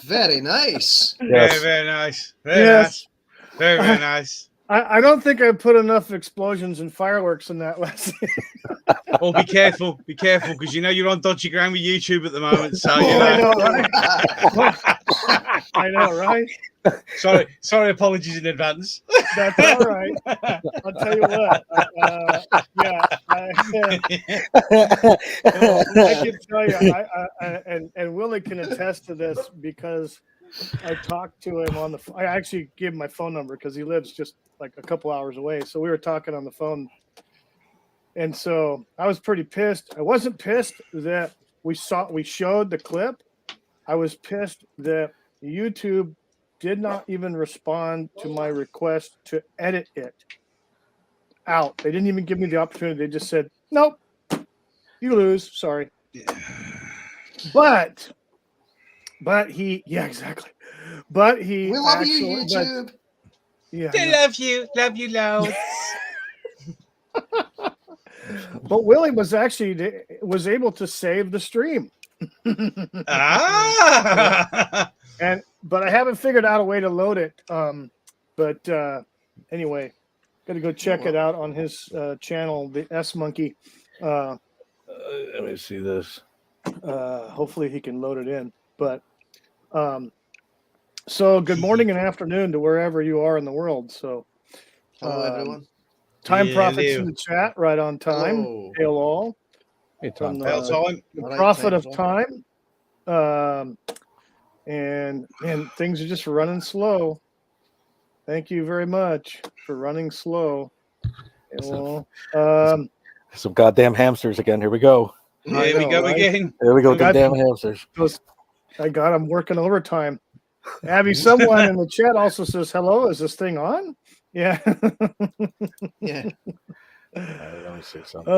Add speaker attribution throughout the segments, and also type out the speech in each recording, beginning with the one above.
Speaker 1: Very nice.
Speaker 2: Yes.
Speaker 3: Very nice. Very
Speaker 4: Yes.
Speaker 3: nice. Very, very nice.
Speaker 4: I don't think I put enough explosions and fireworks in that last.
Speaker 3: Oh, be careful, because you know you're on dodgy ground with YouTube at the moment. So you
Speaker 4: I
Speaker 3: know.
Speaker 4: know, right? I know, right?
Speaker 3: Sorry, apologies in advance.
Speaker 4: That's all right. I'll tell you what. Yeah, I can tell you, and Willie can attest to this because I talked to him on the. I actually gave him my phone number because he lives just like a couple hours away. So we were talking on the phone, and so I was pretty pissed. I wasn't pissed that we showed the clip. I was pissed that YouTube did not even respond to my request to edit it out. They didn't even give me the opportunity. They just said, "Nope, you lose. Sorry." But he, yeah, exactly. But he,
Speaker 1: We love you, YouTube.
Speaker 4: Yeah,
Speaker 3: They love you loads.
Speaker 4: But Willie was able to save the stream. But I haven't figured out a way to load it. But anyway, got to go check it out on his channel, the S Monkey.
Speaker 2: Let me see this.
Speaker 4: Hopefully he can load it in. But so good morning and afternoon to wherever you are in the world. So
Speaker 1: hello, everyone.
Speaker 4: Time Profits in the chat, right on time.
Speaker 1: Hello.
Speaker 4: Hail all.
Speaker 2: Hey, Tom.
Speaker 3: Time.
Speaker 4: The Prophet of Time. And things are just running slow. Thank you very much for running slow. Well,
Speaker 2: Some goddamn hamsters again. Here we go.
Speaker 3: Here we go again.
Speaker 2: Here we go.
Speaker 4: Got-
Speaker 2: Goddamn hamsters.
Speaker 4: I'm working overtime. Abby, someone in the chat also says, hello, is this thing on? Yeah.
Speaker 1: Yeah.
Speaker 2: Let me see something.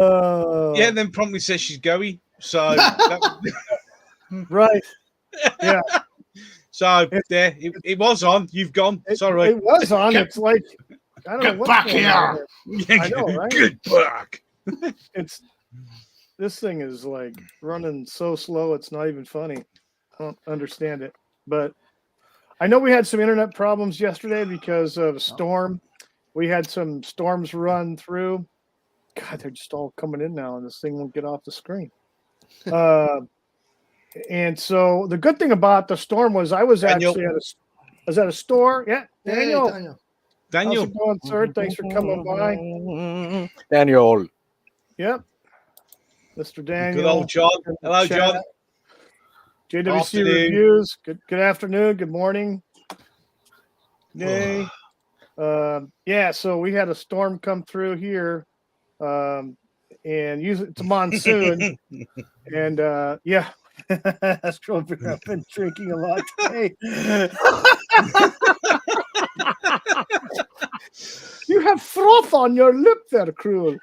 Speaker 3: Yeah, then promptly says she's going. So
Speaker 4: Right. Yeah.
Speaker 3: So there, it was on. You've gone. Sorry.
Speaker 4: It was on. It's like I don't know what's
Speaker 3: back
Speaker 4: going on here. I know, right?
Speaker 3: Get back.
Speaker 4: This thing is like running so slow it's not even funny. I don't understand it. But I know we had some internet problems yesterday because of a storm. We had some storms run through. God, they're just all coming in now, and this thing won't get off the screen. And so the good thing about the storm was I was actually at a store. Yeah, Daniel.
Speaker 3: Daniel.
Speaker 4: How's it going, sir? Thanks for coming by.
Speaker 2: Daniel.
Speaker 4: Yep. Mr. Daniel.
Speaker 3: Good old John. Hello, John.
Speaker 4: JWC
Speaker 3: Afternoon.
Speaker 4: Reviews. Good afternoon. Good morning. Day. Yeah, so we had a storm come through here. And usually it's a monsoon. And yeah. Crual Birab, I've been drinking a lot today. You have froth on your lip there, Cruel.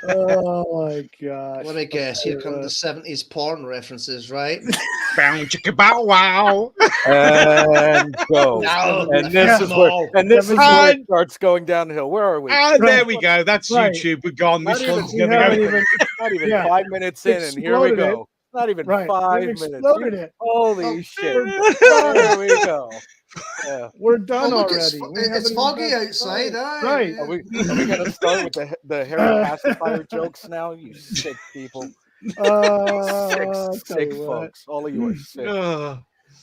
Speaker 4: Oh my gosh.
Speaker 1: Let me guess. Here come the 70s porn references, right?
Speaker 3: Bow chicka bow wow.
Speaker 2: And go. And this is where it starts going downhill. Where are we?
Speaker 3: And there we go. That's YouTube. We're gone. This one's going to go.
Speaker 2: Not even 5 minutes in, and here we go. Not even 5 minutes.
Speaker 4: It.
Speaker 2: Holy shit. There we go. Yeah.
Speaker 4: We're done
Speaker 1: look,
Speaker 4: already.
Speaker 1: It's foggy outside.
Speaker 4: Right.
Speaker 2: Are we going to start with the Harry pacifier jokes now? You sick people. Sick folks. All of you are sick.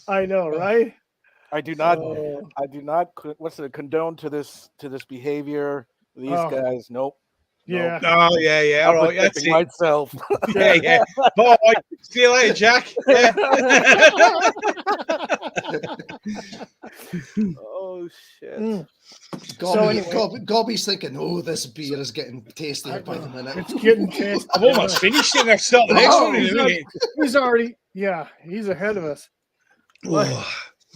Speaker 4: I know, right?
Speaker 2: I do not. What's the condone to this behavior? These guys, nope.
Speaker 4: Yeah.
Speaker 3: Oh yeah. All right. That's it.
Speaker 2: Myself.
Speaker 3: Yeah. Bye. See you later, Jack. Yeah.
Speaker 2: Oh shit.
Speaker 1: Gobby's thinking, oh, this beer is getting tastier by the minute.
Speaker 4: It's getting tasty.
Speaker 3: I've almost finished it. I've started the next one in a minute.
Speaker 4: He's already, he's ahead of us.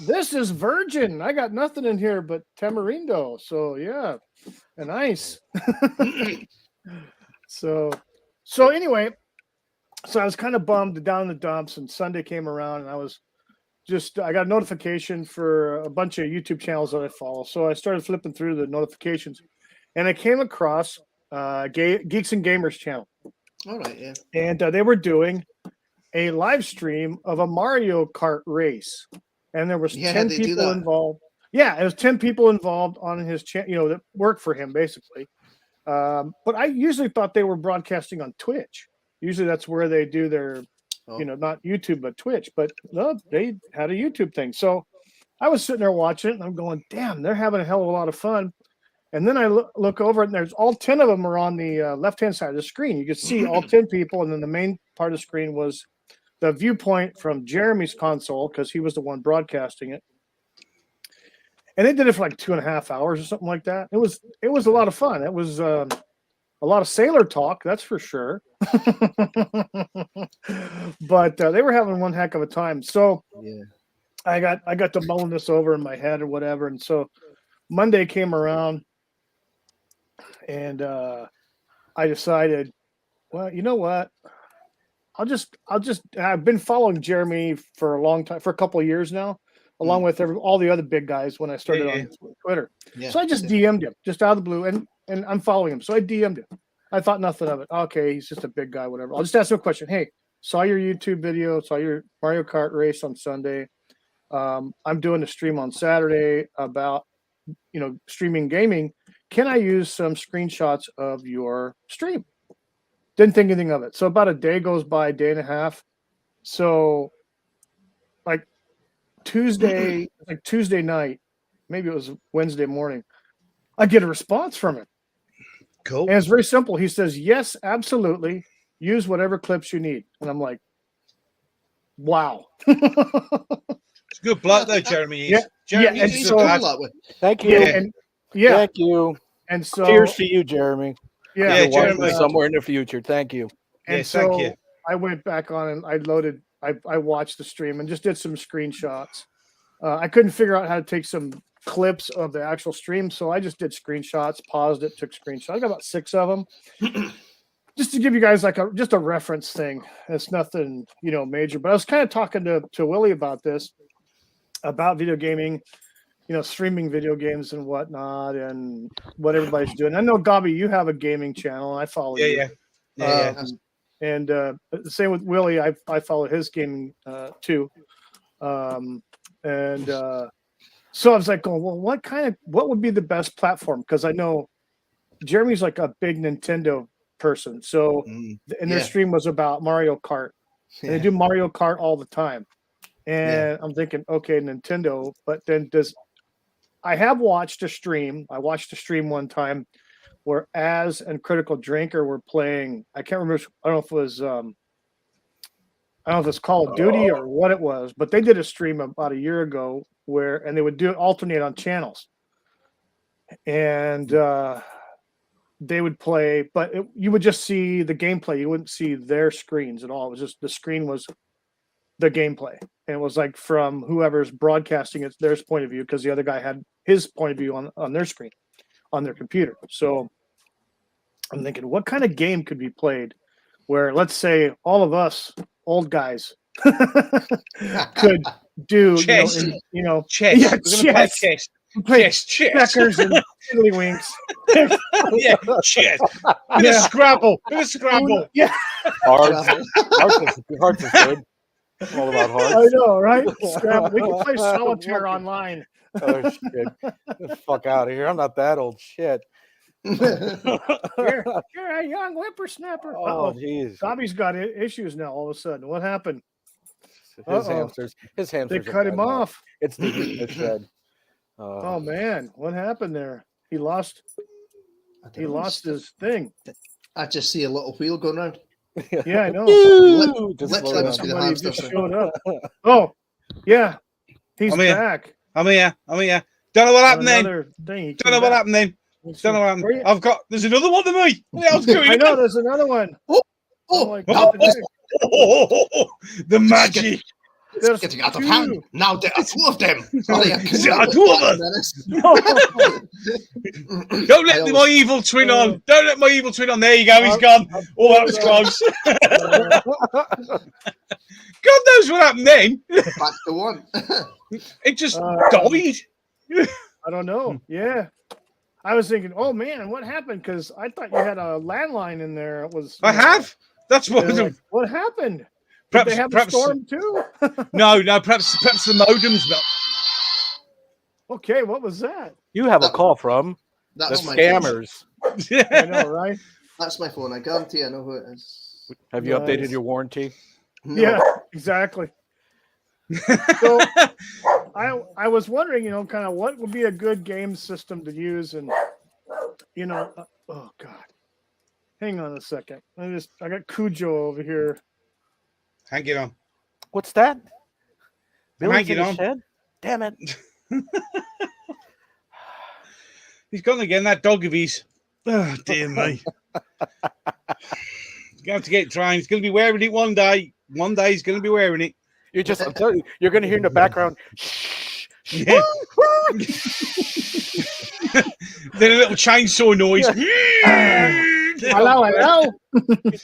Speaker 4: This is virgin. I got nothing in here but tamarindo. So yeah, and ice. So anyway, so I was kind of bummed down in the dumps, and Sunday came around, and I got a notification for a bunch of YouTube channels that I follow. So I started flipping through the notifications, and I came across Geeks and Gamers channel.
Speaker 1: All right, yeah.
Speaker 4: And they were doing a live stream of a Mario Kart race, and there was 10
Speaker 1: they do
Speaker 4: people
Speaker 1: that.
Speaker 4: involved. Yeah, it was 10 people involved on his channel, that work for him basically. But I usually thought they were broadcasting on Twitch. Usually that's where they do their, not YouTube but Twitch. But no, they had a YouTube thing. So I was sitting there watching it, and I'm going, "Damn, they're having a hell of a lot of fun." And then I look over, and there's all 10 of them are on the left-hand side of the screen. You could see all 10 people, and then the main part of the screen was the viewpoint from Jeremy's console because he was the one broadcasting it. And they did it for like 2.5 hours or something like that. It was a lot of fun. It was a lot of sailor talk, that's for sure. But they were having one heck of a time. So
Speaker 1: Yeah.
Speaker 4: I got to mulling this over in my head or whatever. And so Monday came around, and I decided, well, you know what? I've been following Jeremy for a long time, for a couple of years now, along with all the other big guys when I started on Twitter.
Speaker 1: Yeah.
Speaker 4: So I just DM'd him just out of the blue, and I'm following him. So I DM'd him. I thought nothing of it. Okay, he's just a big guy, whatever. I'll just ask him a question. Hey, saw your YouTube video, saw your Mario Kart race on Sunday. I'm doing a stream on Saturday about, streaming gaming. Can I use some screenshots of your stream? Didn't think anything of it. So about a day goes by, day and a half. So like Tuesday night, maybe it was Wednesday morning, I get a response from him.
Speaker 3: Cool.
Speaker 4: And it's very simple. He says, "Yes, absolutely. Use whatever clips you need." And I'm like, wow.
Speaker 3: It's a good bloke though, Jeremy.
Speaker 4: Yeah.
Speaker 3: Jeremy,
Speaker 4: and
Speaker 3: he's
Speaker 4: so-
Speaker 3: a lad.
Speaker 2: Thank you.
Speaker 4: Yeah.
Speaker 2: Thank you.
Speaker 4: And so
Speaker 2: Cheers to you, Jeremy.
Speaker 3: Yeah,
Speaker 2: You're watching
Speaker 3: Jeremy.
Speaker 2: somewhere in the future. Thank you.
Speaker 4: And
Speaker 3: Yes,
Speaker 4: so
Speaker 3: thank you.
Speaker 4: I went back on and I watched the stream and just did some screenshots. I couldn't figure out how to take some clips of the actual stream, so I just did screenshots, paused it, took screenshots. I got about 6 of them. Just to give you guys like just a reference thing. It's nothing, major. But I was kind of talking to Willie about this, about video gaming, streaming video games and whatnot, and what everybody's doing. I know, Gobby, you have a gaming channel, and I follow you.
Speaker 3: Yeah.
Speaker 4: And the same with Willie. I follow his gaming too. So I was like, going, well, what would be the best platform? Because I know Jeremy's like a big Nintendo person. So, and their stream was about Mario Kart. And they do Mario Kart all the time. And I'm thinking, okay, Nintendo, but then I have watched a stream. I watched a stream one time where Az and Critical Drinker were playing. I can't remember. I don't know if it was I don't know if it's Call of Duty or what it was, but they did a stream about a year ago and they would alternate on channels, and they would play, but you would just see the gameplay. You wouldn't see their screens at all. It was just the screen was the gameplay, and it was like from whoever's broadcasting it's their point of view, because the other guy had his point of view on their screen, on their computer. So I'm thinking, what kind of game could be played where, let's say, all of us old guys could do,
Speaker 3: Chess.
Speaker 4: chess.
Speaker 3: We're gonna play chess. Chess.
Speaker 4: Checkers and tiddlywinks.
Speaker 3: Yeah, chess. Bit of Scrabble.
Speaker 4: Yeah,
Speaker 2: Hearts is good. All about hearts.
Speaker 4: I know, right? Scrabble. We can play solitaire online.
Speaker 2: Oh shit! Get the fuck out of here! I'm not that old. Shit.
Speaker 4: You're a young whippersnapper.
Speaker 2: Oh jeez.
Speaker 4: Gobby's got issues now. All of a sudden, what happened?
Speaker 2: His hamsters.
Speaker 4: They cut him off.
Speaker 2: It's the heat, it said.
Speaker 4: Oh man, what happened there? He lost his thing.
Speaker 1: I just see a little wheel going around.
Speaker 4: Yeah, I know.
Speaker 2: Just
Speaker 1: Let
Speaker 2: slow
Speaker 1: them
Speaker 2: down.
Speaker 1: see the
Speaker 4: Somebody
Speaker 1: hamster.
Speaker 4: just showed up. Oh, yeah, he's
Speaker 3: I'm here.
Speaker 4: back.
Speaker 3: I'm here. Don't know what happened then.
Speaker 4: Another thing. He
Speaker 3: Don't know
Speaker 4: came
Speaker 3: what
Speaker 4: back.
Speaker 3: happened then.
Speaker 4: Let's
Speaker 3: Don't know what
Speaker 4: see.
Speaker 3: happened. I've got. There's another one to me. What the hell's going
Speaker 4: I
Speaker 3: on?
Speaker 4: know. There's another one.
Speaker 1: Oh,
Speaker 4: like,
Speaker 3: Oh,
Speaker 4: what the heck?
Speaker 3: the magic.
Speaker 4: There's
Speaker 1: getting out of
Speaker 4: two.
Speaker 1: hand. Now there are 2 of them. Oh, yeah,
Speaker 3: There are 2 of us. Don't let my evil twin on. Don't let my evil twin on. There you go. He's gone. Oh, that was close. God knows what happened then.
Speaker 1: Back to 1.
Speaker 3: It just died.
Speaker 4: I don't know. Yeah. I was thinking, oh man, what happened? Because I thought you had a landline in there. It was.
Speaker 3: I have. That's what.
Speaker 4: Like, what happened?
Speaker 3: Perhaps,
Speaker 4: they have a
Speaker 3: perhaps
Speaker 4: storm too?
Speaker 3: no. Perhaps the modem's not.
Speaker 4: Okay, what was that?
Speaker 2: You have a call from the
Speaker 1: That's my phone.
Speaker 2: scammers.
Speaker 4: I know, right?
Speaker 1: That's my phone. I guarantee I know who it is.
Speaker 2: Have you updated
Speaker 4: Nice.
Speaker 2: your warranty?
Speaker 1: No.
Speaker 4: Yeah, exactly. So I was wondering, kind of what would be a good game system to use, and oh God, hang on a second. I got Cujo over here.
Speaker 3: Hang it on.
Speaker 2: What's that? Billy's
Speaker 3: hanging
Speaker 2: in the
Speaker 3: on.
Speaker 2: shed? Damn it.
Speaker 3: He's gone again. That dog of his. Oh dear me. He's going to have to get trying. He's going to be wearing it one day. One day he's going to be wearing it.
Speaker 2: I'm telling you, you're going to hear in the background. Shh.
Speaker 3: Yeah. Then a little chainsaw noise.
Speaker 4: Hello.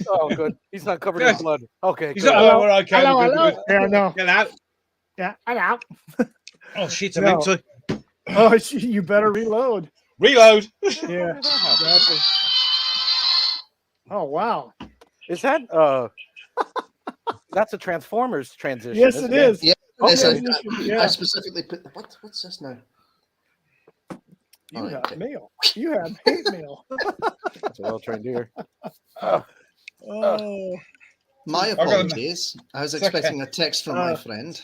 Speaker 2: Oh, good. He's not covered in blood. Okay.
Speaker 3: He's
Speaker 2: Good.
Speaker 3: not. Oh, okay.
Speaker 4: Hello.
Speaker 3: Good, good.
Speaker 4: Yeah, no.
Speaker 3: Get out.
Speaker 4: Yeah, hello.
Speaker 3: Oh shit! I
Speaker 4: No.
Speaker 3: meant to
Speaker 4: Oh, you better reload.
Speaker 3: reload.
Speaker 4: Yeah, exactly. Oh wow.
Speaker 2: Is that that's a Transformers transition?
Speaker 4: Yes,
Speaker 2: isn't
Speaker 4: it is.
Speaker 1: Yeah.
Speaker 4: Okay,
Speaker 1: Listen, I
Speaker 4: yeah.
Speaker 1: specifically put what's this now?
Speaker 4: You
Speaker 1: Oh,
Speaker 4: have
Speaker 1: okay.
Speaker 4: mail. You have hate mail.
Speaker 2: That's a well-trained deer.
Speaker 4: Oh.
Speaker 1: My
Speaker 3: got a-
Speaker 1: apologies. I was
Speaker 3: It's okay.
Speaker 1: expecting a text from my friend.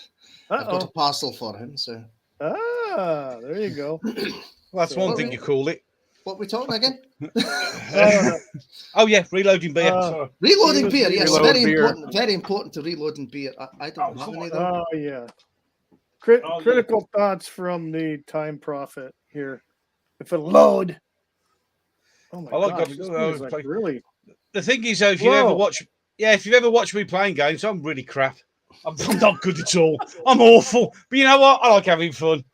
Speaker 1: I've got a
Speaker 4: Uh-oh.
Speaker 1: parcel for him. So
Speaker 4: There you go.
Speaker 3: Well, that's one thing you call it.
Speaker 1: what are we talking again?
Speaker 3: Oh yeah, reloading beer.
Speaker 4: Uh,
Speaker 3: Sorry.
Speaker 1: Reloading
Speaker 4: was
Speaker 1: beer. Yes,
Speaker 2: reload
Speaker 1: very
Speaker 2: beer.
Speaker 1: important. Very important to reloading beer. I don't have any though.
Speaker 4: Oh yeah.
Speaker 3: Oh, yeah.
Speaker 4: Critical thoughts from the Time Prophet here. If it load. Oh my
Speaker 3: I like
Speaker 4: gosh,
Speaker 3: that.
Speaker 4: this thing is like really.
Speaker 3: The thing is, though, if you ever
Speaker 4: Whoa.
Speaker 3: watch, if you've ever watched me playing games, I'm really crap. I'm not good at all. I'm awful. But you know what? I like having fun.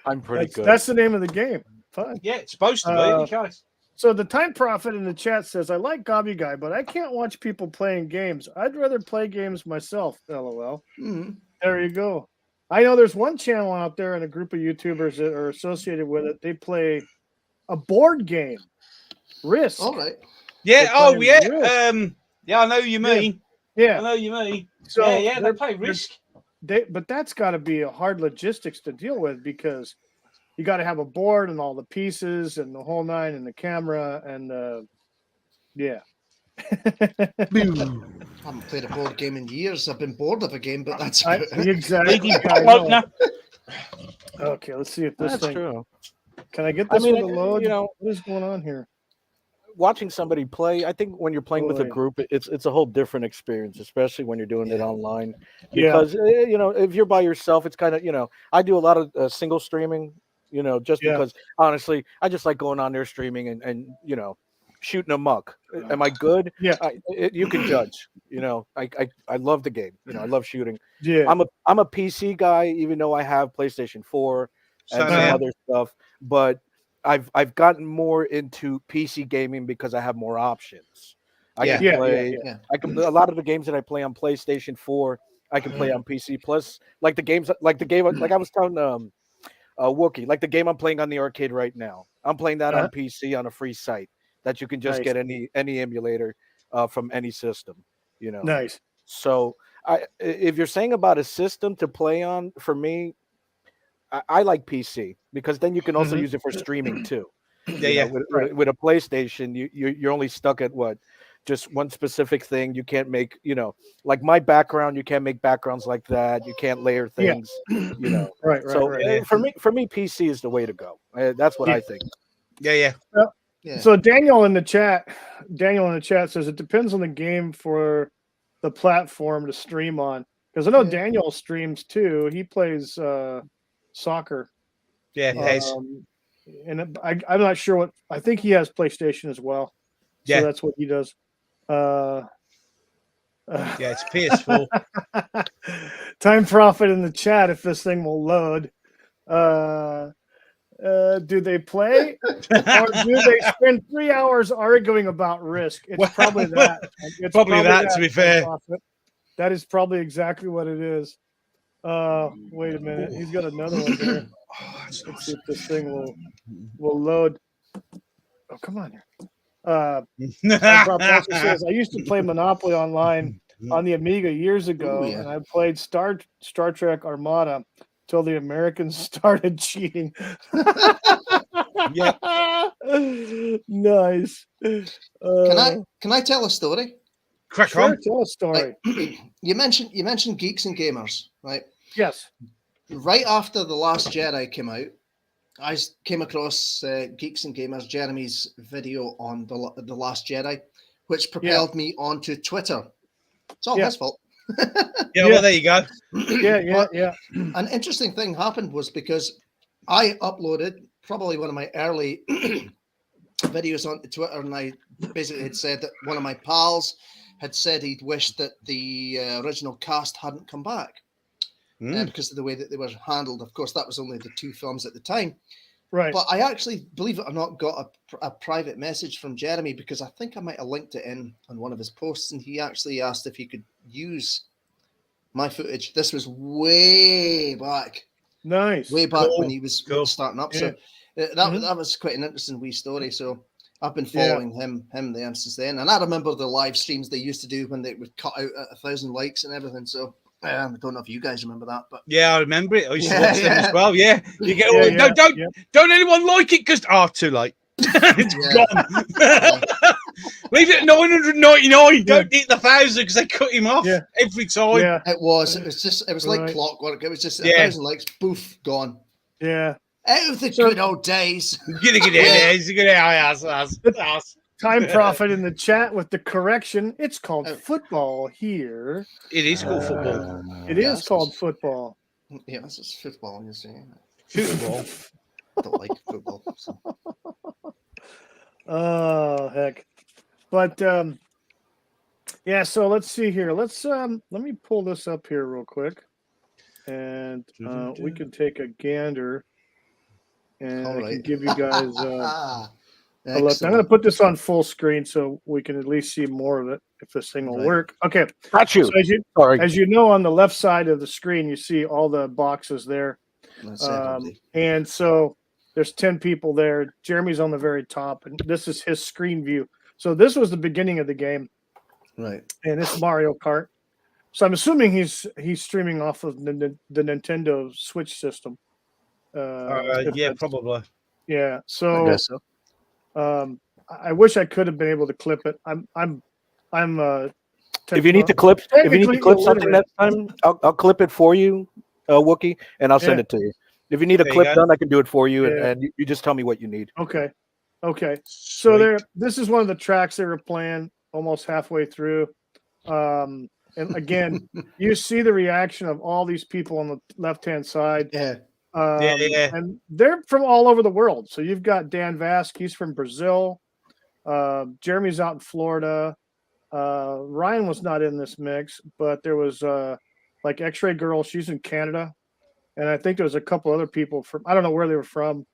Speaker 2: I'm pretty good.
Speaker 4: That's the name of the game. Fun.
Speaker 3: Yeah, it's supposed to be.
Speaker 4: Uh,
Speaker 3: Okay.
Speaker 4: So the Time Prophet in the chat says, I like Gobby Guy, but I can't watch people playing games. I'd rather play games myself, LOL.
Speaker 1: Mhm.
Speaker 4: There you go. I know there's one channel out there and a group of YouTubers that are associated with it. They play a board game. Risk.
Speaker 1: All right.
Speaker 3: Yeah.
Speaker 4: They're
Speaker 3: Oh,
Speaker 4: playing
Speaker 3: yeah.
Speaker 4: Risk.
Speaker 3: Yeah, I know you mean. I
Speaker 4: Yeah.
Speaker 3: know you mean.
Speaker 4: So
Speaker 3: yeah, they
Speaker 4: they're-
Speaker 3: play Risk.
Speaker 4: but that's got to be a hard logistics to deal with because you got to have a board and all the pieces and the whole nine and the camera and yeah.
Speaker 1: I haven't played a board game in years. I've been bored of a game, but that's about it.
Speaker 4: Exactly. I
Speaker 3: Bloke
Speaker 4: know.
Speaker 3: now.
Speaker 4: Okay, let's see if this
Speaker 2: That's
Speaker 4: thing.
Speaker 2: true.
Speaker 4: Can I get
Speaker 2: I
Speaker 4: this
Speaker 2: mean,
Speaker 4: one to load?
Speaker 2: you know,
Speaker 4: What is going on here?
Speaker 2: watching somebody play, I think when you're playing with a
Speaker 4: Boy.
Speaker 2: group, it's a whole different experience, especially when you're doing it online.
Speaker 4: Yeah.
Speaker 2: Because if you're by yourself, it's kind of I do a lot of single streaming. Just
Speaker 4: Yeah.
Speaker 2: because honestly, I just like going on there streaming and shooting a muck. Am I good?
Speaker 4: Yeah.
Speaker 2: You can judge. I love the game. I love shooting.
Speaker 4: Yeah.
Speaker 2: I'm a PC guy, even though I have PlayStation 4 and
Speaker 3: Same
Speaker 2: some
Speaker 3: here.
Speaker 2: other stuff, but I've gotten more into PC gaming because I have more options. I can
Speaker 4: Yeah,
Speaker 2: play.
Speaker 1: yeah.
Speaker 2: I can a lot of the games that I play on PlayStation 4, I can play on PC. Plus, like the game like I was telling Wookie, like the game I'm playing on the arcade right now. I'm playing that on PC on a free site that you can just
Speaker 4: Nice.
Speaker 2: get any emulator from any system.
Speaker 4: Nice.
Speaker 2: So if you're saying about a system to play on, for me, I like PC because then you can also use it for streaming too.
Speaker 3: Yeah.
Speaker 2: With a PlayStation, you're only stuck at just one specific thing. You can't make like my background. You can't make backgrounds like that. You can't layer things.
Speaker 4: Right.
Speaker 2: So
Speaker 4: Right.
Speaker 2: for me, PC is the way to go. That's what
Speaker 4: Yeah.
Speaker 2: I think.
Speaker 3: Yeah.
Speaker 1: Yeah.
Speaker 4: So Daniel in the chat says it depends on the game for the platform to stream on. Because I know
Speaker 1: Yeah.
Speaker 4: Daniel streams too. He plays soccer.
Speaker 3: Yeah. Pez.
Speaker 4: And I'm not sure what I think he has PlayStation as well. So
Speaker 3: Yeah.
Speaker 4: that's what he does.
Speaker 3: Yeah, it's PS4.
Speaker 4: Time Prophet in the chat if this thing will load. Do they play or do they spend 3 hours arguing about Risk? It's probably that. It's
Speaker 3: Probably that, to be
Speaker 4: Time
Speaker 3: fair.
Speaker 4: Prophet. That is probably exactly what it is. Wait a minute. He's got another one here. Let's see if this thing will load. Oh, come on here. Time Prophet also says, I used to play Monopoly online on the Amiga years ago,
Speaker 1: yeah.
Speaker 4: and I played Star Trek Armada till the Americans started cheating.
Speaker 3: Yeah.
Speaker 4: Nice.
Speaker 1: Can I tell a story?
Speaker 3: Crack
Speaker 4: Sure,
Speaker 3: on.
Speaker 4: tell a story.
Speaker 1: You mentioned Geeks and Gamers, right?
Speaker 4: Yes.
Speaker 1: Right after The Last Jedi came out, I came across Geeks and Gamers Jeremy's video on the Last Jedi, which propelled me onto Twitter. It's all his fault.
Speaker 3: Yeah, well, there you go.
Speaker 4: Yeah.
Speaker 1: An interesting thing happened was because I uploaded probably one of my early videos onto Twitter, and I basically had said that one of my pals had said he'd wished that the original cast hadn't come back because of the way that they were handled. Of course, that was only the 2 films at the time.
Speaker 4: Right.
Speaker 1: But I actually, believe it or not, got a private message from Jeremy, because I think I might have linked it in on one of his posts, and he actually asked if he could use my footage. This was way back.
Speaker 4: Nice.
Speaker 1: Way back when he was starting up.
Speaker 4: Yeah.
Speaker 1: So that was quite an interesting wee story. So I've been following him there since then. And I remember the live streams they used to do when they would cut out 1,000 likes and everything. So I don't know if you guys remember that, but
Speaker 3: yeah, I remember it. I used to watch them as well. Yeah, you get don't anyone like it because too late. It's gone. Leave it at 999. Don't eat the 1,000 because they cut him off every time.
Speaker 4: Yeah,
Speaker 1: it was like clockwork. It was just 1,000 likes, poof, gone.
Speaker 4: Yeah.
Speaker 1: Out of the good old days.
Speaker 4: Time Prophet in the chat with the correction. It's called football here.
Speaker 3: It is called football.
Speaker 4: It is called football.
Speaker 1: Yeah, this is football. You see,
Speaker 3: Football.
Speaker 1: I don't like football. So.
Speaker 4: Oh heck! But yeah. So let's see here. Let's let me pull this up here real quick, and we can take a gander, and I can give you guys. A look. I'm going to put this on full screen so we can at least see more of it if this thing will work. Okay.
Speaker 2: Got you.
Speaker 4: So as you know, on the left side of the screen, you see all the boxes there. And so there's 10 people there. Jeremy's on the very top, and this is his screen view. So this was the beginning of the game.
Speaker 1: Right.
Speaker 4: And it's Mario Kart. So I'm assuming he's streaming off of the Nintendo Switch system.
Speaker 3: Yeah, probably.
Speaker 4: Yeah.
Speaker 1: I guess so.
Speaker 4: I wish I could have been able to clip it. I'm
Speaker 2: if you need to clip something next time, I'll clip it for you, Wookie, and I'll send it to you. If you need a clip done, I can do it for you, and you just tell me what you need.
Speaker 4: Okay. So this is one of the tracks they were playing almost halfway through. And again, you see the reaction of all these people on the left-hand side.
Speaker 1: Yeah.
Speaker 4: And they're from all over the world. So you've got Dan Vask, he's from Brazil. Jeremy's out in Florida. Ryan was not in this mix, but there was like X-Ray Girl, she's in Canada. And I think there was a couple other people from, I don't know where they were from.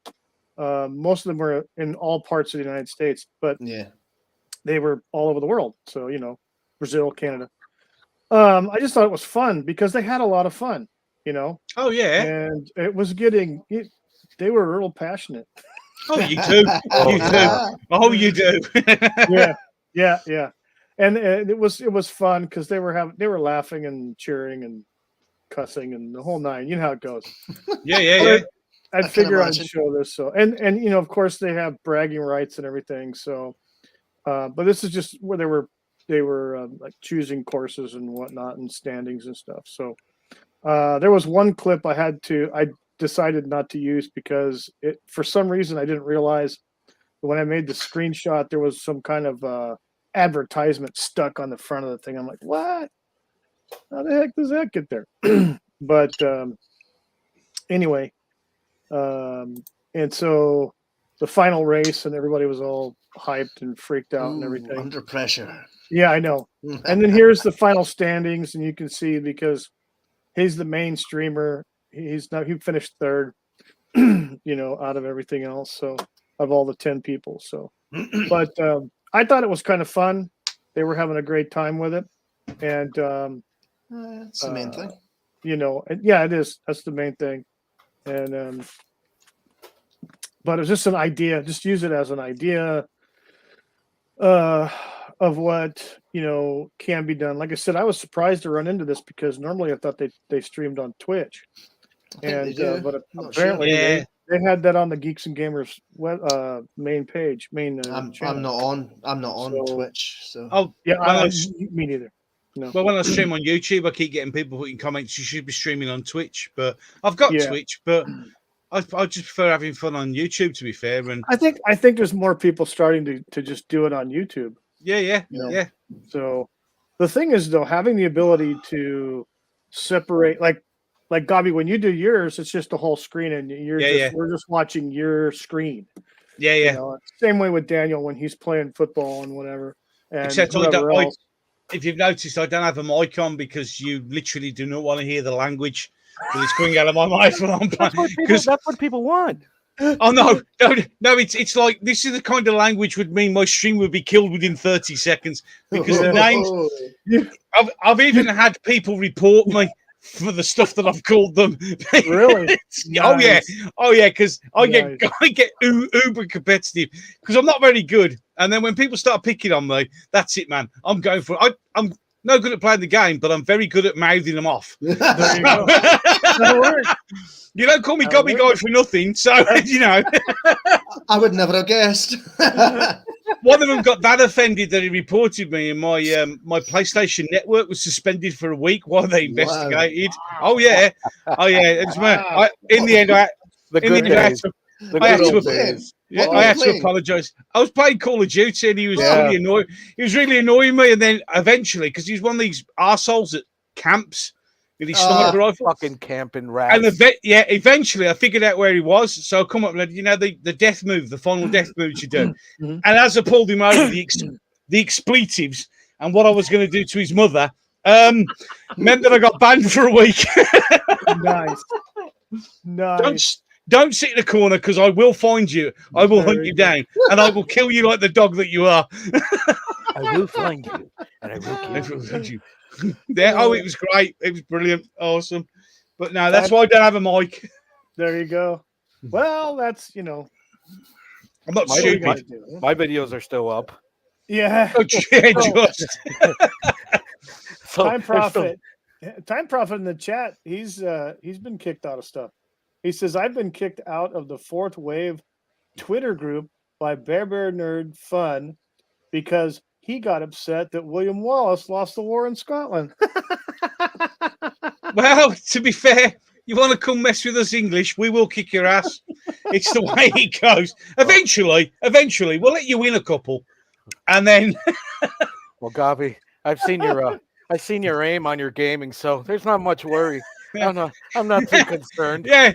Speaker 4: Most of them were in all parts of the United States, but they were all over the world. So, Brazil, Canada. I just thought it was fun because they had a lot of fun.
Speaker 3: Oh yeah,
Speaker 4: and it was getting. They were real passionate.
Speaker 3: Oh, you do. You do. Oh, you do.
Speaker 4: Yeah. And it was fun because they were laughing and cheering and cussing and the whole nine. You know how it goes.
Speaker 3: Yeah.
Speaker 4: I'd figure I'd show this. So and of course they have bragging rights and everything. So, but this is just where they were like choosing courses and whatnot and standings and stuff. So. There was one clip I decided not to use because for some reason I didn't realize when I made the screenshot there was some kind of advertisement stuck on the front of the thing. I'm like, what? How the heck does that get there? But anyway, and so the final race and everybody was all hyped and freaked out and everything.
Speaker 1: Under pressure.
Speaker 4: Yeah, I know. And then here's the final standings, and you can see because he's the main streamer. He finished third, out of everything else. So of all the 10 people. So, but I thought it was kind of fun. They were having a great time with it, and
Speaker 1: that's the main thing.
Speaker 4: It is. That's the main thing. And but it's just an idea. Just use it as an idea. of what can be done. Like I said, I was surprised to run into this because normally I thought they streamed on Twitch, but apparently they had that on the Geeks and Gamers main page.
Speaker 1: I'm
Speaker 4: channel.
Speaker 1: not on Twitch. So
Speaker 4: me neither. No.
Speaker 3: Well, when I stream on YouTube, I keep getting people putting comments. You should be streaming on Twitch, but I've got Twitch, but I just prefer having fun on YouTube. To be fair, and
Speaker 4: I think there's more people starting to just do it on YouTube.
Speaker 3: Yeah.
Speaker 4: So the thing is, though, having the ability to separate, like Gobby, when you do yours, it's just the whole screen, and we're just watching your screen.
Speaker 3: Yeah.
Speaker 4: Same way with Daniel when he's playing football and whatever. And
Speaker 3: except if you've noticed, I don't have a mic on because you literally do not want to hear the language that is coming out of my mouth when I'm playing.
Speaker 2: Because that's what people want.
Speaker 3: Oh no! It's like this is the kind of language would mean my stream would be killed within 30 seconds because the names. I've even had people report me for the stuff that I've called them.
Speaker 4: Really?
Speaker 3: Oh yeah, because I get uber competitive because I'm not very good, and then when people start picking on me, that's it, man. I'm going for it. I'm no good at playing the game, but I'm very good at mouthing them off.
Speaker 4: There you go. That'll work.
Speaker 3: You don't call me Gobby Guy for nothing, so
Speaker 1: I would never have guessed.
Speaker 3: One of them got that offended that he reported me, and my PlayStation network was suspended for a week while they investigated. Wow. Oh yeah. It's in the end, I had to apologize. I was playing Call of Duty, and he was really annoyed. He was really annoying me, and then eventually, because he's one of these arseholes that camps with his sniper rifle,
Speaker 2: fucking camping rats.
Speaker 3: And eventually I figured out where he was. So I come up and the death move, the final death move you do. And as I pulled him over, the expletives and what I was going to do to his mother meant that I got banned for a week.
Speaker 4: Nice.
Speaker 3: Don't sit in a corner because I will find you. I will hunt you down, and I will kill you like the dog that you are.
Speaker 2: I will find you, and I will kill you.
Speaker 3: It was great. It was brilliant, awesome. But no, that's why I don't have a mic.
Speaker 4: There you go. Well, that's
Speaker 3: I'm not stupid.
Speaker 2: My videos are still up.
Speaker 4: Yeah. Time Prophet. Time Prophet in the chat. He's been kicked out of stuff. He says, I've been kicked out of the Fourth Wave Twitter group by Bear Nerd Fun because he got upset that William Wallace lost the war in Scotland.
Speaker 3: Well, to be fair, you want to come mess with us English, we will kick your ass. It's the way it goes. Eventually, we'll let you win a couple. And then...
Speaker 2: Well, Gobby, I've seen your aim on your gaming, so there's not much worry. I'm not too concerned.
Speaker 3: Yeah.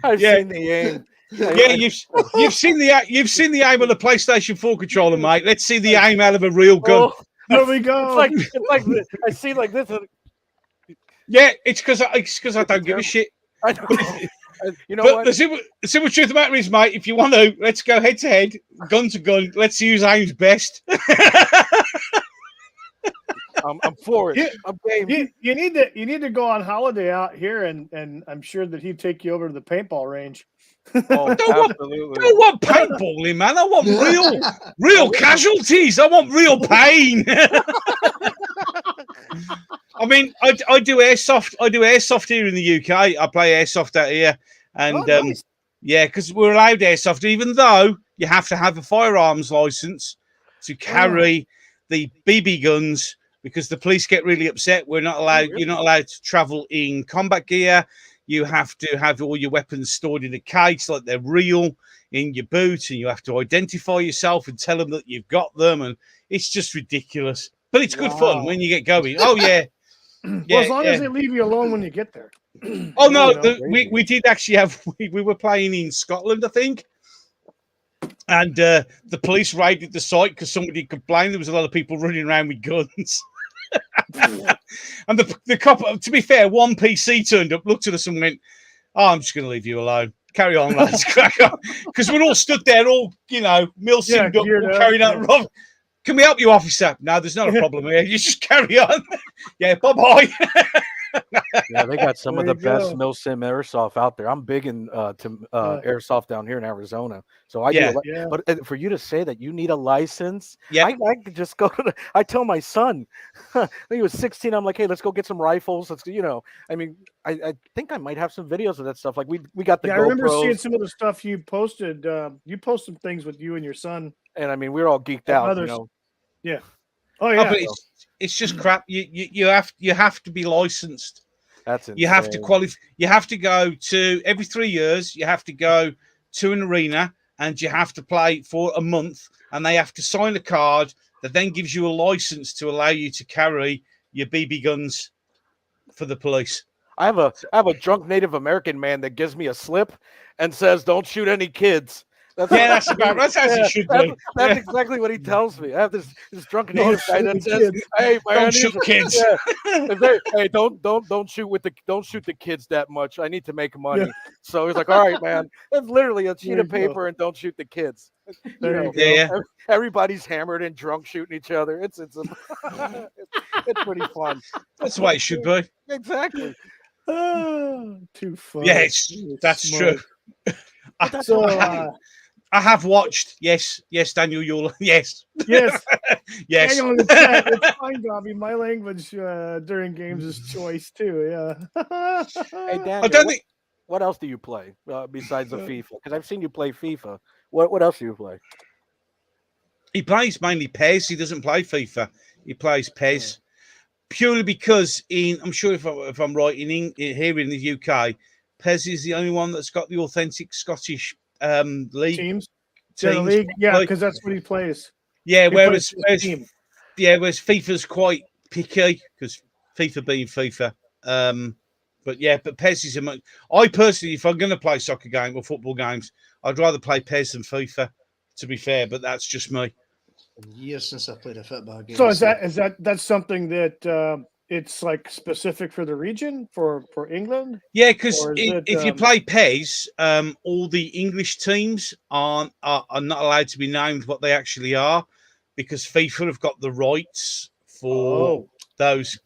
Speaker 2: I've seen the aim.
Speaker 3: Yeah, you've seen the aim of the PlayStation 4 controller, mate. Let's see the aim out of a real gun.
Speaker 4: Oh, there we go.
Speaker 2: It's like this. I see like this.
Speaker 3: Yeah, it's because I don't give a shit.
Speaker 2: I know. You know what?
Speaker 3: The simple truth of the matter is, mate, if you want to, let's go head to head, gun to gun. Let's use aims best.
Speaker 2: I'm for it. I'm game.
Speaker 4: You need to go on holiday out here, and I'm sure that he'd take you over to the paintball range.
Speaker 2: Oh,
Speaker 3: I don't want paintballing, man. I want real casualties. I want real pain. I mean, I do airsoft. I do airsoft here in the UK. I play airsoft out here, and
Speaker 4: nice.
Speaker 3: Yeah, because we're allowed airsoft, even though you have to have a firearms license to carry the BB guns. Because the police get really upset. We're not allowed. You're not allowed to travel in combat gear. You have to have all your weapons stored in a case like they're real in your boot, and you have to identify yourself and tell them that you've got them. And it's just ridiculous. But it's good fun when you get going. Oh yeah.
Speaker 4: Well, as long as they leave you alone when you get there.
Speaker 3: Oh no, we did actually have. We were playing in Scotland, I think. And the police raided the site because somebody complained there was a lot of people running around with guns. And the cop, to be fair, one PC turned up, looked at us and went, "Oh, I'm just going to leave you alone. Carry on, lads. Crack on." Because we're all stood there, all milsimmed up, all carrying out rob. Can we help you, officer? No, there's not a problem here. You just carry on. Yeah, bye-bye.
Speaker 2: Yeah, they got some of
Speaker 4: There
Speaker 2: the
Speaker 4: you
Speaker 2: best
Speaker 4: go.
Speaker 2: milsim airsoft out there. I'm big in airsoft down here in Arizona, so I do.
Speaker 3: Yeah.
Speaker 4: Yeah.
Speaker 2: But for you to say that you need a license,
Speaker 3: Yeah.
Speaker 2: I could just go to the. I tell my son, when he was 16, I'm like, hey, let's go get some rifles. Let's, I mean, I think I might have some videos of that stuff. Like we got the
Speaker 4: Yeah, I remember seeing
Speaker 2: GoPros,
Speaker 4: some of the stuff you posted. You posted things with you and your son
Speaker 2: and I mean, we're all geeked
Speaker 4: and
Speaker 2: out,
Speaker 4: others. Yeah. Oh
Speaker 3: Oh,
Speaker 4: yeah.
Speaker 3: but it's just crap. You have to be licensed.
Speaker 2: That's insane.
Speaker 3: You have to qualify. You have to go to every 3 years. You have to go to an arena and you have to play for a month. And they have to sign a card that then gives you a license to allow you to carry your BB guns for the police.
Speaker 2: I have a drunk Native American man that gives me a slip and says, "Don't shoot any kids." That's
Speaker 3: That's as it should be.
Speaker 2: That's exactly what he tells me. I have this drunk Native guy that says,
Speaker 4: kids.
Speaker 2: "Hey, man,
Speaker 3: Don't shoot kids.
Speaker 2: Hey, don't shoot the kids that much. I need to make money."
Speaker 4: Yeah.
Speaker 2: So he's like, "All right, man." It's literally a sheet
Speaker 4: There
Speaker 2: of
Speaker 4: you go.
Speaker 2: paper and don't shoot the kids.
Speaker 4: There you go.
Speaker 3: Yeah.
Speaker 2: Everybody's hammered and drunk shooting each other. It's pretty fun.
Speaker 3: That's the way it should be.
Speaker 2: Exactly.
Speaker 4: Too funny.
Speaker 3: Yes, that's true.
Speaker 4: So,
Speaker 3: I have watched. Yes, Daniel, you'll yes.
Speaker 4: yes.
Speaker 3: Yes.
Speaker 4: Daniel in the chat, it's fine, Gobby. My language during games is choice too. Yeah.
Speaker 2: Hey, Daniel,
Speaker 3: I don't think
Speaker 2: what else do you play besides the FIFA? Because I've seen you play FIFA. What else do you play?
Speaker 3: he plays mainly PES. He doesn't play FIFA. He plays PES purely because I'm sure if I'm right here in the UK, PES is the only one that's got the authentic Scottish league
Speaker 4: teams. League, yeah, because that's what he plays.
Speaker 3: Yeah,
Speaker 4: He
Speaker 3: whereas
Speaker 4: plays his team.
Speaker 3: FIFA's quite picky because FIFA being FIFA. But PES is I personally, if I'm going to play soccer game or football games, I'd rather play PES than FIFA. To be fair, but that's just me.
Speaker 1: Years since I played a football game.
Speaker 4: So that's something that it's like specific for the region for England?
Speaker 3: Yeah, because if you play PES, all the English teams are not allowed to be named what they actually are because FIFA have got the rights for those.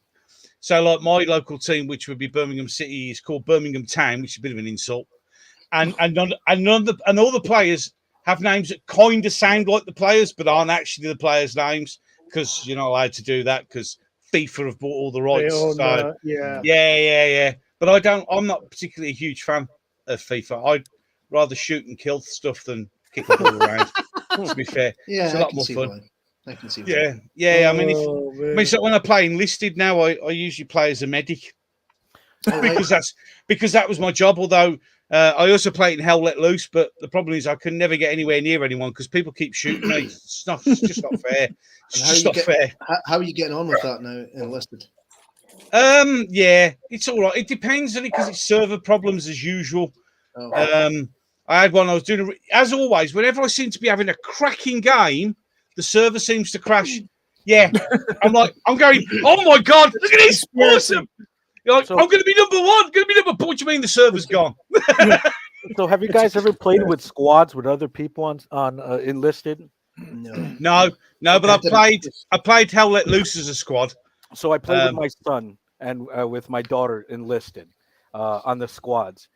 Speaker 3: So, like my local team, which would be Birmingham City, is called Birmingham Town, which is a bit of an insult, and all the players have names that kind of sound like the players, but aren't actually the players' names because you're not allowed to do that because FIFA have bought all the rights. Yeah. But I'm not particularly a huge fan of FIFA. I'd rather shoot and kill stuff than kick the ball around. To be fair, it's a lot more fun.
Speaker 1: I can see.
Speaker 3: Yeah. I mean, so when I play enlisted now, I usually play as a medic because that was my job. Although I also play it in Hell Let Loose, but the problem is I can never get anywhere near anyone because people keep shooting me. It's just not fair. It's just not fair.
Speaker 1: How are you getting on with that now, enlisted?
Speaker 3: Yeah, it's all right. It depends on it because it's server problems as usual. I had one I was doing as always. Whenever I seem to be having a cracking game, the server seems to crash. Yeah, I'm going. Oh my god, look at this! Awesome. I'm going to be number one. What do you mean the server's gone?
Speaker 2: So, have you guys ever played with squads with other people on enlisted?
Speaker 3: No. But I played Hell Let Loose as a squad.
Speaker 2: So I played with my son and with my daughter enlisted on the squads.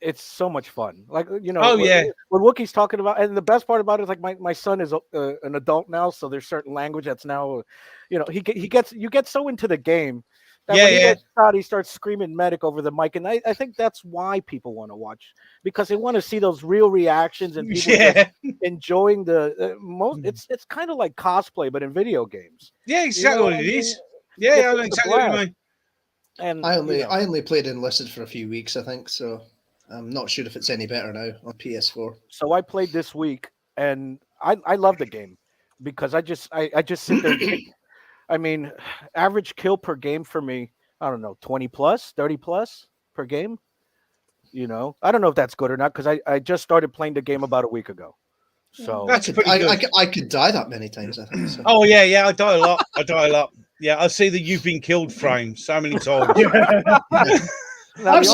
Speaker 2: It's so much fun. Like, what Wookie's talking about, and the best part about it is like my son is an adult now, so there's certain language that's now, you get so into the game that when he gets shot, he starts screaming medic over the mic, and I think that's why people want to watch, because they want to see those real reactions and people enjoying the most. It's kind of like cosplay, but in video games.
Speaker 3: Yeah, exactly what it is. Yeah, I know exactly what you mean.
Speaker 2: And
Speaker 1: I only played enlisted for a few weeks, I think, so I'm not sure if it's any better now on PS4.
Speaker 2: So I played this week, and I love the game because I just sit there. I mean, average kill per game for me, I don't know, 20 plus, 30 plus per game. I don't know if that's good or not because I just started playing the game about a week ago. So
Speaker 3: that's pretty good.
Speaker 1: I could die that many times, I think. So.
Speaker 3: Oh yeah, I die a lot. Yeah, I see the "you've been killed" frame so many times.
Speaker 4: I've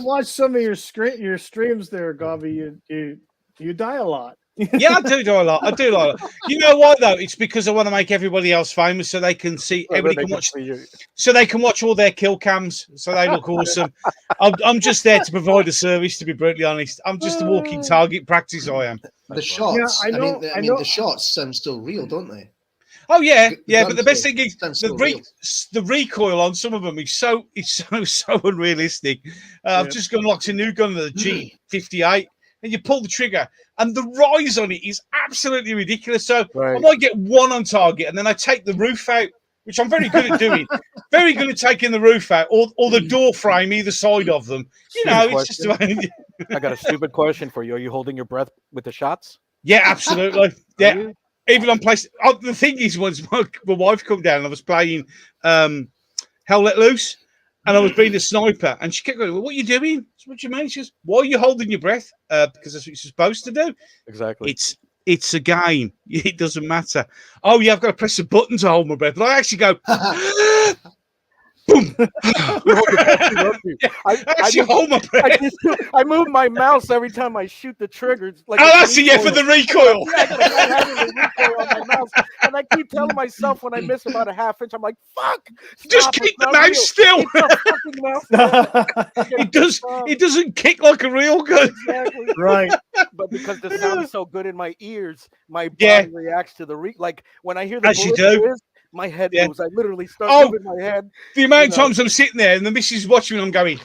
Speaker 4: watched some of your streams there, Gobby. You die a lot.
Speaker 3: Yeah, I do a lot. I do like it. You know why though? It's because I want to make everybody else famous, so they can see. Everybody can watch. So they can watch all their kill cams, so they look awesome. I'm just there to provide a service. To be brutally honest, I'm just a walking target practice. I am.
Speaker 1: The shots.
Speaker 4: Yeah,
Speaker 1: I mean, the shots sound still real, don't they?
Speaker 3: Oh yeah,
Speaker 1: The
Speaker 3: yeah. But the best thing is
Speaker 1: sounds still real.
Speaker 3: the recoil on some of them is so unrealistic. I've just gone locked a new gun, the G58, and you pull the trigger, and the rise on it is absolutely ridiculous. So I might get one on target, and then I take the roof out, which I'm very good at doing. Very good at taking the roof out, or the door frame either side of them. You know, it's just about.
Speaker 2: I got a stupid question for you. Are you holding your breath with the shots?
Speaker 3: Yeah, absolutely. Yeah. Even on place, the thing is, once my wife come down, and I was playing Hell Let Loose, and I was being a sniper, and she kept going, well, "What are you doing?" So, what do you mean? She goes, "Why are you holding your breath?" Because that's what you're supposed to do.
Speaker 2: Exactly.
Speaker 3: It's a game. It doesn't matter. Oh yeah, I've got to press a button to hold my breath, but I actually go. Boom! I actually hold my breath.
Speaker 2: I move my mouse every time I shoot the triggers. Like
Speaker 3: that's it, for the recoil.
Speaker 2: Yeah, I got recoil on my mouse, and I keep telling myself when I miss about a half inch, I'm like, "Fuck!
Speaker 3: Just keep the mouse still." It doesn't kick like a real gun.
Speaker 2: Exactly.
Speaker 4: Right.
Speaker 2: But because the sound is so good in my ears, my body reacts to the like when I hear the bullet. My head moves. I literally start moving my head.
Speaker 3: The amount of times I'm sitting there and the missus is watching me, I'm going.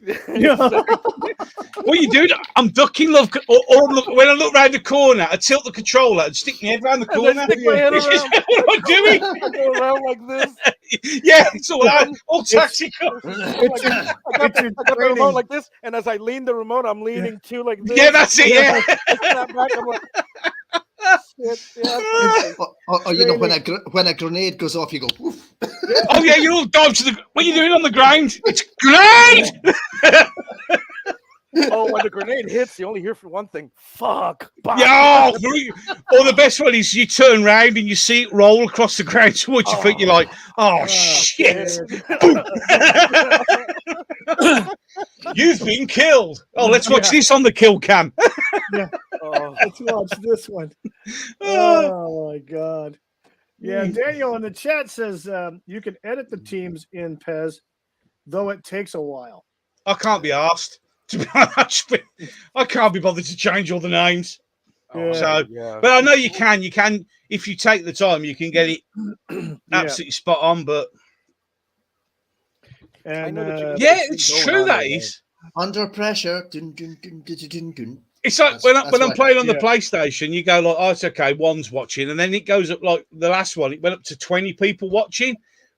Speaker 3: What are you doing? I'm ducking, love. Or when I look round the corner, I tilt the controller and stick my head round the corner.
Speaker 2: Stick my head
Speaker 3: This is what I'm doing.
Speaker 2: I go around like this.
Speaker 3: Yeah, it's all tactical.
Speaker 2: I got the remote like this, and as I lean the remote, I'm leaning too like this.
Speaker 3: Yeah, that's it. Yeah.
Speaker 2: I'm like,
Speaker 1: Or you know, when a grenade goes off, you go. Oof.
Speaker 3: Oh yeah, you all dive to the. What are you doing on the ground? It's grenade.
Speaker 2: Oh, when the grenade hits, you only hear for one thing. Fuck.
Speaker 3: Yeah. Or the best one is you turn round and you see it roll across the ground towards your feet. You're like, oh shit. You've been killed. Oh, let's watch this on the kill cam.
Speaker 4: Let's watch this one. Oh my god. Yeah, Daniel in the chat says you can edit the teams in PES, though it takes a while.
Speaker 3: I can't be asked. To be honest, I can't be bothered to change all the names. But I know you can. You can, if you take the time, you can get it absolutely spot on. But it's true that is
Speaker 1: under pressure. Dun, dun, dun, dun, dun, dun.
Speaker 3: It's like when I'm playing on the PlayStation, you go like, oh, it's okay, one's watching, and then it goes up like the last one. It went up to 20 people watching.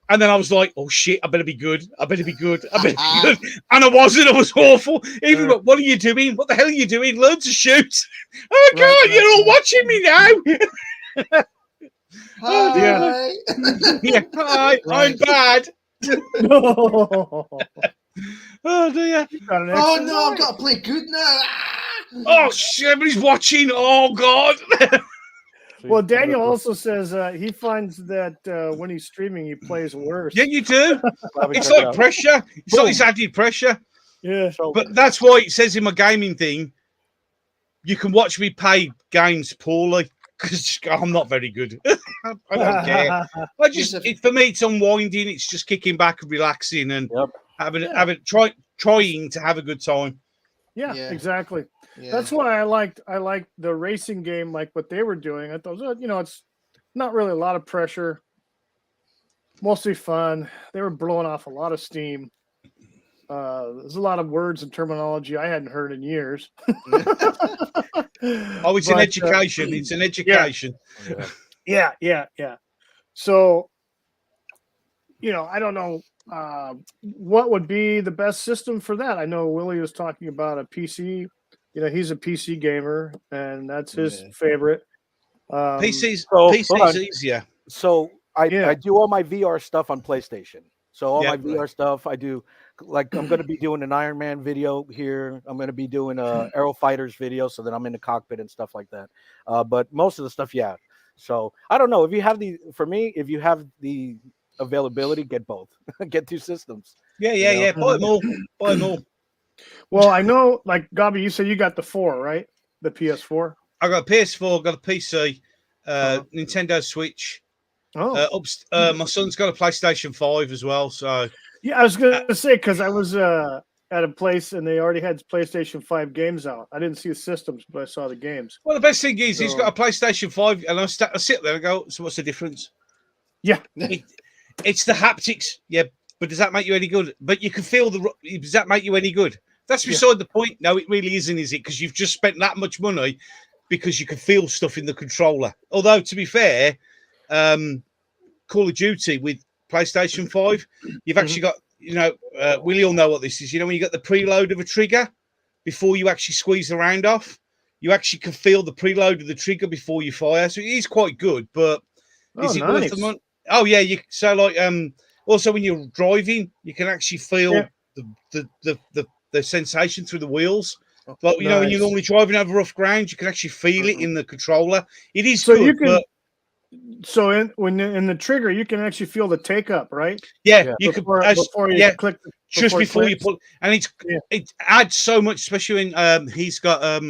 Speaker 3: And then I was like, oh, shit, I better be good. I better be good. I better be good. And I wasn't. I was awful. Even like, what are you doing? What the hell are you doing? Learn to shoot. Oh, my God, you're all watching me now.
Speaker 1: Hi.
Speaker 3: Hi, I'm bad. Oh, dear.
Speaker 1: Oh, no, I've got to play good now.
Speaker 3: Oh, shit, everybody's watching. Oh, God.
Speaker 4: Well, Daniel also says he finds that when he's streaming, he plays worse.
Speaker 3: Yeah, you do. It's like pressure. It's like this added pressure.
Speaker 4: Yeah.
Speaker 3: But that's why it says in my gaming thing, you can watch me play games poorly because I'm not very good. I don't care. For me, it's unwinding. It's just kicking back and relaxing and trying to have a good time.
Speaker 4: Yeah, exactly. Yeah. That's why I liked the racing game, like what they were doing. I thought, it's not really a lot of pressure, mostly fun. They were blowing off a lot of steam. There's a lot of words and terminology I hadn't heard in years.
Speaker 3: It's an education. It's an education.
Speaker 4: Yeah. So, I don't know what would be the best system for that. I know Willie was talking about a PC. He's a PC gamer, and that's his favorite.
Speaker 3: PC's easier.
Speaker 2: So I do all my VR stuff on PlayStation. So all my VR stuff, I do. Like I'm going to be doing an Iron Man video here. I'm going to be doing a Aero Fighters video, so that I'm in the cockpit and stuff like that. But most of the stuff, So I don't know if you have if you have the availability, get both. Get two systems.
Speaker 3: Yeah. Buy them all.
Speaker 4: Well, I know, like Gobby, you said you got the 4, right? The PS4.
Speaker 3: I got a PS4, got a PC, Nintendo Switch. My son's got a PlayStation 5 as well. So
Speaker 4: yeah, I was gonna say because I was at a place and they already had PlayStation 5 games out. I didn't see the systems, but I saw the games.
Speaker 3: Well, the best thing is he's got a PlayStation 5, and I sit there and go, so what's the difference?
Speaker 4: Yeah.
Speaker 3: It's the haptics. Yeah, but does that make you any good? But you can feel does that make you any good? That's beside the point. No, it really isn't, is it? Because you've just spent that much money because you can feel stuff in the controller. Although, to be fair, Call of Duty with PlayStation 5, you've actually got, Willie will know what this is. You know, when you got the preload of a trigger before you actually squeeze the round off, you actually can feel the preload of the trigger before you fire. So it is quite good, but is it worth the money? Oh yeah, also when you're driving, you can actually feel the sensation through the wheels. Like when you're normally driving over rough ground, you can actually feel it in the controller. It is so good,
Speaker 4: when in the trigger, you can actually feel the take up, right?
Speaker 3: Yeah, you can
Speaker 4: before you click.
Speaker 3: Just before you pull, and it adds so much, especially when he's got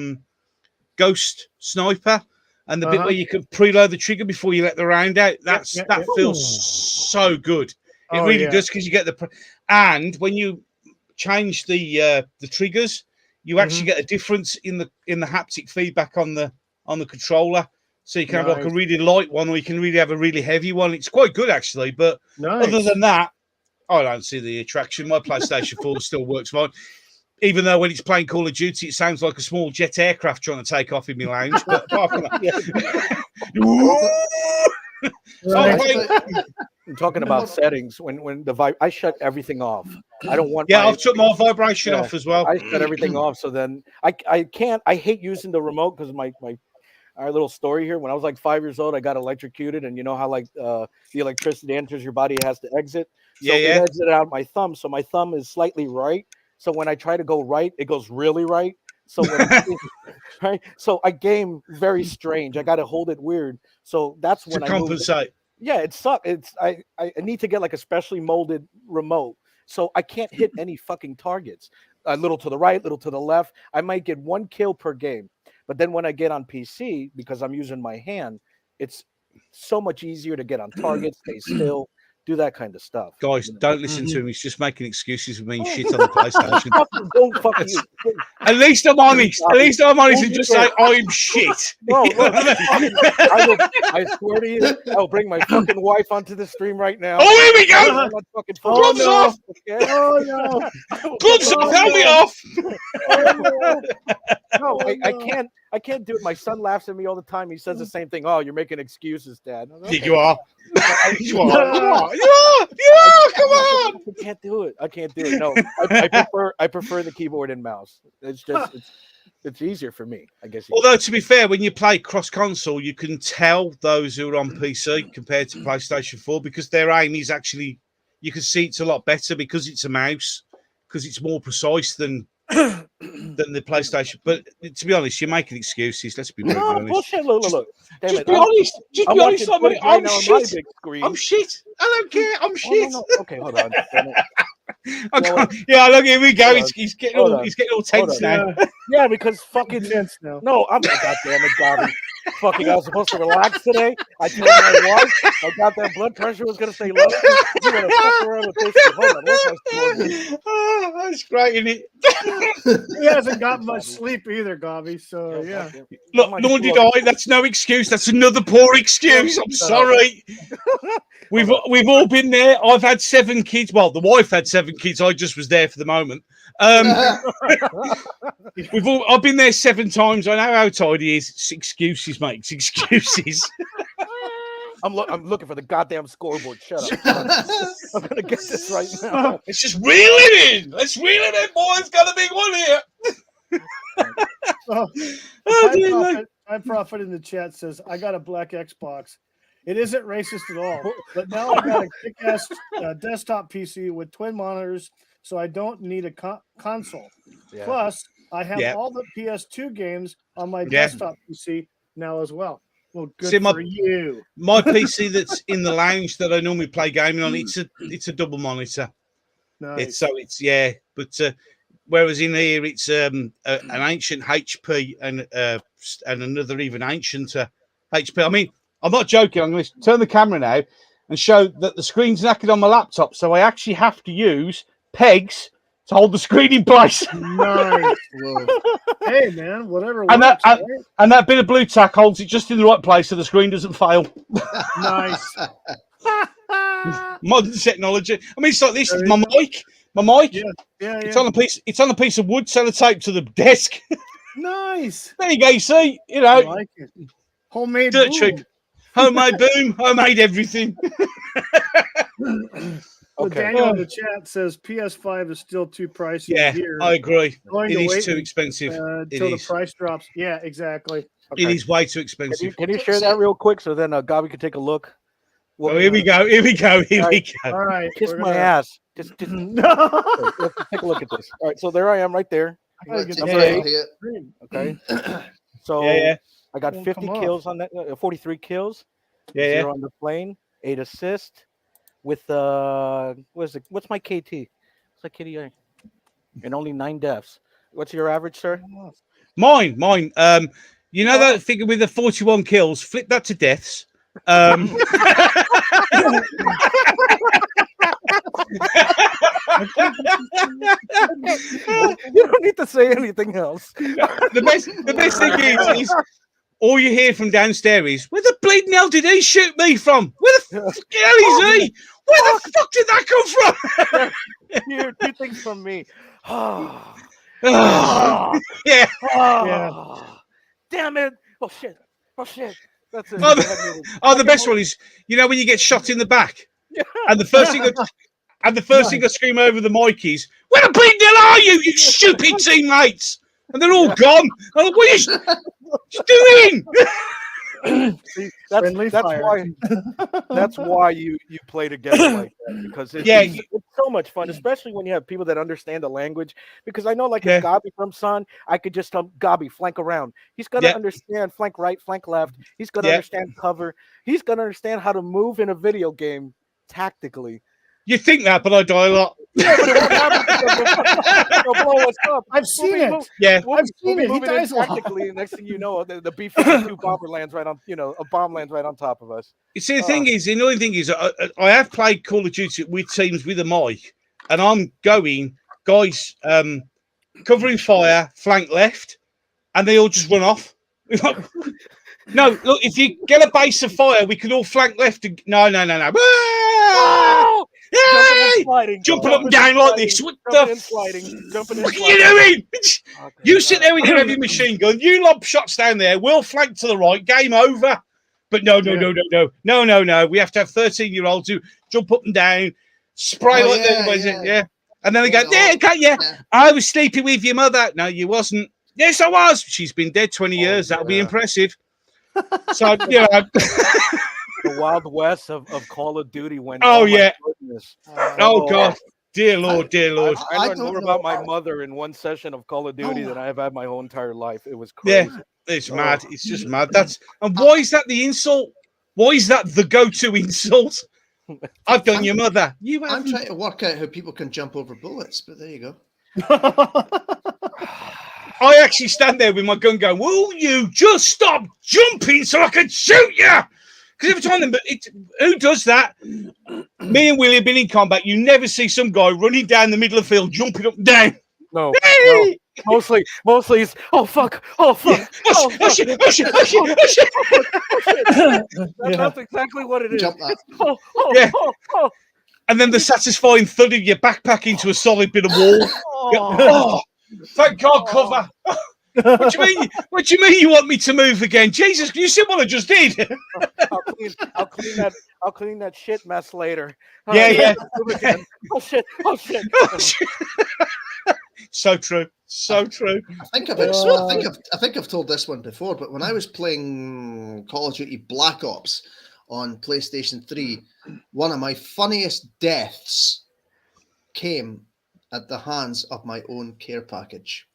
Speaker 3: Ghost Sniper, and the bit where you can preload the trigger before you let the round out. That feels so good. It really does, because you get and when you change the triggers, you actually get a difference in the haptic feedback on the controller. So you can have like a really light one, or you can really have a really heavy one. It's quite good actually, but other than that, I don't see the attraction. My PlayStation 4 still works fine. Even though when it's playing Call of Duty, it sounds like a small jet aircraft trying to take off in my lounge. But apart from that,
Speaker 2: I'm talking about settings. When the I shut everything off. I don't want.
Speaker 3: I've took my vibration off as well.
Speaker 2: I shut everything off, so then I can't. I hate using the remote because our little story here. When I was like 5 years old, I got electrocuted, and you know how the electricity enters your body, it has to exit. So it exited out my thumb. So my thumb is slightly right. So when I try to go right, it goes really right. So right. So I game very strange. I got to hold it weird. So that's when I
Speaker 3: compensate.
Speaker 2: It sucks. I need to get like a specially molded remote. So I can't hit any fucking targets. A little to the right, little to the left. I might get 1 kill per game. But then when I get on PC, because I'm using my hand, it's so much easier to get on target, stay still, do that kind of stuff.
Speaker 3: Guys, don't listen to him. He's just making excuses for being shit on the PlayStation.
Speaker 2: Don't fuck you.
Speaker 3: At least I'm honest. At least I'm honest and just say I'm shit.
Speaker 2: No, look, I swear to you, I'll bring my fucking wife onto the stream right now.
Speaker 3: Oh, here we go. Gloves off.
Speaker 4: Okay? Oh no.
Speaker 3: Gloves off. Helmet off.
Speaker 2: No, I can't do it. My son laughs at me all the time. He says the same thing. Oh, you're making excuses, Dad.
Speaker 3: Okay. You are. You are. Come on.
Speaker 2: I can't do it. No, I prefer the keyboard and mouse. It's easier for me, I guess.
Speaker 3: Although to be fair, when you play cross console, you can tell those who are on PC compared to PlayStation 4 because their aim is actually, you can see it's a lot better because it's a mouse, because it's more precise than the PlayStation. But to be honest, you're making excuses. Let's be honest.
Speaker 2: Bullshit. Look.
Speaker 3: Just be honest. Just be honest. I'm shit. I'm shit. I don't care. I'm shit.
Speaker 2: No. Okay, hold on.
Speaker 3: Look, here we go. He's getting all tense now.
Speaker 4: Yeah, because fucking tense now.
Speaker 2: No, I'm goddamn it, Gobby. Fucking, I was supposed to relax today. I told my wife my goddamn blood pressure was gonna stay low. You wanna fuck around with this? Hold on,
Speaker 3: that's great, isn't it?
Speaker 4: He hasn't got much sleep either, Gobby. So yeah.
Speaker 3: Look, nor did I. That's no excuse. That's another poor excuse. I'm sorry. We've all been there. I've had 7 kids. Well, the wife had 7 kids. I just was there for the moment. I've been there 7 times. I know how tired he is. It's excuses, mate. It's excuses.
Speaker 2: I'm looking for the goddamn scoreboard. Shut up. I'm gonna get this right now.
Speaker 3: Let's just reel it in. Let's reel it in, boys. Got a big one here.
Speaker 4: My prophet in the chat says, I got a black Xbox. It isn't racist at all, but now I got a kick-ass desktop PC with twin monitors, so I don't need a console. Yeah. Plus, I have all the PS2 games on my desktop PC now as well. Well, good for you.
Speaker 3: My PC that's in the lounge that I normally play gaming on, it's a double monitor.
Speaker 4: Nice.
Speaker 3: But whereas in here it's an ancient HP and another even ancienter HP. I mean, I'm not joking. I'm going to turn the camera now and show that the screen's knackered on my laptop, so I actually have to use pegs to hold the screen in place.
Speaker 4: Nice. Hey, man, whatever
Speaker 3: And
Speaker 4: works, right?
Speaker 3: and that bit of blue tack holds it just in the right place so the screen doesn't fail.
Speaker 4: Nice.
Speaker 3: Modern technology. I mean, it's like this. My mic. Yeah. It's on a piece. It's on a piece of wood sellotape to the desk.
Speaker 4: Nice.
Speaker 3: There you go. You see, you know,
Speaker 4: I like it. Homemade
Speaker 3: dirt
Speaker 4: boom.
Speaker 3: trick. Homemade boom. Homemade everything.
Speaker 4: So Daniel in the chat says PS5 is still too pricey.
Speaker 3: Yeah,
Speaker 4: here.
Speaker 3: I agree.
Speaker 4: Going
Speaker 3: It
Speaker 4: to
Speaker 3: is
Speaker 4: wait
Speaker 3: too expensive.
Speaker 4: until the price drops. Yeah, exactly.
Speaker 3: It is way too expensive.
Speaker 2: Can you share that real quick so then Gobby can take a look?
Speaker 3: Oh, here we go. Here we go. Here we go.
Speaker 4: All right.
Speaker 2: Kiss my ass. Just let's take a look at this. All right, so there I am right there. Okay. So
Speaker 3: yeah.
Speaker 2: I got 50 kills on that, 43 kills.
Speaker 3: Yeah,
Speaker 2: 0 on the plane, 8 assists with what's my KT? What's my KDA? And only 9 deaths. What's your average, sir?
Speaker 3: Mine. You know that figure with the 41 kills? Flip that to deaths.
Speaker 2: You don't need to say anything else.
Speaker 3: The best thing is all you hear from downstairs is, where the bleeding hell did he shoot me from? Where the hell is he? Where the fuck did that come from?
Speaker 2: You hear 2 things from me.
Speaker 3: Yeah.
Speaker 2: Damn it. Oh shit. That's it.
Speaker 3: The best one is, you know, when you get shot in the back, and the first thing I scream over the mic is, where the bleeding hell are you, you stupid teammates? And they're all gone. I'm like, what are you doing?
Speaker 2: See, that's why you play together like that, because it's so much fun, especially when you have people that understand the language. Because I know, like, if Gobby from Sun, I could just tell Gobby, flank around. He's gonna understand flank right, flank left. He's gonna understand cover. He's gonna understand how to move in a video game tactically.
Speaker 3: You think that, but I die a lot.
Speaker 4: I've seen it.
Speaker 3: Yeah,
Speaker 4: I've seen it. He dies
Speaker 2: tactically. Next thing you know, the B-52 bomber lands right on. A bomb lands right on top of us.
Speaker 3: You see, the annoying thing is, I have played Call of Duty with teams with a mic, and I'm going, guys, covering fire, flank left, and they all just run off. No, look, if you get a base of fire, we can all flank left. No. Jumping up and down like this. What the fuck are you doing? You sit there with your heavy machine gun. You lob shots down there. We'll flank to the right. Game over. But no. We have to have 13-year-olds who jump up and down, spray like that. Yeah. And then they go, I was sleeping with your mother. No, you wasn't. Yes, I was. She's been dead 20 years. That'll be impressive. So,
Speaker 2: the Wild West of Call of Duty when
Speaker 3: God, dear Lord.
Speaker 2: I learned more about my mother in one session of Call of Duty than I've had my whole entire life. It was crazy.
Speaker 3: Yeah, it's mad. It's just mad. And why is that the insult? Why is that the go-to insult? I've done your mother.
Speaker 1: I'm trying to work out how people can jump over bullets, but there you go.
Speaker 3: I actually stand there with my gun going, will you just stop jumping so I can shoot you? Because every time, who does that? Me and Willie have been in combat. You never see some guy running down the middle of the field, jumping up and down.
Speaker 2: No. Mostly it's, oh fuck. Oh shit. That's exactly what it is.
Speaker 1: Jump that.
Speaker 2: Oh.
Speaker 3: And then the satisfying thud of your backpack into a solid bit of wall. Thank God, cover. What do you mean you want me to move again? Jesus, you see what I just did?
Speaker 2: I'll clean that shit mess later.
Speaker 3: Yeah.
Speaker 2: Oh shit.
Speaker 3: So true.
Speaker 1: I think I've told this one before, but when I was playing Call of Duty Black Ops on PlayStation 3, one of my funniest deaths came at the hands of my own care package.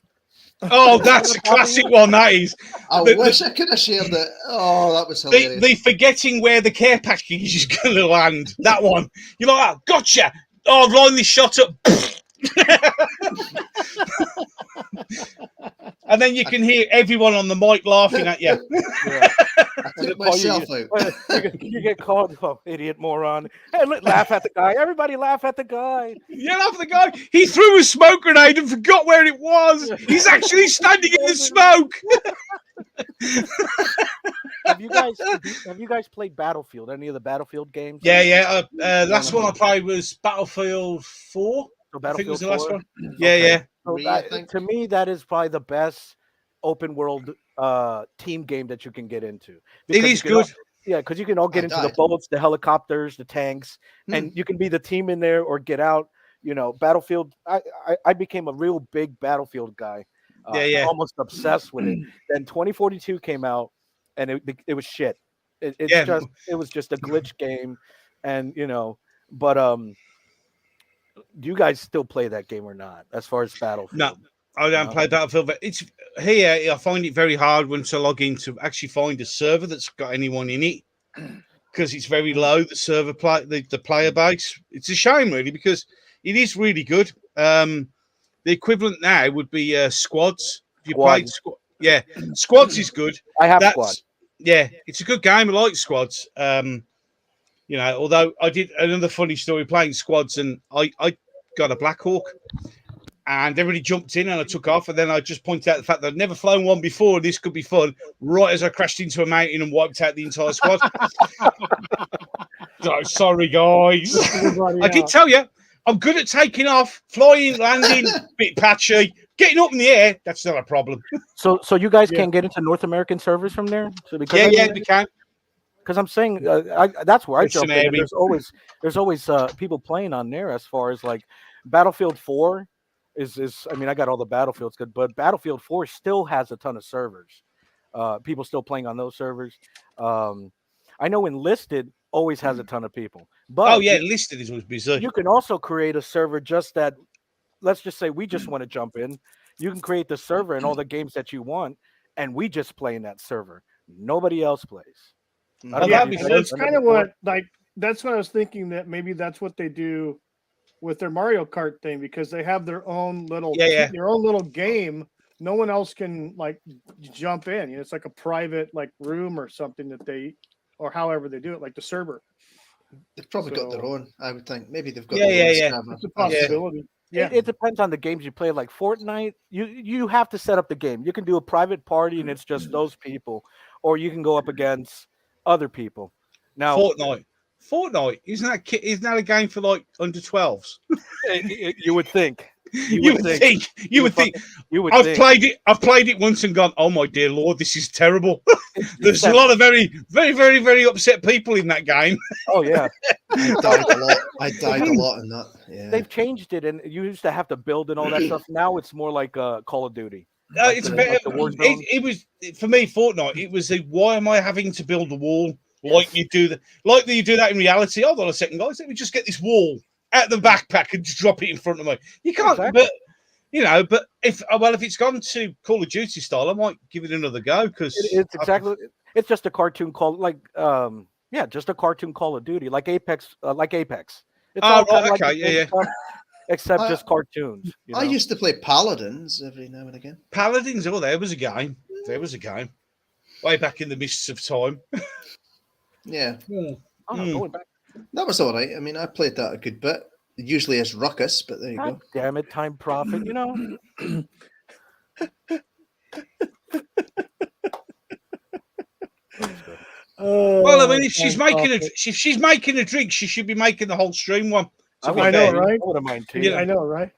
Speaker 3: Oh, that's a classic one, that is.
Speaker 1: I wish I could have shared it. Oh, that was hilarious.
Speaker 3: The forgetting where the care package is going to land. That one. You're like, gotcha. Oh, I've lined this shot up. And then you can hear everyone on the mic laughing at you.
Speaker 2: Yeah.
Speaker 1: I took myself out.
Speaker 2: You get called, oh, idiot moron. Hey, laugh at the guy. Everybody laugh at the guy.
Speaker 3: You laugh at the guy. He threw a smoke grenade and forgot where it was. He's actually standing in the smoke.
Speaker 2: Have you guys played Battlefield? Any of the Battlefield games?
Speaker 3: Yeah. Last one I played was Battlefield 4.
Speaker 2: So
Speaker 3: I think it was the
Speaker 2: 4?
Speaker 3: last one. Yeah.
Speaker 2: So to me, that is probably the best open world team game that you can get into.
Speaker 3: It is good.
Speaker 2: Because you can all get into the boats, the helicopters, the tanks, and you can be the team in there or get out. You know, Battlefield. I became a real big Battlefield guy. Almost obsessed with it. Then 2042 came out, and it was shit. It was just a glitch game, and but do you guys still play that game or not? As far as Battlefield,
Speaker 3: no, I don't play Battlefield. But it's here. I find it very hard when to log in to actually find a server that's got anyone in it because it's very low. The server the player base. It's a shame really because it is really good. The equivalent now would be Squads. If you played Squads, Squads is good.
Speaker 2: I have Squads.
Speaker 3: Yeah, it's a good game. I like Squads. Although I did another funny story playing Squads, and I got a Black Hawk, and everybody jumped in, and I took off, and then I just pointed out the fact that I'd never flown one before. This could be fun. Right as I crashed into a mountain and wiped out the entire squad. Sorry, guys. I did tell you. I'm good at taking off, flying, landing, bit patchy, getting up in the air. That's not a problem.
Speaker 2: So you guys can't get into North American servers from there? So we
Speaker 3: can.
Speaker 2: Because I'm saying that's where I jump in. There's always people playing on there. As far as like Battlefield 4 is. I mean, I got all the Battlefields good, but Battlefield 4 still has a ton of servers. People still playing on those servers. I know Enlisted always has a ton of people. But
Speaker 3: Enlisted is always busy.
Speaker 2: You can also create a server just that. Let's just say we just want to jump in. You can create the server and all the games that you want, and we just play in that server. Nobody else plays.
Speaker 4: That's kind of what that's what I was thinking, that maybe that's what they do with their Mario Kart thing, because they have their own little game. No one else can jump in. It's like a private room or something that they, or however they do it, like the server.
Speaker 1: They've probably got their own. I would think maybe they've got their own.
Speaker 4: It's a possibility. Yeah.
Speaker 2: It depends on the games you play. Like Fortnite, you have to set up the game. You can do a private party and it's just those people, or you can go up against other people. Now,
Speaker 3: Fortnite isn't that a game for under 12s?
Speaker 2: You would think.
Speaker 3: You would think. I've played it once and gone, oh my dear Lord, this is terrible. There's a lot of very, very, very, very upset people in that game.
Speaker 2: Oh yeah,
Speaker 1: I died a lot in that. Yeah.
Speaker 2: They've changed it, and you used to have to build and all that stuff. Now it's more like Call of Duty.
Speaker 3: It's better. It was for me. Fortnite. It was why am I having to build a wall like you do that in reality? Hold on a second, guys. Let me just get this wall out the backpack and just drop it in front of me. You can't, but but if it's gone to Call of Duty style, I might give it another go because
Speaker 2: it's just a cartoon called just a cartoon Call of Duty, like Apex. It's except just cartoons.
Speaker 1: I used to play Paladins every now and again.
Speaker 3: Paladins, there was a game. There was a game way back in the mists of time.
Speaker 1: Yeah.
Speaker 2: Going back.
Speaker 1: That was all right. I mean, I played that a good bit. Usually as Ruckus, but there you go.
Speaker 2: Damn it, Time Prophet.
Speaker 3: Well, I mean, if she's making a drink, she should be making the whole stream one.
Speaker 4: I know, right?
Speaker 2: I wouldn't mind too.
Speaker 4: I know, right?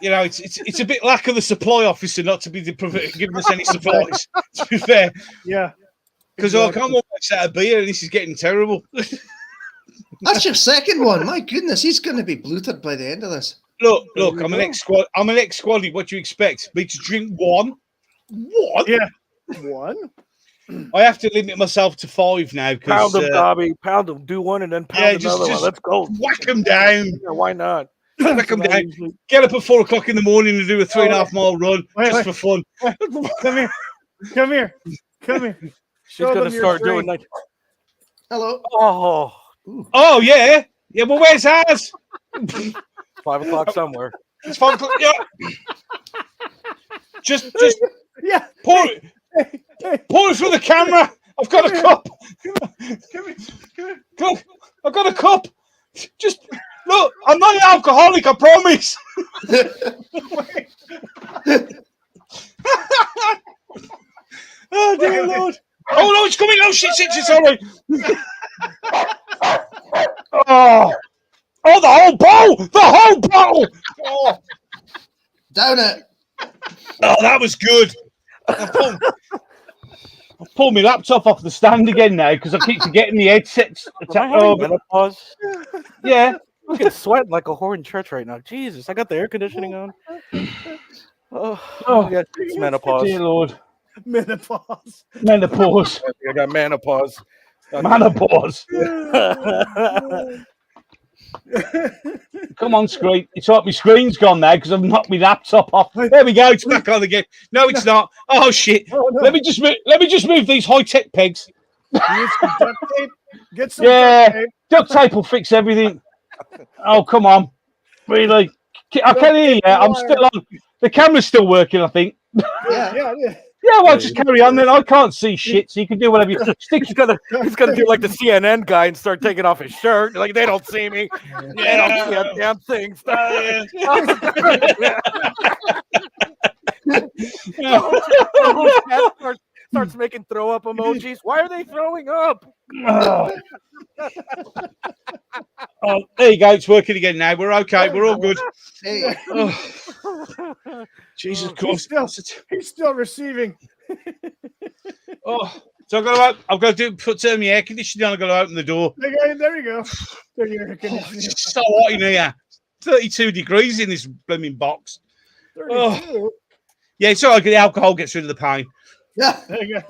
Speaker 3: It's a bit lack of the supply officer not to be giving us any supplies. To be fair,
Speaker 4: yeah.
Speaker 3: Because I can't watch that a beer, and this is getting terrible.
Speaker 1: That's your second one. My goodness, he's going to be bloated by the end of this.
Speaker 3: Look, I'm an ex-squad. I'm an ex-squaddy. What do you expect? Me to drink one? What?
Speaker 4: Yeah, one.
Speaker 3: I have to limit myself to 5 now.
Speaker 2: Pound them, Gobby. Pound them. Do one and then pound another one. Let's go.
Speaker 3: Whack them down.
Speaker 2: Yeah, why not?
Speaker 3: Whack them down. Get up at 4 o'clock in the morning and do a 3.5 mile run for fun.
Speaker 4: Come here.
Speaker 2: She's going to start doing that.
Speaker 1: Hello.
Speaker 2: Oh.
Speaker 3: Oh, yeah. Yeah, well, where's ours?
Speaker 2: 5 o'clock somewhere.
Speaker 3: It's 5 o'clock. Yeah. Just
Speaker 4: Yeah.
Speaker 3: pour it. Pour it through the camera. I've got a cup. Come on. I've got a cup. Just look. I'm not an alcoholic. I promise. Oh dear Lord. Oh no, it's coming. Oh shit, sorry. Oh, the whole bowl. The whole bottle. Oh.
Speaker 1: Down it.
Speaker 3: Oh, that was good. I've pulled my laptop off the stand again now because I keep forgetting the headsets.
Speaker 2: Menopause.
Speaker 3: Yeah.
Speaker 2: I'm fucking sweating like a whore in church right now. Jesus, I got the air conditioning on. Oh, yeah, it's menopause.
Speaker 3: Dear Lord.
Speaker 4: Menopause.
Speaker 2: I got menopause.
Speaker 3: Menopause. Come on, screen. It's like my screen's gone now because I've knocked my laptop off. There we go. It's back on again. No, it's not. Oh shit.
Speaker 4: Oh, no.
Speaker 3: Let me just move these high-tech pegs.
Speaker 4: You need some duct tape? Get some duct tape.
Speaker 3: Duct tape will fix everything. Oh, come on. Really? I can hear you. I'm still on. The camera's still working, I think.
Speaker 4: Yeah.
Speaker 3: Yeah, well, just carry on then. I can't see shit, so you can do whatever you stick.
Speaker 2: He's gonna do like the CNN guy and start taking off his shirt. Like they don't see me. They don't see a damn thing. Starts making throw up emojis. Why are they throwing up?
Speaker 3: Oh, there you go. It's working again now. We're okay. We're all good.
Speaker 1: Hey.
Speaker 3: Oh. Jesus Christ.
Speaker 4: He's still receiving.
Speaker 3: Oh, so I've got to turn my air conditioning on. I've got to open the door.
Speaker 4: There you go. Turn your air
Speaker 3: Oh,
Speaker 4: conditioning
Speaker 3: it's so hot in here. 32 degrees in this blooming box. Oh. Yeah, it's all right. The alcohol gets rid of the pain.
Speaker 1: Yeah.
Speaker 4: There you go.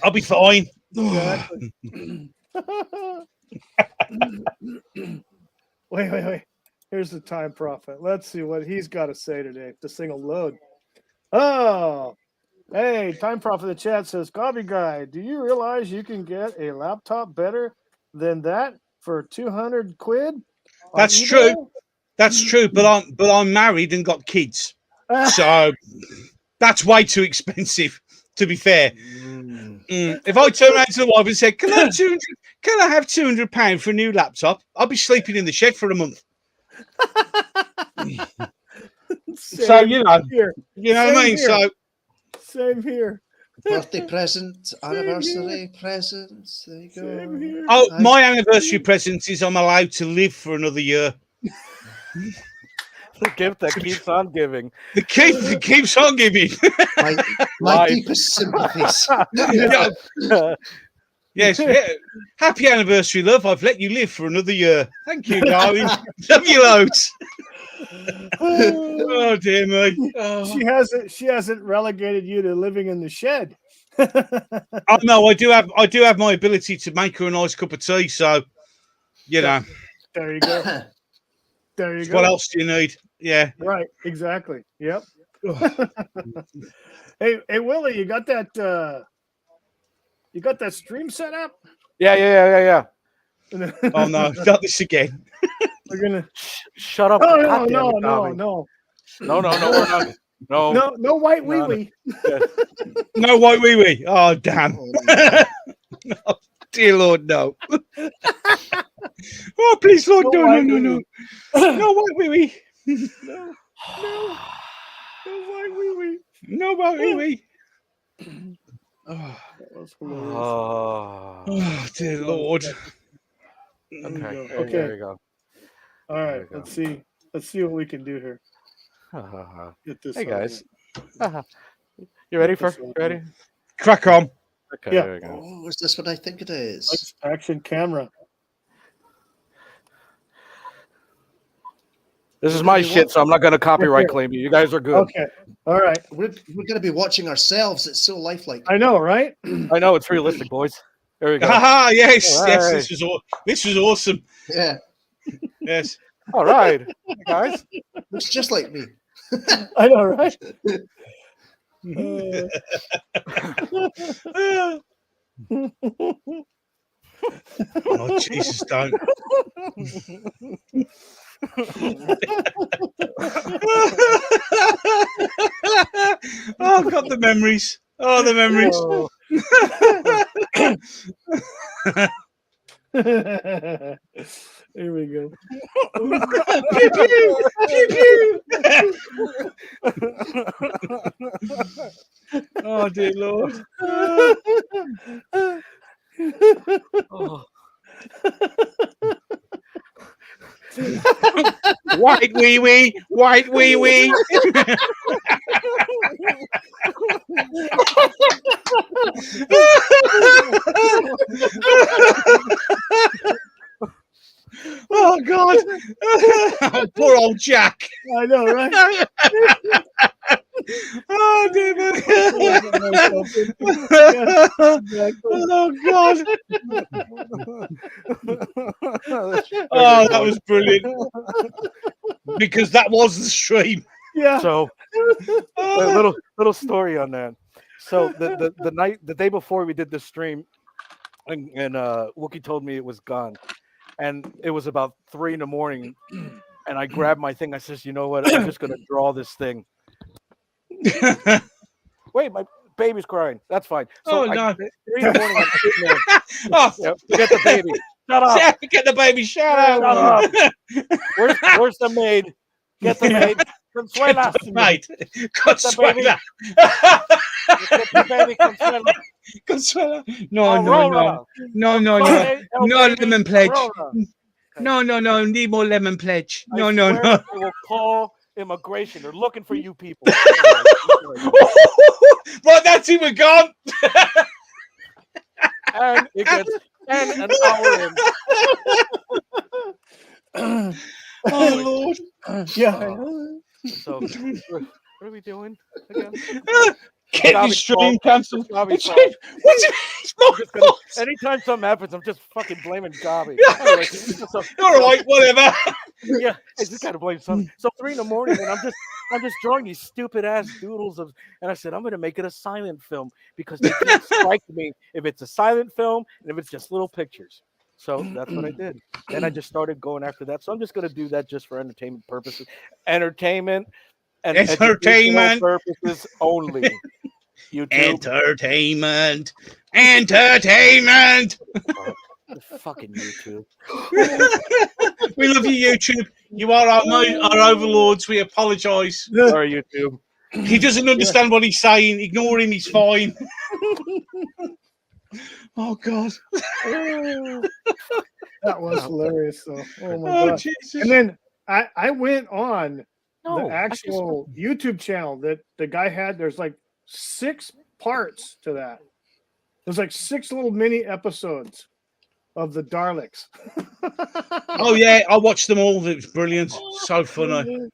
Speaker 3: I'll be fine.
Speaker 4: Wait. Here's the time prophet. Let's see what he's got to say today. If this thing will load. Oh, hey, time prophet. The chat says, Gobby Guy, do you realize you can get a laptop better than that for 200 quid?
Speaker 3: That's true. That's true. But I'm married and got kids, so that's way too expensive. To be fair, if I turn around to the wife and said, "Can I have £200 for a new laptop?" I'll be sleeping in the shed for a month. So you know what I mean. So
Speaker 4: same here.
Speaker 1: Birthday present, anniversary presents. There you go.
Speaker 4: Here.
Speaker 3: Oh, my anniversary present is I'm allowed to live for another year.
Speaker 2: The gift that keeps on giving.
Speaker 3: The gift that keeps on giving.
Speaker 1: my deepest sympathies.
Speaker 3: Yes. Happy anniversary, love. I've let you live for another year. Thank you, darling. Love you loads. Oh dear me. Oh.
Speaker 4: She hasn't relegated you to living in the shed.
Speaker 3: Oh no, I do have my ability to make her a nice cup of tea, so you know.
Speaker 4: There you go. There you go.
Speaker 3: What else do you need? Yeah.
Speaker 4: Right, exactly. Yep. Hey, Willie, you got that stream set up?
Speaker 2: Yeah.
Speaker 3: Oh no, not this again.
Speaker 4: We're gonna
Speaker 2: shut up.
Speaker 4: No,
Speaker 2: God
Speaker 4: no,
Speaker 2: damn it,
Speaker 4: no,
Speaker 2: Tommy.
Speaker 4: no.
Speaker 2: No, we're not.
Speaker 4: No white wee wee.
Speaker 3: No white wee wee. Oh damn. Oh, dear Lord, no. Oh please, Lord, no. No white wee wee. No white wee wee. No white wee wee. Oh dear Lord.
Speaker 2: Okay. There you go.
Speaker 4: All right, let's see what we can do here. Get this.
Speaker 2: Hey guys, you ready? Ready?
Speaker 3: Crack on.
Speaker 2: Okay,
Speaker 4: yeah.
Speaker 2: There we go.
Speaker 1: Oh, is this what I think it is?
Speaker 4: Action camera.
Speaker 2: This is my shit, so I'm not going to copyright claim you. You guys are good.
Speaker 4: Okay. All right.
Speaker 1: We're going to be watching ourselves. It's so lifelike.
Speaker 4: I know, right?
Speaker 2: I know it's realistic, boys. There we go.
Speaker 3: Ah, yes,
Speaker 2: All
Speaker 3: yes.
Speaker 2: right.
Speaker 3: This was awesome.
Speaker 1: Yeah.
Speaker 3: Yes.
Speaker 2: All right, hey guys.
Speaker 1: Looks just like me.
Speaker 4: I know, right?
Speaker 3: Oh Jesus, don't. Oh God, the memories. Oh, the memories.
Speaker 4: Here we go.
Speaker 3: Pew pew pew pew. Oh dear Lord.
Speaker 2: Oh.
Speaker 3: White wee wee, white wee wee. Oh God! Oh, poor old Jack.
Speaker 4: I know, right?
Speaker 3: Oh dear. Oh God! Oh, that was brilliant. Because that was the stream.
Speaker 4: Yeah.
Speaker 2: So a little story on that. So the day before we did the stream, and Wookie told me it was gone, and it was about 3 a.m. And I grabbed my thing. I says, you know what? I'm just gonna draw this thing. Wait, my baby's crying. That's fine. So
Speaker 3: no!
Speaker 2: 3 a.m. I'm sitting there.
Speaker 3: Oh,
Speaker 2: Yep, forget the baby. Shut up.
Speaker 3: Get the baby. Shut
Speaker 2: Shut
Speaker 3: up.
Speaker 2: Where's the maid? Get the maid. Consuela.
Speaker 3: Get the maid. Consuela.
Speaker 2: Get the baby, Consuela.
Speaker 3: Consuela. No,
Speaker 2: Aurora.
Speaker 3: no, lemon pledge. No, need more lemon pledge. No.
Speaker 2: They will call immigration. They're looking for you people.
Speaker 3: Right, that's him. We're gone.
Speaker 2: And it gets an hour in.
Speaker 3: Oh Lord.
Speaker 4: Yeah.
Speaker 2: So what are we doing again?
Speaker 3: Get this stream cancelled.
Speaker 2: Gobby's Anytime something happens, I'm just fucking blaming Gobby. Anyway,
Speaker 3: all right, whatever.
Speaker 2: Yeah, I just gotta blame something. So 3 a.m, and I'm just drawing these stupid ass doodles of, and I said I'm gonna make it a silent film because they can't strike me if it's a silent film and if it's just little pictures. So that's what I did. And I just started going after that. So I'm just gonna do that just for entertainment purposes. Entertainment and
Speaker 3: entertainment
Speaker 2: purposes only. YouTube.
Speaker 3: Entertainment.
Speaker 2: Fucking YouTube.
Speaker 3: We love you, YouTube. You are our overlords. We apologise.
Speaker 2: Sorry, YouTube.
Speaker 3: He doesn't understand what he's saying. Ignore him. He's fine. Oh God.
Speaker 4: That was hilarious. So, oh my God.
Speaker 3: Jesus.
Speaker 4: And then I went on the actual YouTube channel that the guy had. There's like 6 parts to that. There's like 6 little mini episodes of the Daleks.
Speaker 3: Oh yeah, I watched them all. It was brilliant. So funny.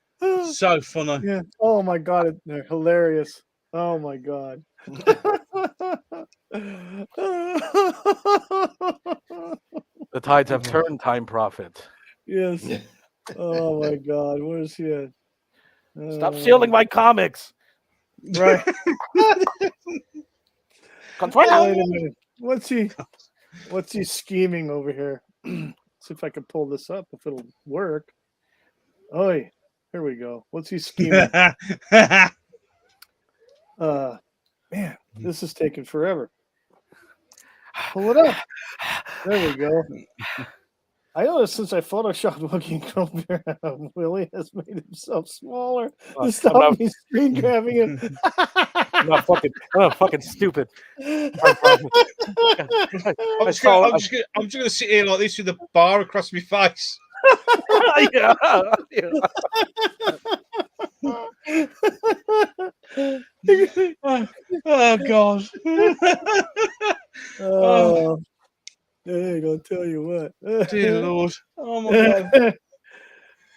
Speaker 3: So funny.
Speaker 4: Yeah. Oh my God, they're hilarious. Oh my God.
Speaker 2: The tides have turned, time prophet.
Speaker 4: Yes. Oh my God, where's he at?
Speaker 2: Stop stealing my comics.
Speaker 4: Right.
Speaker 2: Consuela.
Speaker 4: Wait a minute. What's he scheming over here? See if I can pull this up, if it'll work. Oh, here we go. What's he scheming? Man, this is taking forever. Pull it up. There we go. I noticed since I photoshopped Wookie and Crual Birab, Willie has made himself smaller to stop me screen grabbing him.
Speaker 2: I'm not fucking stupid.
Speaker 3: I'm just gonna sit here like this with a bar across my face.
Speaker 2: Yeah.
Speaker 3: Oh God.
Speaker 4: Oh, there you go. Tell you what.
Speaker 3: Dear Lord. Oh my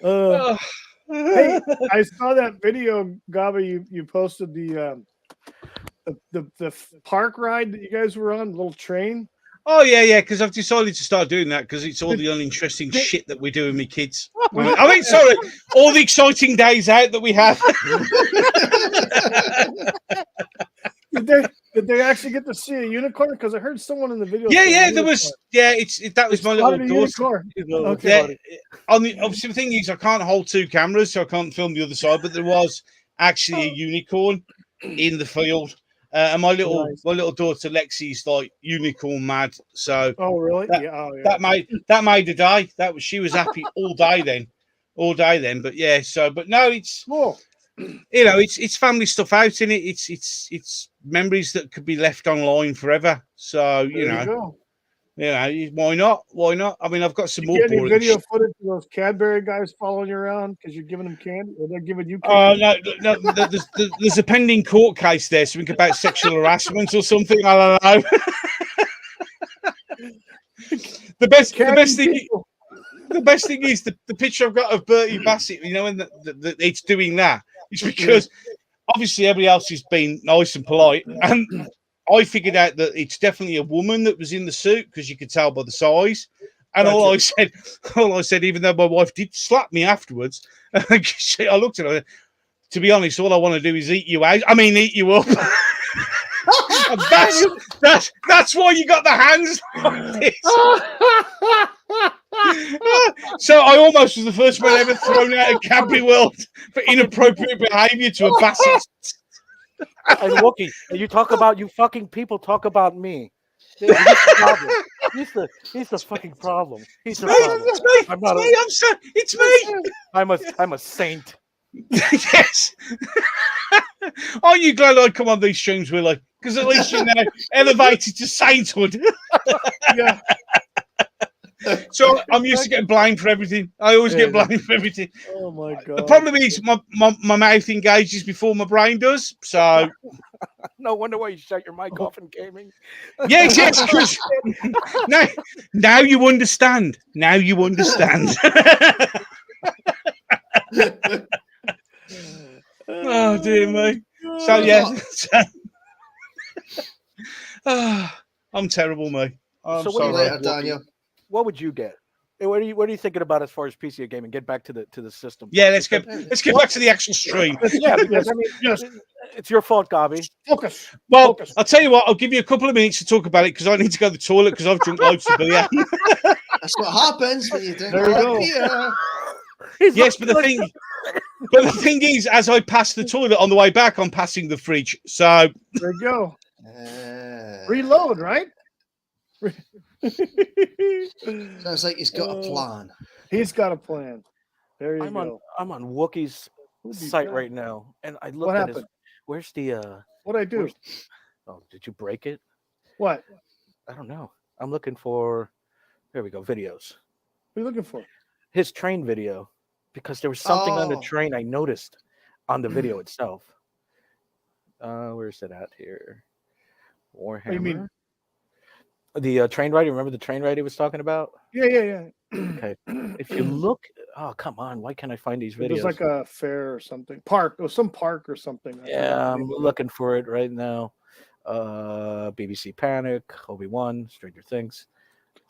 Speaker 3: God.
Speaker 4: Hey, I saw that video, Gobby. You posted the park ride that you guys were on, little train.
Speaker 3: Oh yeah, because I've decided to start doing that because it's all the uninteresting shit that we do with my kids. I mean, sorry, all the exciting days out that we have.
Speaker 4: Did they actually get to see a unicorn? Because I heard someone in the video.
Speaker 3: Yeah, there was. Yeah, that was my little daughter.
Speaker 4: Unicorn.
Speaker 3: Okay. Yeah, obviously the thing is, I can't hold two cameras, so I can't film the other side. But there was actually a unicorn in the field, and my little daughter Lexi's like unicorn mad. So.
Speaker 4: Oh really?
Speaker 3: That made the day. She was happy all day then. But yeah. So, but no, it's
Speaker 4: cool.
Speaker 3: It's family stuff out in it. It's memories that could be left online forever. So why not? Why not? I mean, I've got some more
Speaker 4: boring video footage of those Cadbury guys following you around because you're giving them candy, or they're giving you candy.
Speaker 3: No. There's a pending court case there, something about sexual harassment or something. I don't know. The best thing is the picture I've got of Bertie Bassett. You know, when it's doing that, it's because obviously everybody else has been nice and polite, and I figured out that it's definitely a woman that was in the suit because you could tell by the size. And all I said, even though my wife did slap me afterwards, I looked at her. To be honest, all I want to do is eat you out. I mean, eat you up. That's why you got the hands like this. So I almost was the first man ever thrown out of Cadbury World for inappropriate behaviour to a Bassett.
Speaker 2: And Wookie, you fucking people talk about me. He's the problem. He's the fucking problem. He's the problem.
Speaker 3: It's me.
Speaker 2: I'm a saint.
Speaker 3: Yes. Are you glad I come on these streams, Willie? Because at least you're now elevated to sainthood.
Speaker 4: Yeah.
Speaker 3: So I'm used to getting blamed for everything. I always get blamed for everything.
Speaker 4: Oh my god.
Speaker 3: The problem is my mouth engages before my brain does. So
Speaker 2: no wonder why you shut your mic off in gaming.
Speaker 3: Yes, because now you understand. Now you understand. Oh dear me. So yeah. I'm terrible, mate. I'm sorry,
Speaker 1: Daniel.
Speaker 2: What would you get? What are you thinking about as far as PC gaming? Get back to the system.
Speaker 3: Yeah, let's get back to the actual stream.
Speaker 2: Yeah, because I mean, it's your fault, Gobby.
Speaker 4: Focus.
Speaker 3: Well, I'll tell you what. I'll give you a couple of minutes to talk about it because I need to go to the toilet because I've drunk loads of beer.
Speaker 1: That's what happens when you drink
Speaker 4: beer.
Speaker 3: Yes, but the thing is, as I pass the toilet on the way back, I'm passing the fridge. So
Speaker 4: there you go. Reload, right?
Speaker 1: Sounds like he's got a plan.
Speaker 4: He's got a plan. There you go.
Speaker 2: I'm on Wookie's site right now, and I looked at his. Where's the?
Speaker 4: What'd I do?
Speaker 2: Oh, did you break it?
Speaker 4: What?
Speaker 2: I don't know. I'm looking for. There we go. Videos.
Speaker 4: What are you looking for?
Speaker 2: His train video, because there was something on the train I noticed on the video itself. Where's it at here? Warhammer.
Speaker 4: What do you mean?
Speaker 2: The train ride. Remember the train ride he was talking about?
Speaker 4: Yeah.
Speaker 2: Okay. If you look, oh come on, why can't I find these videos?
Speaker 4: There's like a fair or something, park or some park or something.
Speaker 2: Yeah, I'm looking for it right now. BBC Panic, Obi-Wan, Stranger Things.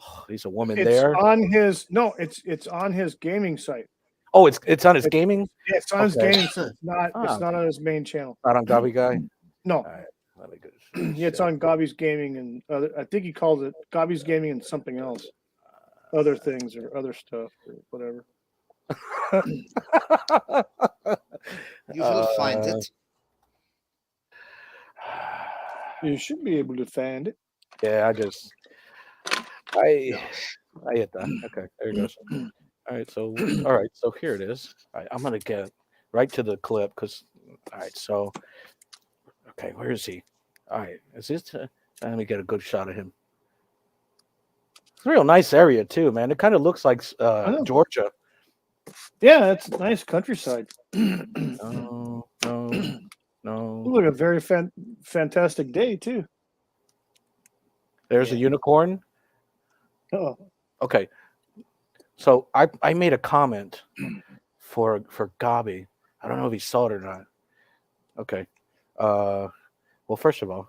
Speaker 2: Oh, he's a woman there.
Speaker 4: It's on his gaming site.
Speaker 2: Oh, it's on his gaming.
Speaker 4: Yeah, it's on his gaming site. It's not on his main channel.
Speaker 2: Not on Gobby Guy.
Speaker 4: No.
Speaker 2: All right.
Speaker 4: Yeah, it's on Gobby's Gaming and I think he calls it Gobby's Gaming and something else, other things or other stuff or whatever.
Speaker 1: You will find it.
Speaker 4: You should be able to find it.
Speaker 2: Yeah, I hit that. Okay, there it goes. All right, so here it is. I'm gonna get right to the clip because. All right, so. Okay, where is he? All right, is this? Let me get a good shot of him. It's a real nice area too, man. It kind of looks like Georgia.
Speaker 4: Yeah, it's nice countryside.
Speaker 2: No.
Speaker 4: Look, a very fantastic day too.
Speaker 2: There's a unicorn.
Speaker 4: Oh.
Speaker 2: Okay, so I made a comment for Gobby. I don't know if he saw it or not. Okay. Well, first of all,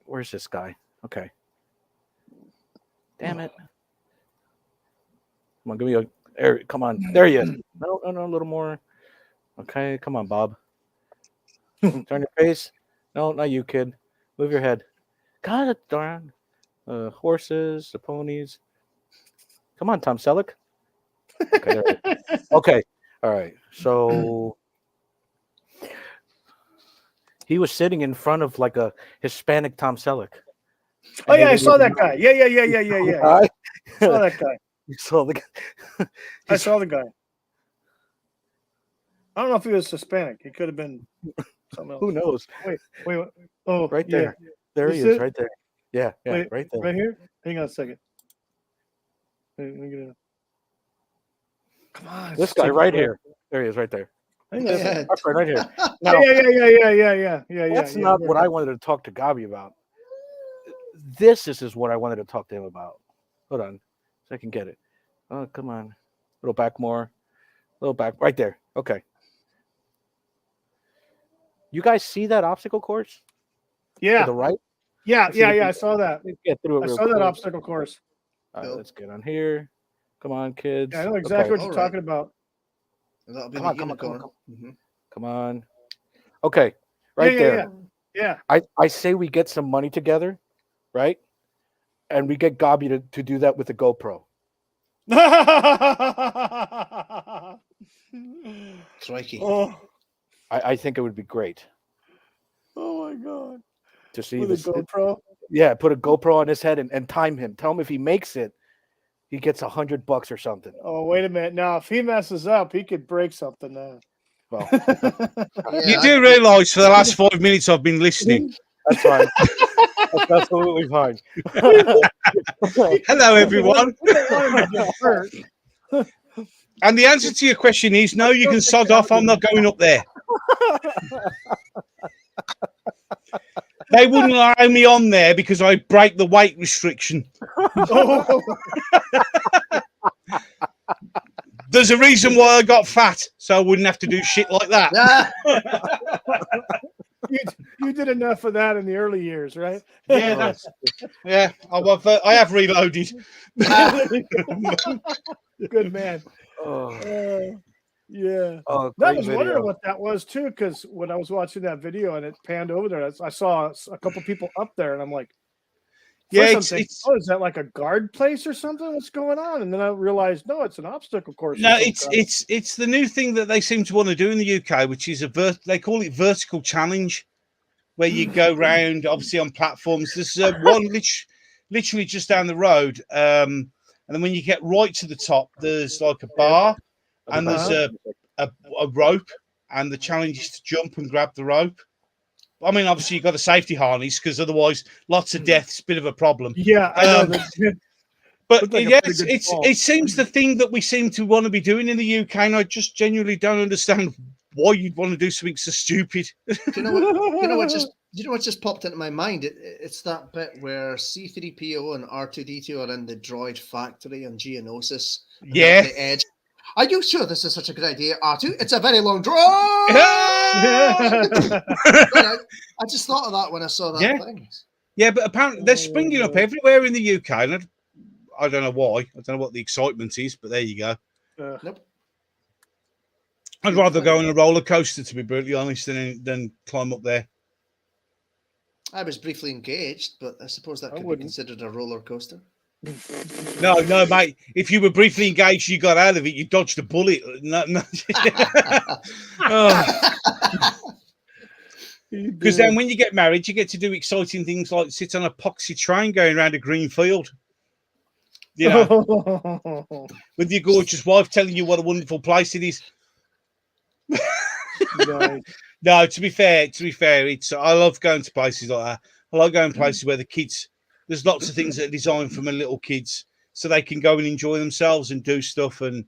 Speaker 2: where's this guy? Okay. Damn it. Come on, give me a come on. There he is. No, a little more. Okay, come on, Bob. Turn your face. No, not you, kid. Move your head. God darn. Horses, the ponies. Come on, Tom Selleck. Okay, there we go. Okay. All right. So he was sitting in front of like a Hispanic Tom Selleck.
Speaker 4: Oh yeah, I saw that guy. Yeah. I saw that guy.
Speaker 2: You saw the guy.
Speaker 4: I saw the guy. I don't know if he was Hispanic. He could have been something else.
Speaker 2: Who knows?
Speaker 4: Wait. Oh,
Speaker 2: right there.
Speaker 4: Yeah.
Speaker 2: There he is, right there. Yeah,
Speaker 4: Wait,
Speaker 2: right there.
Speaker 4: Right here? Hang on a second. Wait, let me get it. Come on.
Speaker 2: This guy right here. There he is, right there.
Speaker 4: Hang on a second.
Speaker 2: Right here. Now,
Speaker 4: Yeah.
Speaker 2: that's not what I wanted to talk to Gobby about. This is what I wanted to talk to him about. Hold on, so I can get it. Oh, come on. A little back more. A little back. Right there. Okay. You guys see that obstacle course?
Speaker 4: Yeah.
Speaker 2: To the right?
Speaker 4: Yeah. I saw that.
Speaker 2: Get through it.
Speaker 4: I saw that obstacle course.
Speaker 2: All right, let's get on here. Come on, kids.
Speaker 4: Yeah, I know exactly what you're talking about.
Speaker 1: That'll be
Speaker 2: Come
Speaker 1: the
Speaker 2: on.
Speaker 1: unicorn.
Speaker 2: Come on. Okay. Right there.
Speaker 4: Yeah.
Speaker 2: I say we get some money together, right? And we get Gobby to do that with a GoPro.
Speaker 1: Crikey.
Speaker 4: Oh.
Speaker 2: I think it would be great.
Speaker 4: Oh my god.
Speaker 2: To see
Speaker 4: with
Speaker 2: this.
Speaker 4: a GoPro?
Speaker 2: Yeah, put a GoPro on his head and time him. Tell him if he makes it, he gets $100 or something.
Speaker 4: Oh, wait a minute. Now, if he messes up, he could break something now.
Speaker 2: Well,
Speaker 3: you do realise for the last 5 minutes I've been listening.
Speaker 2: That's fine. That's absolutely fine.
Speaker 3: Hello, everyone. And the answer to your question is no, you can sod off. I'm not going up there. They wouldn't allow me on there because I break the weight restriction. There's a reason why I got fat, so I wouldn't have to do shit like that.
Speaker 4: You did enough of that in the early years, right?
Speaker 3: Yeah, I have reloaded.
Speaker 4: Good man. Yeah.
Speaker 2: Oh,
Speaker 4: I was wondering what that was too, because when I was watching that video and it panned over there, I saw a couple people up there, and I'm like,
Speaker 3: yeah,
Speaker 4: is that like a guard place or something? What's going on? And then I realized, no, it's an obstacle course.
Speaker 3: No, it's the new thing that they seem to want to do in the UK, which is they call it vertical challenge, where you go round, obviously on platforms. There's one literally just down the road, and then when you get right to the top, there's like a bar, and there's a rope, and the challenge is to jump and grab the rope. I mean, obviously you've got a safety harness because otherwise, lots of deaths, bit of a problem.
Speaker 4: Yeah, I know.
Speaker 3: But like it seems the thing that we seem to want to be doing in the UK, and I just genuinely don't understand why you'd want to do something so stupid.
Speaker 1: Do you know what just popped into my mind? It's that bit where C-3PO and R2-D2 are in the droid factory on Geonosis.
Speaker 3: Yeah.
Speaker 1: The edge. Are you sure this is such a good idea, R2? It's a very long droid. I just thought of that when I saw that thing.
Speaker 3: Yeah, but apparently they're springing up everywhere in the UK, and I don't know why. I don't know what the excitement is, but there you go.
Speaker 1: Nope.
Speaker 3: I'd rather go on a roller coaster, to be brutally honest, than climb up there.
Speaker 1: I was briefly engaged, but I suppose that could be considered a roller coaster.
Speaker 3: No, mate. If you were briefly engaged, you got out of it. You dodged a bullet. No. Because then, when you get married, you get to do exciting things like sit on a poxy train going around a green field. You know, with your gorgeous wife telling you what a wonderful place it is. No, to be fair, I love going to places like that. I like going to places where the kids. There's lots of things that are designed for my little kids, so they can go and enjoy themselves and do stuff. And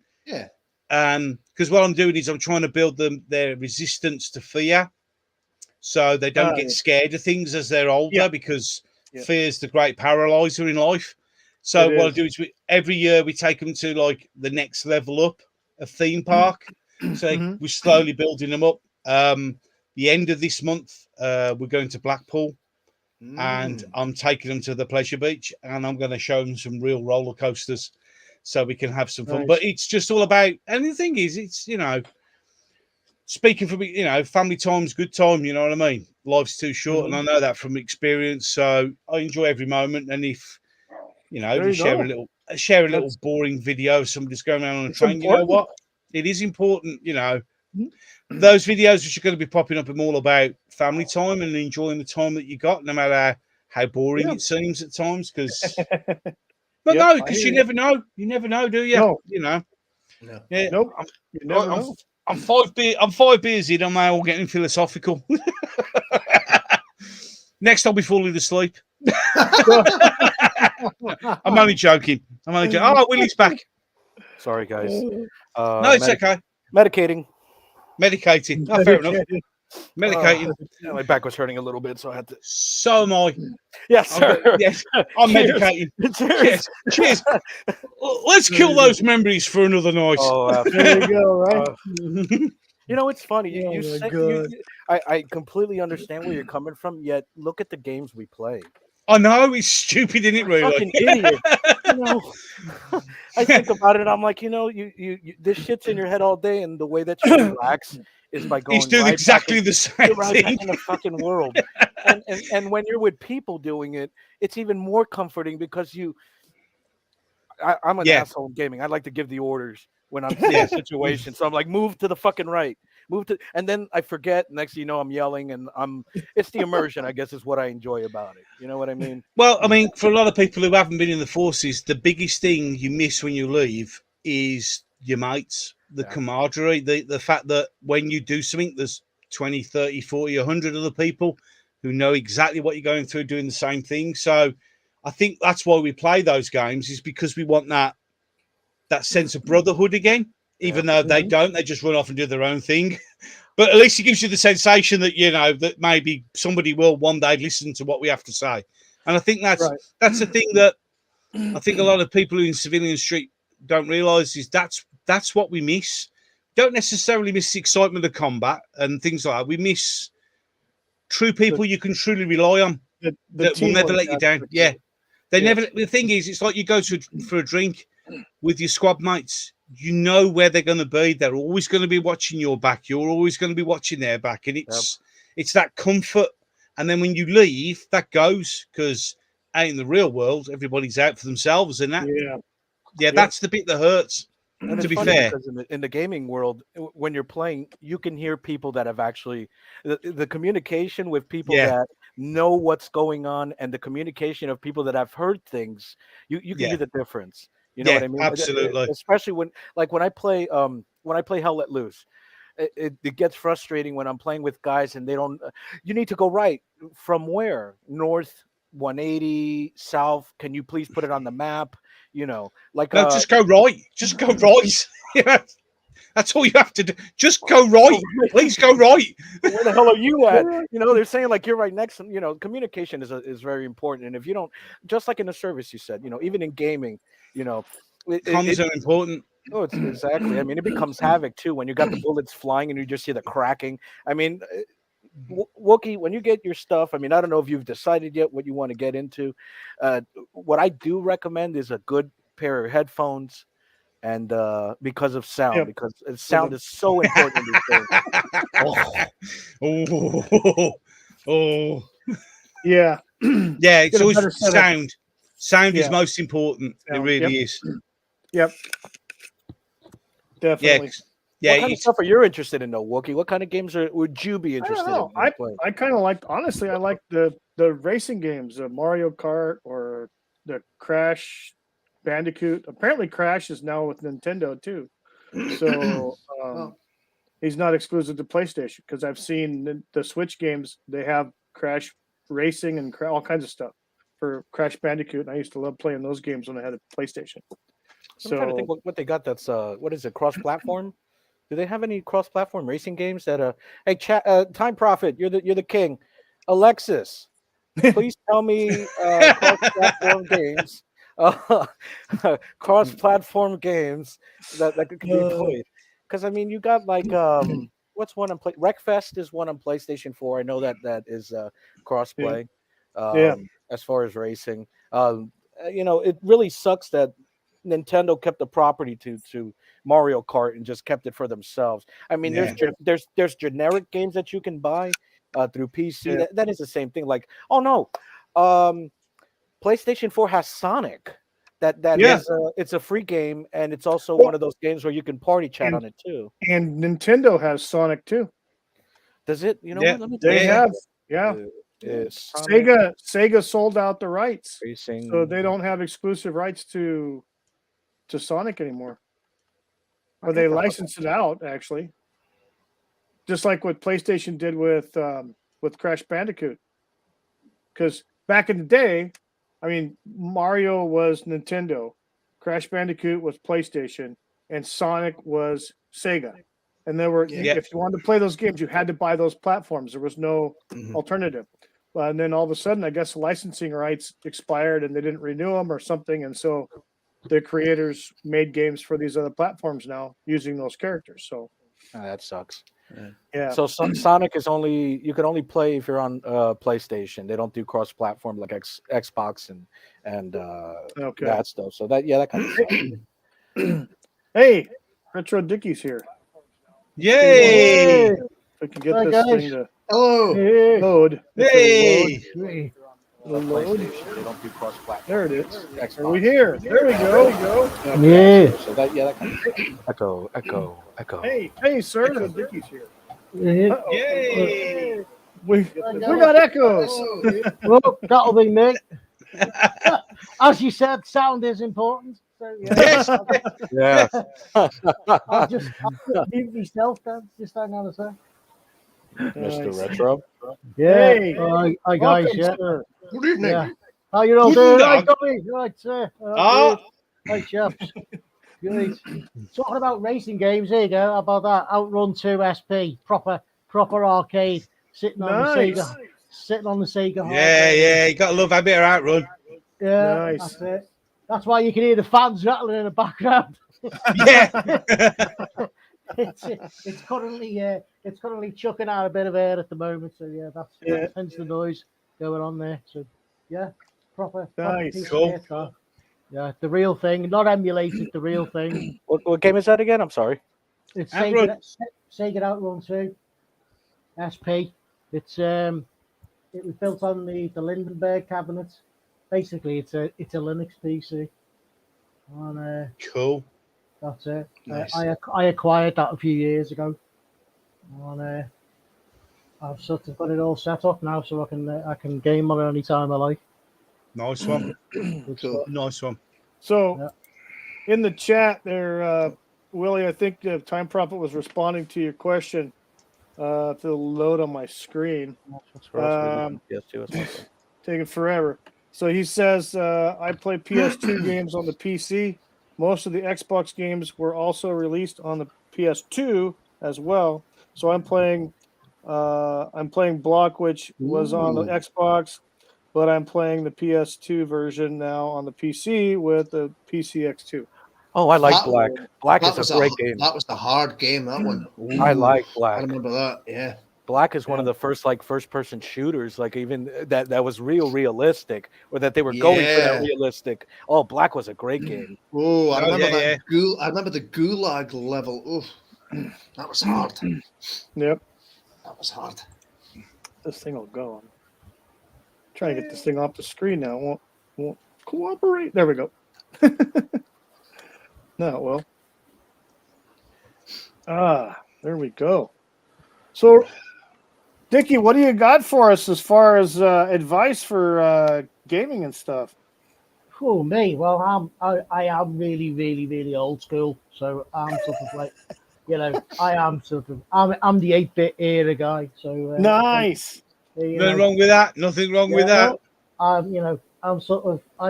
Speaker 3: because what I'm doing is I'm trying to build their resistance to fear, so they don't get scared of things as they're older, because fear is the great paralyzer in life. So what I do is every year we take them to like the next level up, a theme park. So we're slowly building them up. The end of this month, we're going to Blackpool. And I'm taking them to the pleasure beach, and I'm going to show them some real roller coasters so we can have some fun. But it's just all about, and the thing is, it's, you know, speaking for me, family time's good time. You know what I mean? Life's too short, and I know that from experience. So I enjoy every moment. And if share a little boring video of somebody's going around on a train, you know what? It is important. Those videos which are going to be popping up are all about family time and enjoying the time that you got, no matter how boring it seems at times. Because, because you never know. You never know, do you?
Speaker 4: No.
Speaker 3: Yeah.
Speaker 4: Nope. You never know.
Speaker 3: I'm 5 beers in. I'm now all getting philosophical. Next, I'll be falling asleep. I'm only joking. Oh, Willie's back.
Speaker 2: Sorry, guys.
Speaker 3: No, it's okay.
Speaker 2: Medicating.
Speaker 3: Medicating. Oh, fair enough. Medicating.
Speaker 2: My back was hurting a little bit, so I had to.
Speaker 3: So am I.
Speaker 2: Yes, sir.
Speaker 3: Yes, I'm medicating. Cheers. Cheers. Let's kill those memories for another night.
Speaker 4: Oh, there you go, right?
Speaker 2: It's funny. I completely understand where you're coming from, yet look at the games we play.
Speaker 3: I know, it's stupid, isn't it, really?
Speaker 2: Fucking idiot. I think about it, I'm like, you this shit's in your head all day, and the way that you relax is by going.
Speaker 3: He's doing exactly the same thing
Speaker 2: in the fucking world. And when you're with people doing it, it's even more comforting because I'm an asshole in gaming. I like to give the orders when I'm in a situation. So I'm like, move to the fucking right. And then I forget. Next thing you know, I'm yelling, and it's the immersion, I guess, is what I enjoy about it. You know what I mean?
Speaker 3: Well, I mean, for a lot of people who haven't been in the forces, the biggest thing you miss when you leave is your mates, the camaraderie, the fact that when you do something, there's 20, 30, 40, 100 other people who know exactly what you're going through doing the same thing. So I think that's why we play those games, is because we want that sense of brotherhood again. Even though they don't, they just run off and do their own thing. But at least it gives you the sensation that, that maybe somebody will one day listen to what we have to say. And I think that's the thing that I think a lot of people in Civilian Street don't realise is that's what we miss. Don't necessarily miss the excitement of combat and things like that. We miss true people you can truly rely on that will never let you down. Yeah. The thing is, it's like you go for a drink with your squad mates. You know where they're going to be. They're always going to be watching your back. You're always going to be watching their back. And it's that comfort. And then when you leave, that goes, because out in the real world, everybody's out for themselves. And that's the bit that hurts,
Speaker 2: and
Speaker 3: to be fair.
Speaker 2: In the gaming world, when you're playing, you can hear people that have actually, the communication with people that know what's going on, and the communication of people that have heard things, you can hear the difference. You know what I mean?
Speaker 3: Absolutely.
Speaker 2: Especially when I play Hell Let Loose, it gets frustrating when I'm playing with guys and they don't. You need to go right. From where? North, 180, south. Can you please put it on the map? No,
Speaker 3: just go right. Just go right. That's all you have to do. Just go right. Please go right.
Speaker 2: Where the hell are you at? They're saying like you're right next to. Communication is very important, and if you don't, just like in the service, you said, even in gaming.
Speaker 3: Comms are important.
Speaker 2: Oh, it's exactly. I mean, it becomes havoc too when you got the bullets flying and you just hear the cracking. I mean, Wookie, when you get your stuff, I mean, I don't know if you've decided yet what you want to get into. What I do recommend is a good pair of headphones, and because of sound, because sound is so important.
Speaker 4: Yeah.
Speaker 3: Yeah, it's always sound. Sound is most important. It really is.
Speaker 4: Yep. Definitely.
Speaker 2: What kind of stuff are you interested in, though, Wookie? What kind of games would you be interested in?
Speaker 4: I kind of like, honestly, I like the racing games, Mario Kart or the Crash Bandicoot. Apparently, Crash is now with Nintendo too. So he's not exclusive to PlayStation, because I've seen the Switch games. They have Crash Racing and all kinds of stuff for Crash Bandicoot. And I used to love playing those games when I had a PlayStation.
Speaker 2: I'm trying to think what they got. That's what is it? Cross-platform? Do they have any cross-platform racing games that hey, Time Prophet, you're the king. Alexis, please tell me cross-platform games. Cross-platform games that can be played. Because I mean, you got like what's one on play? Wreckfest is one on PlayStation 4. I know that is cross-play. As far as racing, it really sucks that Nintendo kept the property to Mario Kart and just kept it for themselves. I mean, there's generic games that you can buy through PC.
Speaker 4: Yeah.
Speaker 2: That is the same thing. Like, oh no, PlayStation 4 has Sonic. It's a free game, and it's also one of those games where you can party chat on it too.
Speaker 4: And Nintendo has Sonic too.
Speaker 2: Does it? You know what? Let me
Speaker 4: They have. Yeah. Sega sold out the rights,
Speaker 2: Racing.
Speaker 4: so they don't have exclusive rights to Sonic anymore, or they licensed it out actually, just like what PlayStation did with Crash Bandicoot. Because back in the day, I mean, Mario was Nintendo, Crash Bandicoot was PlayStation, and Sonic was Sega. And there were, if you wanted to play those games, you had to buy those platforms. There was no alternative. And then all of a sudden, I guess the licensing rights expired and they didn't renew them or something. And so the creators made games for these other platforms now using those characters. So
Speaker 2: that sucks.
Speaker 4: Yeah.
Speaker 2: So Sonic is you can only play if you're on PlayStation. They don't do cross-platform like Xbox and that stuff. So that kind of sucks.
Speaker 4: Hey, Retro Dickie's here.
Speaker 3: Yay!
Speaker 4: If we can get this thing to load.
Speaker 3: Hey!
Speaker 4: Load.
Speaker 2: They don't do cross-platform.
Speaker 4: There it is.
Speaker 2: Xbox.
Speaker 4: Are we here? There we go.
Speaker 2: Yeah. So that kind of echo.
Speaker 4: Hey, sir. Retro Dickie's here.
Speaker 3: Yay!
Speaker 4: We got echoes.
Speaker 5: Well, that'll be me. As you said, sound is important. So,
Speaker 3: Yes.
Speaker 2: Yeah.
Speaker 5: I'll just mute myself then. Just hang on a sec.
Speaker 2: Mr. Retro.
Speaker 5: Yeah.
Speaker 4: Hey.
Speaker 5: Hi guys.
Speaker 4: Welcome,
Speaker 5: Yeah.
Speaker 4: sir.
Speaker 1: Good evening.
Speaker 5: Yeah. How you all doing? Right, Gobby? Right, sir. Hi, chaps. Good. Talking about racing games, here you go. How about that? Outrun 2 SP, proper arcade, sitting on the Sega.
Speaker 3: Yeah. You gotta love a bit of Outrun.
Speaker 5: Yeah,
Speaker 4: Nice.
Speaker 5: that's it. That's why you can hear the fans rattling in the background.
Speaker 3: Yeah.
Speaker 5: It's currently chucking out a bit of air at the moment, so that's hence the noise going on there. So proper
Speaker 4: Nice.
Speaker 3: Cool.
Speaker 5: Yeah, the real thing, not emulated, the real thing.
Speaker 2: What game is that again? I'm sorry.
Speaker 5: It's
Speaker 3: Outrun.
Speaker 5: Sega Outrun 2 SP. It was built on the Lindenberg cabinet. Basically, it's a Linux PC. And,
Speaker 3: Cool.
Speaker 5: that's it.
Speaker 3: Nice.
Speaker 5: I acquired that a few years ago, and I've sort of got it all set up now, so I can game on it any time I like.
Speaker 3: Nice one.
Speaker 1: Cool.
Speaker 3: Nice one.
Speaker 4: So, in the chat there, Willie, I think Time Prophet was responding to your question to load on my screen. Taking forever. So he says, I play PS2 games on the PC. Most of the Xbox games were also released on the PS2 as well. So I'm playing Block, which was on the Xbox, but I'm playing the PS2 version now on the PC with the PCX2.
Speaker 2: Oh, I like Black. Black is a great game.
Speaker 1: That was the hard game, that one. Ooh,
Speaker 2: I like Black.
Speaker 1: I remember that, yeah.
Speaker 2: Black is one of the first first-person shooters, like even that was realistic, or that they were going for that realistic. Oh, Black was a great game.
Speaker 1: Oh, I remember that. I remember the Gulag level. Oof, that was hard.
Speaker 4: Yep,
Speaker 1: that was hard.
Speaker 4: This thing will go. I'm trying to get this thing off the screen now. Won't cooperate. There we go. No, well. There we go. So, Dickie, what do you got for us as far as advice for gaming and stuff?
Speaker 5: Oh, me. Well, I am really, really, really old school. So I'm sort of like, I'm the 8-bit era guy. So
Speaker 4: nice.
Speaker 3: Nothing wrong with that. Nothing wrong with that.
Speaker 5: I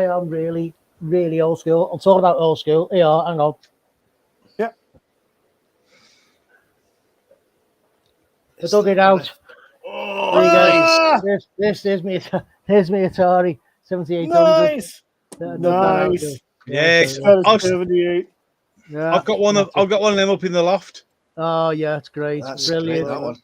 Speaker 5: am really, really old school. I'm talking about old school. Yeah, hang on. I dug it out.
Speaker 1: Oh,
Speaker 5: there you go. This is me. Here's me Atari 7800.
Speaker 4: Nice.
Speaker 3: Yes.
Speaker 4: 78.
Speaker 5: Yeah.
Speaker 3: I've got one of them up in the loft.
Speaker 5: Oh yeah, it's great.
Speaker 1: That's
Speaker 5: Brilliant.
Speaker 1: great, that one.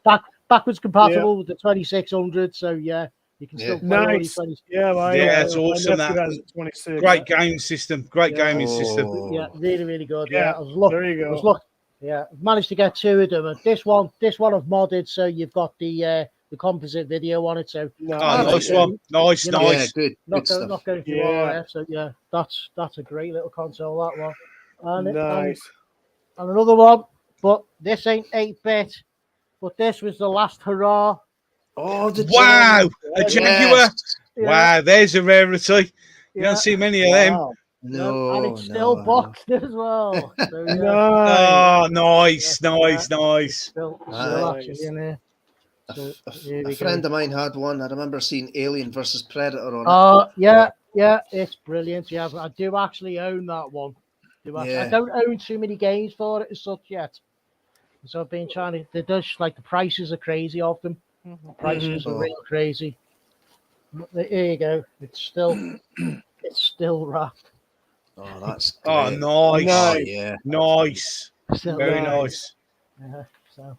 Speaker 5: Backwards compatible with the 2600. So yeah, You can still play
Speaker 4: nice.
Speaker 5: all your 20.
Speaker 4: Yeah,
Speaker 3: it's awesome.
Speaker 4: nephew
Speaker 3: That
Speaker 4: has a 26.
Speaker 3: great game system. Great
Speaker 4: Yeah.
Speaker 3: gaming system.
Speaker 5: Yeah, really, really good.
Speaker 4: Yeah,
Speaker 5: Yeah, I was lucky.
Speaker 4: there you go.
Speaker 5: Yeah, I've managed to get 2 of them. And this one I've modded, so you've got the composite video on it. So
Speaker 4: No,
Speaker 3: Nice one. Nice,
Speaker 5: You know,
Speaker 1: Yeah,
Speaker 3: nice.
Speaker 1: good
Speaker 5: not
Speaker 1: stuff.
Speaker 5: going through all that. So yeah, that's a great little console, that one. And,
Speaker 4: nice.
Speaker 5: and another one, but this ain't 8-bit. But this was the last hurrah.
Speaker 1: Oh, the
Speaker 3: Wow, a
Speaker 1: Yes.
Speaker 3: Jaguar.
Speaker 5: Yeah.
Speaker 3: Wow, there's a rarity. You
Speaker 5: Yeah.
Speaker 3: don't see many of them.
Speaker 4: Wow.
Speaker 1: No,
Speaker 5: And it's still
Speaker 1: no.
Speaker 5: boxed as well. So, yeah,
Speaker 3: Oh, nice, nice.
Speaker 5: still
Speaker 4: Nice.
Speaker 5: actually in there. So, here
Speaker 1: A
Speaker 5: we
Speaker 1: friend
Speaker 5: go.
Speaker 1: of mine had one. I remember seeing Alien versus Predator on it.
Speaker 5: Yeah, it's brilliant. Yeah, I do actually own that one. I don't own too many games for it as such yet. So I've been trying to. The prices are crazy of them. The prices are real crazy. Here you go. It's still wrapped.
Speaker 1: Oh, that's great.
Speaker 3: Oh, nice.
Speaker 1: Oh,
Speaker 4: Nice.
Speaker 1: yeah.
Speaker 3: Nice.
Speaker 5: Still
Speaker 3: Very
Speaker 4: nice.
Speaker 3: nice.
Speaker 5: So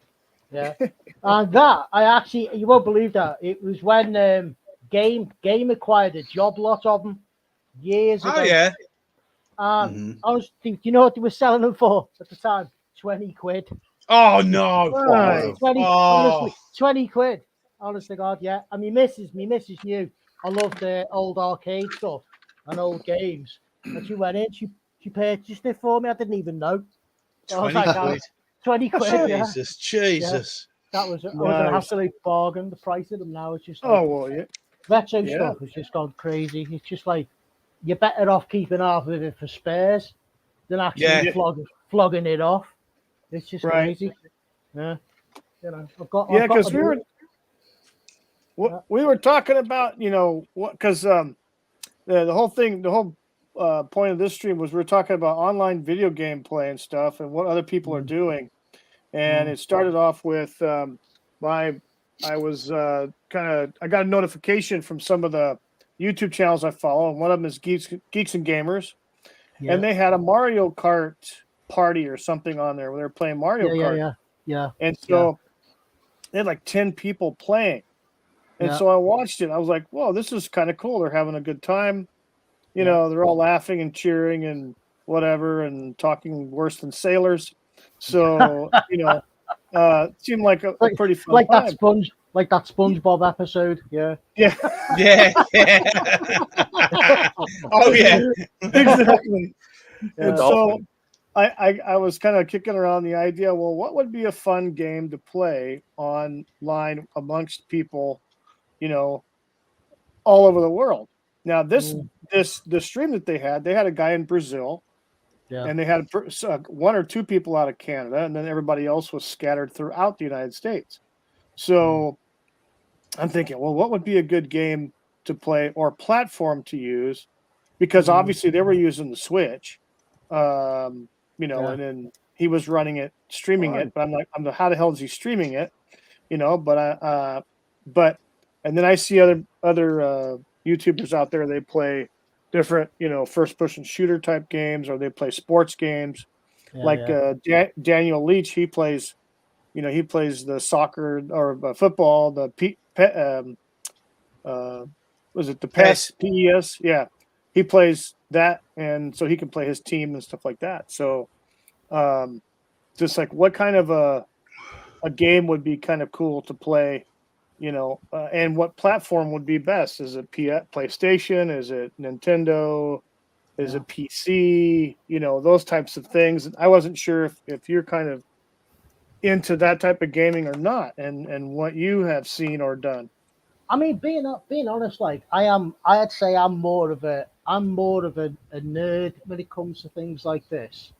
Speaker 5: yeah, and that you won't believe that it was when Game acquired a job lot of them years ago.
Speaker 3: Oh, yeah.
Speaker 5: And I was thinking, you know what they were selling them for at the time? 20 quid.
Speaker 3: Oh, no.
Speaker 4: Nice.
Speaker 5: 20,
Speaker 3: Oh.
Speaker 5: honestly, 20 quid. Honest to God, yeah. And my missus knew I loved the old arcade stuff and old games. And she went in, she purchased it for me. I didn't even know. So I was
Speaker 3: 20
Speaker 5: like,
Speaker 3: quid.
Speaker 5: 20 quid, yeah.
Speaker 3: Jesus.
Speaker 5: That was an
Speaker 4: Nice.
Speaker 5: absolute bargain. The price of them now is just like,
Speaker 4: Oh, well, yeah.
Speaker 5: retro
Speaker 4: Yeah.
Speaker 5: stuff has just gone crazy. It's just like you're better off keeping half of it for spares than actually flogging it off. It's just
Speaker 4: Right.
Speaker 5: crazy. Yeah, I've got
Speaker 4: Because
Speaker 5: to
Speaker 4: we were talking about, what, because the whole thing, the whole point of this stream was we were talking about online video game play and stuff and what other people are doing. And it started off with I got a notification from some of the YouTube channels I follow, and one of them is Geeks and Gamers, and they had a Mario Kart party or something on there where they were playing Mario Kart.
Speaker 5: Yeah.
Speaker 4: And so they had like 10 people playing. And so I watched it. I was like, whoa, this is kind of cool. They're having a good time. You know, they're all laughing and cheering and whatever and talking worse than sailors. So, it seemed like a pretty fun time.
Speaker 5: Like that SpongeBob episode. Yeah.
Speaker 3: Yeah. Oh, yeah.
Speaker 4: Exactly. And so
Speaker 2: Dolphin.
Speaker 4: I was kind of kicking around the idea, well, what would be a fun game to play online amongst people, all over the world? Now, the stream that they had a guy in Brazil, and they had 1 or 2 people out of Canada, and then everybody else was scattered throughout the United States. So I'm thinking, well, what would be a good game to play or platform to use? Because obviously they were using the Switch, and then he was running it, streaming it. But I'm like, how the hell is he streaming it? And then I see other YouTubers out there. They play different, first-person shooter type games, or they play sports games. Daniel Leach, he plays the soccer or football, the was it the PES? PES? Yeah, he plays that, and so he can play his team and stuff like that. So, just like what kind of a game would be kind of cool to play, and what platform would be best? Is it PlayStation? Is it Nintendo? Is it PC? Those types of things. I wasn't sure if you're kind of into that type of gaming or not, and what you have seen or done.
Speaker 5: I mean, being honest, like I'd say I'm more of a nerd when it comes to things like this.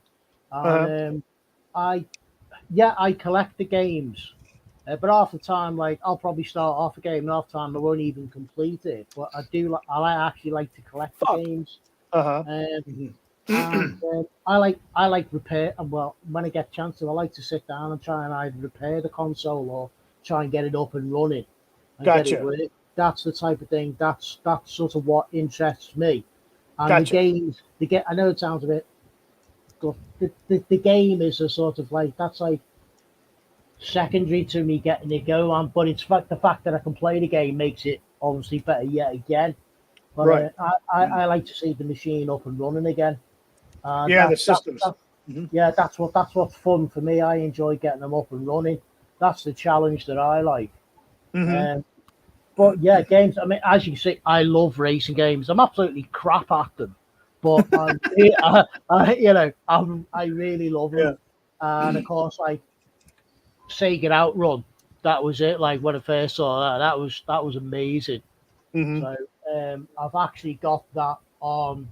Speaker 5: And I collect the games, but half the time, like I'll probably start off a game, and half the time I won't even complete it. But I actually like to collect the games. And I like repair. Well, when I get a chance to, I like to sit down and try and either repair the console or try and get it up and running.
Speaker 4: Gotcha.
Speaker 5: That's the type of thing. That's sort of what interests me. And
Speaker 4: Gotcha.
Speaker 5: the games, I know it sounds a bit, but the game is a sort of like, that's like secondary to me getting it going. But it's the fact that I can play the game makes it obviously better yet again. But
Speaker 4: Right.
Speaker 5: I like to see the machine up and running again.
Speaker 4: Yeah, the systems.
Speaker 5: Yeah, that's what's fun for me. I enjoy getting them up and running. That's the challenge that I like. But yeah, games. I mean, as you can see, I love racing games. I'm absolutely crap at them, but I really love them. And of course, like Sega Outrun, that was it. Like when I first saw that was amazing. So I've actually got that on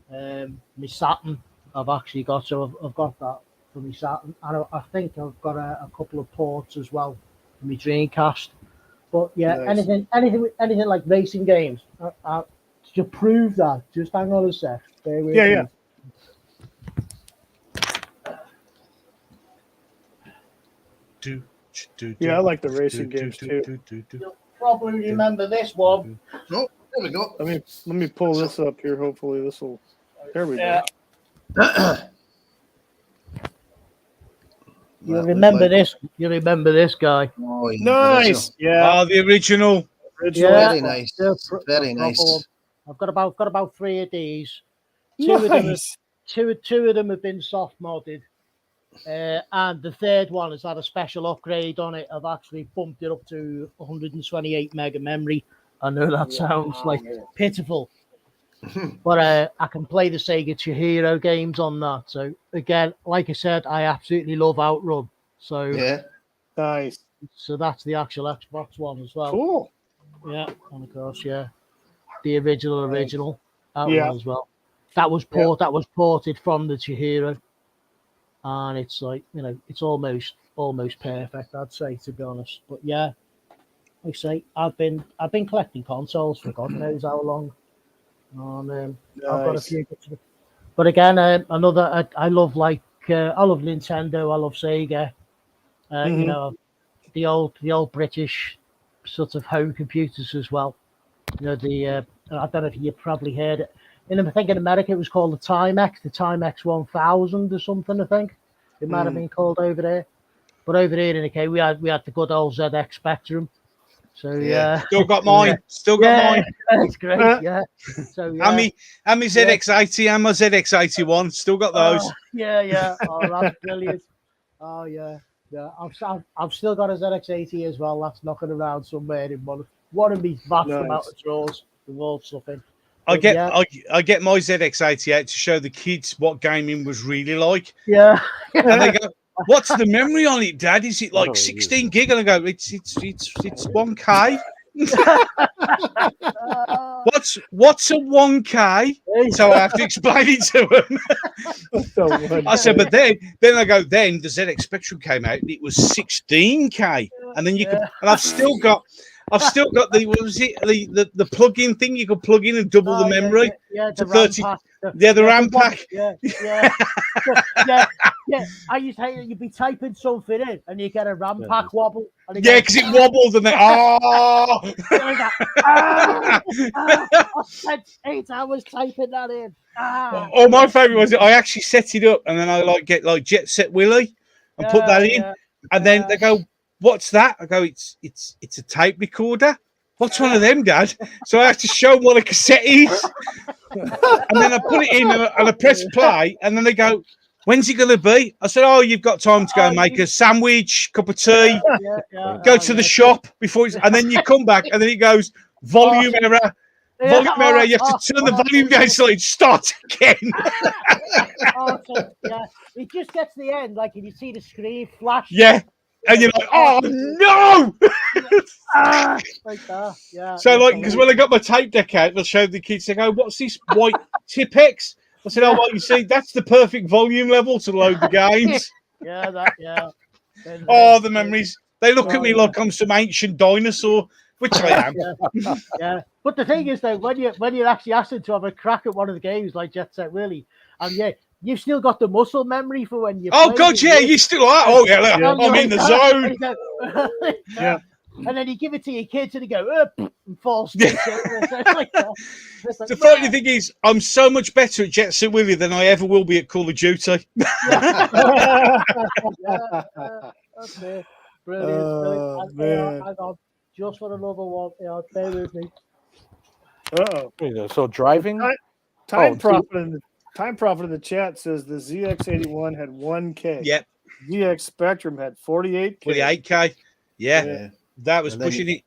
Speaker 5: my Saturn. I've got that for my Saturn, and I think I've got a couple of ports as well for my Dreamcast. But yeah,
Speaker 4: Nice.
Speaker 5: anything like racing games. To prove that, just hang on a sec. Bear with me.
Speaker 4: Yeah, I like the racing games too.
Speaker 5: You'll probably remember this one.
Speaker 1: Oh, there we go.
Speaker 4: Let me pull this up here. Hopefully this will. There we
Speaker 5: Yeah.
Speaker 4: go.
Speaker 5: You remember this? You remember this guy?
Speaker 1: Oh, yeah,
Speaker 4: Nice. Yeah.
Speaker 3: Oh, the original.
Speaker 5: Yeah.
Speaker 1: Very nice. Very nice.
Speaker 5: I've got about 3 of these.
Speaker 4: Nice.
Speaker 5: Two of them have been soft modded, and the third one has had a special upgrade on it. I've actually bumped it up to 128 mega memory. I know that sounds like pitiful, but I can play the Sega Chihiro games on that. So again, like I said, I absolutely love Outrun. So
Speaker 1: Yeah.
Speaker 4: Nice.
Speaker 5: So that's the actual Xbox one as well.
Speaker 4: Cool.
Speaker 5: Yeah, and of course, yeah, the original Outrun
Speaker 4: Yeah.
Speaker 5: as well. That was ported from the Chihiro, and it's like, you know, it's almost perfect, I'd say, to be honest. But yeah, like I say, I've been collecting consoles for God knows how long, and I've got a few. But again, I love Nintendo, I love Sega, you know, the old British sort of home computers as well. You know, I don't know if you probably heard it. I think in America it was called the Timex 1000 or something. I think it might have been called over there, but over here in the UK we had the good old ZX Spectrum. So yeah,
Speaker 3: still got mine. Still got mine.
Speaker 5: That's great. Yeah. So yeah.
Speaker 3: And my ZX80 and my ZX81. Still got those.
Speaker 5: Yeah. Oh, that's brilliant. Oh yeah. I've still got a ZX80 as well. That's knocking around somewhere in one of these vast amount of drawers with all stuff in.
Speaker 3: I get my ZX80 out to show the kids what gaming was really like.
Speaker 5: Yeah.
Speaker 3: And they go, "What's the memory on it, Dad? Is it like 16 gig?" And I go, "It's 1K." What's a 1K? So I have to explain it to them. I said, but then I go, then the ZX Spectrum came out and it was 16K, and then you could, and I've still got the what was it, the plug-in thing you could plug in and double the memory to 30. The RAM pack.
Speaker 5: Yeah. I used to hate it. You'd be typing something in and you get a RAM pack wobble.
Speaker 3: Yeah, because it wobbled and then
Speaker 5: I spent 8 hours typing that in.
Speaker 3: Oh, my favourite was I actually set it up and then I get Jet Set Willy and put that in, and then they go, "What's that?" I go, "It's a tape recorder." "What's one of them, Dad?" So I have to show them what a cassette is. And then I put it in and I press play. And then they go, "When's it going to be?" I said, "Oh, you've got time to go and make a sandwich, cup of tea, go to the shop before it's..." And then you come back and then it goes, "Volume error. Volume error. You have to turn the volume down so it starts again."
Speaker 5: It just gets to the end, like, and you see the screen flash.
Speaker 3: Yeah. And you're like, "Oh, no!"
Speaker 5: Like that, yeah.
Speaker 3: So, like, because when I got my tape deck out, I showed the kids, they go, "What's this white Tipex?" I said, "Oh, well, you see, that's the perfect volume level to load the games."
Speaker 5: Yeah.
Speaker 3: Oh, the memories. They look at me like I'm some ancient dinosaur, which I am.
Speaker 5: Yeah. But the thing is, though, when you're actually asking to have a crack at one of the games like Jet Set Willy, and you've still got the muscle memory for when you.
Speaker 3: Oh God, yeah, you still are. Oh yeah, I'm in the zone.
Speaker 5: Yeah. And then you give it to your kids and they go and fall asleep.
Speaker 3: The funny thing is, I'm so much better at Jet Set Willy than I ever will be at Call of Duty.
Speaker 5: That's it. Brilliant.
Speaker 4: Man.
Speaker 5: Just for another one. Yeah, bear with me.
Speaker 4: Uh-oh.
Speaker 2: So driving.
Speaker 4: Time Prophet in the chat says the ZX81 had 1K.
Speaker 3: Yep.
Speaker 4: ZX Spectrum had 48K.
Speaker 3: 48K. Yeah.
Speaker 1: Yeah.
Speaker 3: That was
Speaker 1: And then
Speaker 3: pushing it.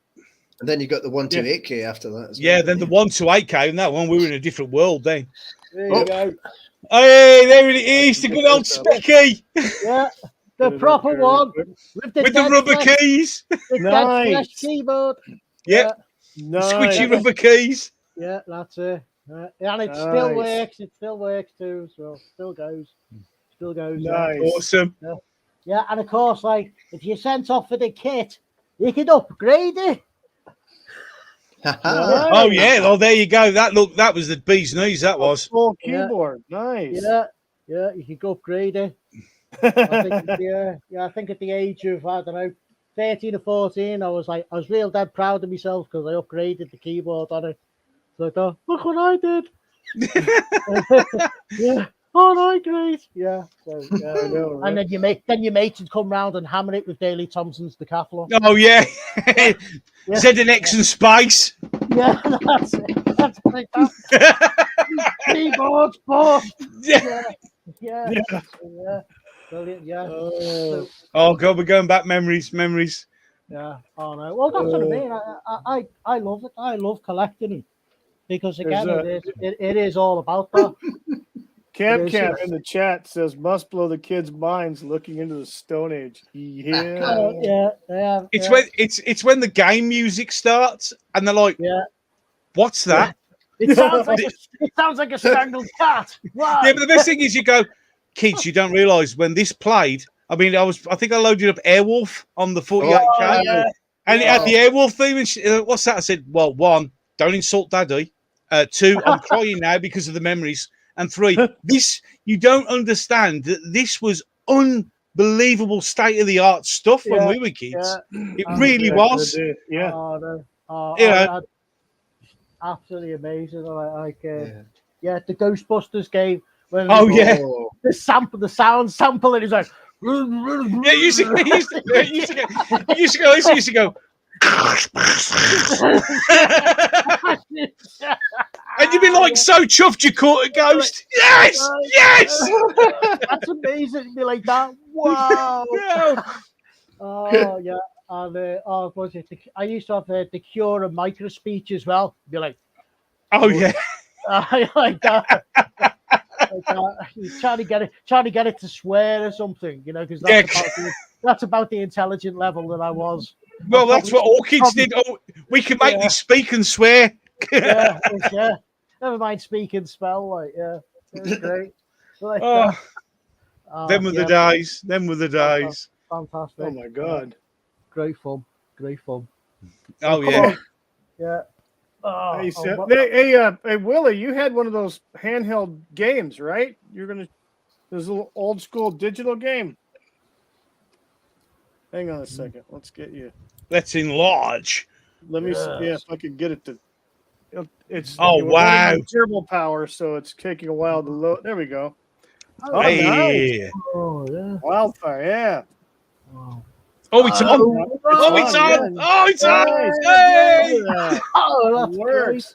Speaker 1: And then you got the 128K after that. As well,
Speaker 3: Yeah,
Speaker 1: didn't
Speaker 3: then the
Speaker 1: you?
Speaker 3: 128K, and that one we were in a different world then.
Speaker 5: There you go.
Speaker 3: Hey, there it is, the good old Specky.
Speaker 5: Yeah, the proper one with the
Speaker 3: rubber
Speaker 5: flesh,
Speaker 3: keys.
Speaker 5: the dead flesh keyboard.
Speaker 3: Yep.
Speaker 4: Nice.
Speaker 3: Squishy rubber keys.
Speaker 5: Yeah, that's it. And it still works. It still works too. So still goes. Still goes.
Speaker 4: Nice.
Speaker 3: Awesome.
Speaker 5: Yeah, and of course, like if you sent off for the kit, you can upgrade it.
Speaker 3: Oh yeah, well there you go. That was the bee's knees. That was
Speaker 4: full keyboard. Nice.
Speaker 5: Yeah, you can upgrade it. I think at the age of 13 or 14, I was real dead proud of myself because I upgraded the keyboard on it. So I thought, look what I did. Yeah. Oh no, great. Yeah. So
Speaker 4: I know, right?
Speaker 5: and then your mates would come round and hammer it with Daley Thompson's decathlon.
Speaker 3: Oh yeah. ZNX and Spice.
Speaker 5: Yeah, that's it. That's like that. Keyboard boss. Yeah. Brilliant, yeah.
Speaker 3: Oh god, we're going back memories.
Speaker 5: Yeah. Oh no. Well, that's what I mean. I love it. I love collecting it because again, it is all about that.
Speaker 4: Camp in the chat says must blow the kids' minds looking into the Stone Age. Yeah.
Speaker 3: It's when the game music starts and they're like, what's that?
Speaker 5: It sounds like a strangled cat. Wow.
Speaker 3: Yeah, but the best thing is you go, kids, you don't realise when this played. I mean, I think I loaded up Airwolf on the 48K, and it had the Airwolf theme. And what's that? I said, well, 1, don't insult Daddy. 2, I'm crying now because of the memories. And 3, this you don't understand that this was unbelievable state of the art stuff when we were kids. It really was.
Speaker 5: Yeah. Absolutely amazing. The Ghostbusters game. When the sound sample, and he's like,
Speaker 3: yeah, you used to go. And you'd be like so chuffed you caught a ghost. Yes.
Speaker 5: That's amazing. It'd be like that. Wow. Oh yeah. And was it? I used to have the Cure and micro speech as well. Be like,
Speaker 3: oh yeah.
Speaker 5: Like that. He's trying to get it to swear or something, because that's about the intelligent level that I was.
Speaker 3: Well, that's what all kids did. Oh, we can make this speak and swear.
Speaker 5: Yeah. Never mind speak and spell. It was great.
Speaker 3: Them were the days. Them were the days.
Speaker 5: Fantastic.
Speaker 4: Oh my god.
Speaker 5: Great fun.
Speaker 3: Oh yeah.
Speaker 5: Yeah.
Speaker 4: Hey, Willie, you had one of those handheld games, right? There's a little old school digital game. Hang on a second. Let's get you.
Speaker 3: Let's enlarge.
Speaker 4: Let me see if I can get it to. It's
Speaker 3: wow,
Speaker 4: turbo power, so it's taking a while to load. There we go.
Speaker 3: Nice.
Speaker 5: Oh yeah.
Speaker 4: Wildfire, yeah.
Speaker 5: Wow.
Speaker 3: Oh, it's on! Oh, it's on! Hey!
Speaker 5: Oh, that
Speaker 4: works.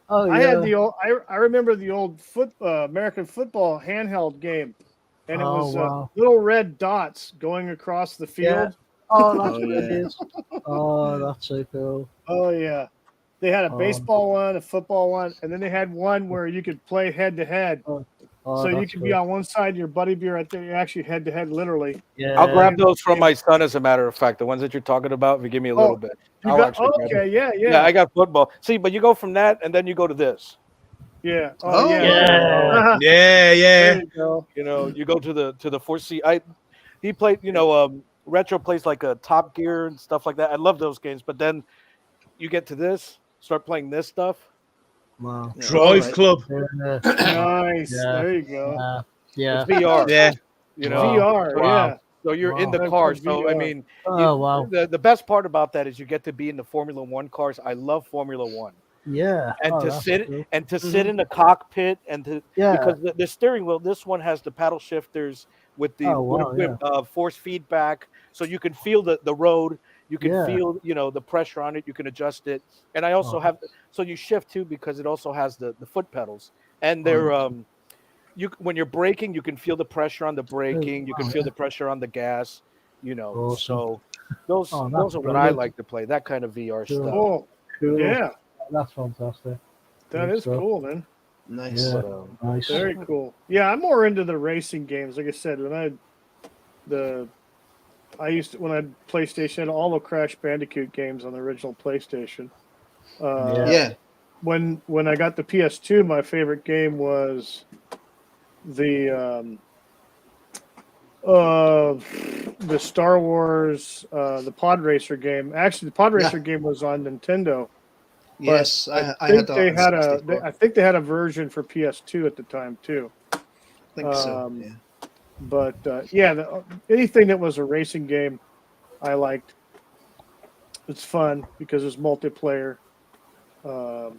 Speaker 5: Oh, yeah.
Speaker 4: I had the old. I remember the old American football handheld game, and it was little red dots going across the field.
Speaker 5: Yeah. Oh, that's what it is. Oh, that's so cool.
Speaker 4: Oh yeah, they had a baseball one, a football one, and then they had one where you could play head to head. So you could be on one side, and your buddy be right there. You're actually head to head, literally.
Speaker 2: Yeah. I'll grab those from my son, as a matter of fact. The ones that you're talking about, if you give me a little bit.
Speaker 4: Yeah.
Speaker 2: I got football. See, but you go from that, and then you go to this.
Speaker 4: Yeah.
Speaker 3: Yeah.
Speaker 4: There you go.
Speaker 2: You go to the 4C. He played. Retro plays like a Top Gear and stuff like that. I love those games, but then you get to this, start playing this stuff.
Speaker 5: Wow.
Speaker 3: Drive Club.
Speaker 4: Nice.
Speaker 5: Yeah.
Speaker 4: There you go.
Speaker 5: Yeah.
Speaker 2: It's VR.
Speaker 3: Yeah.
Speaker 4: VR.
Speaker 5: Wow.
Speaker 4: Yeah.
Speaker 2: So you're in the car. So I mean,
Speaker 5: wow.
Speaker 2: The best part about that is you get to be in the Formula One cars. I love Formula One.
Speaker 5: Yeah.
Speaker 2: And to sit in the cockpit because the steering wheel. This one has the paddle shifters with the force feedback, so you can feel the road. You can feel, the pressure on it. You can adjust it. And I also have, so you shift too, because it also has the foot pedals, and they're when you're braking, you can feel the pressure on the braking. You can feel the pressure on the gas.
Speaker 5: Awesome.
Speaker 2: So those are what I like to play. That kind of VR stuff.
Speaker 4: Cool. Yeah,
Speaker 5: that's fantastic.
Speaker 4: That is cool, man.
Speaker 1: Nice.
Speaker 5: Yeah,
Speaker 2: But,
Speaker 5: nice.
Speaker 4: Very cool. Yeah, I'm more into the racing games. Like I said, when I had PlayStation, I had all the Crash Bandicoot games on the original PlayStation. When I got the PS2, my favorite game was the Star Wars the Pod Racer game. Actually, the Pod Racer game was on Nintendo.
Speaker 1: Yes,
Speaker 4: I
Speaker 1: think
Speaker 4: I think they had a version for PS2 at the time too.
Speaker 1: I think so. Yeah.
Speaker 4: But anything that was a racing game, I liked. It's fun because it's multiplayer. I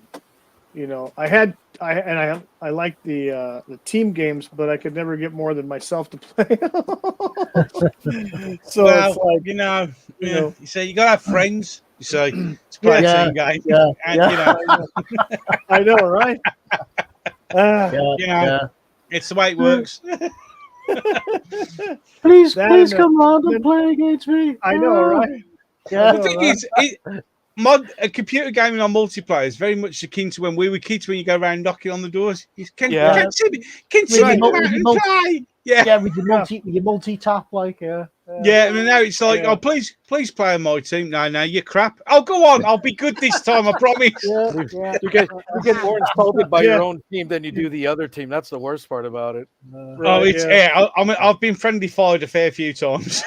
Speaker 4: liked the team games, but I could never get more than myself to play. So it's like
Speaker 3: you say you gotta have friends. You say it's play a team game.
Speaker 4: I know, right?
Speaker 3: It's the way it works.
Speaker 5: Please come round and play against me.
Speaker 4: I know, right?
Speaker 5: Yeah.
Speaker 3: The thing is, computer gaming on multiplayer is very much akin to when we were kids. When you go around knocking on the doors, can Timmy come out and play?
Speaker 5: Yeah, with your multi-tap, like
Speaker 3: I mean, now it's like, oh, please play on my team. No, you're crap. Oh, go on, I'll be good this time, I promise.
Speaker 2: You get more insulted by your own team than you do the other team. That's the worst part about it.
Speaker 3: I've been friendly fired a fair few times.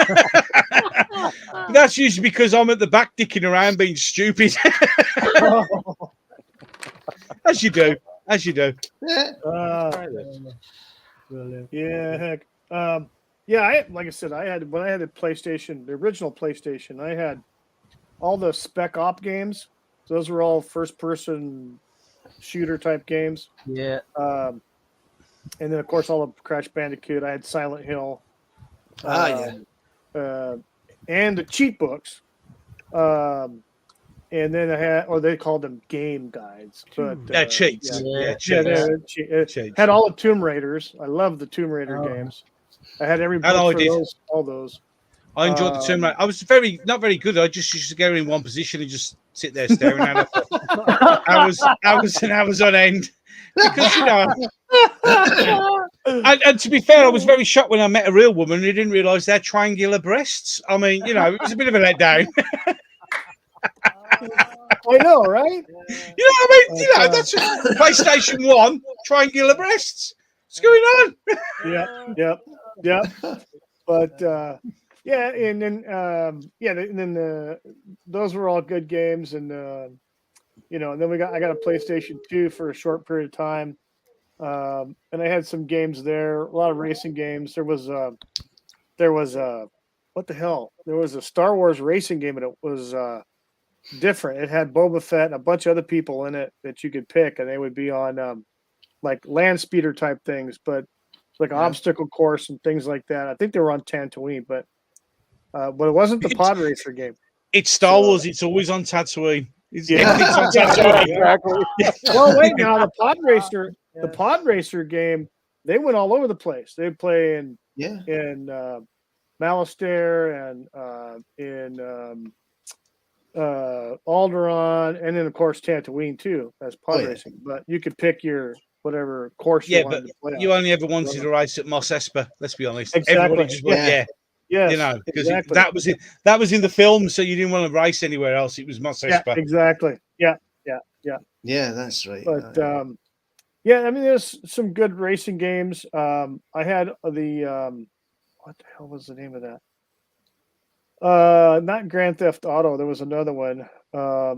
Speaker 3: But that's usually because I'm at the back dicking around being stupid. As you do.
Speaker 4: Heck. Like I said, when I had the PlayStation, the original PlayStation, I had all the Spec Op games. Those were all first-person shooter type games.
Speaker 5: Yeah.
Speaker 4: And then of course all the Crash Bandicoot. I had Silent Hill. And the cheat books. And then I had, or they called them game guides. But
Speaker 3: cheats.
Speaker 4: Cheats. Had all the Tomb Raiders. I love the Tomb Raider games. I had every book for all those.
Speaker 3: I enjoyed the Tomb Raider. I was not very good. I just used to go in one position and just sit there staring at it for hours and hours on end. Because and to be fair, I was very shocked when I met a real woman who didn't realise they had triangular breasts. I mean, it was a bit of a letdown.
Speaker 4: I know, right?
Speaker 3: That's PlayStation 1, triangular breasts. What's going on?
Speaker 4: Yeah. But and then those were all good games, and and then I got a PlayStation 2 for a short period of time, and I had some games there, a lot of racing games. There was what the hell? There was a Star Wars racing game, and it was different. It had Boba Fett and a bunch of other people in it that you could pick, and they would be on like land speeder type things, but like an obstacle course and things like that. I think they were on Tatooine, but it wasn't the Pod Racer game.
Speaker 3: It's Star Wars. It's always on Tatooine.
Speaker 4: It's on Tatooine. Exactly. Well, wait now. The Pod Racer game, they went all over the place. They play in Malastare and in Alderaan, and then of course Tatooine too as pod racing. But you could pick your whatever course you wanted to play.
Speaker 3: You only ever wanted to race at Mos Espa. Let's be honest.
Speaker 4: Exactly.
Speaker 3: Everybody just went, because that was in the film, so you didn't want to race anywhere else. It was Mos Espa.
Speaker 4: Yeah, exactly. Yeah.
Speaker 1: Yeah, that's right.
Speaker 4: But I mean, there's some good racing games. I had the what the hell was the name of that? Not Grand Theft Auto. There was another one.
Speaker 3: But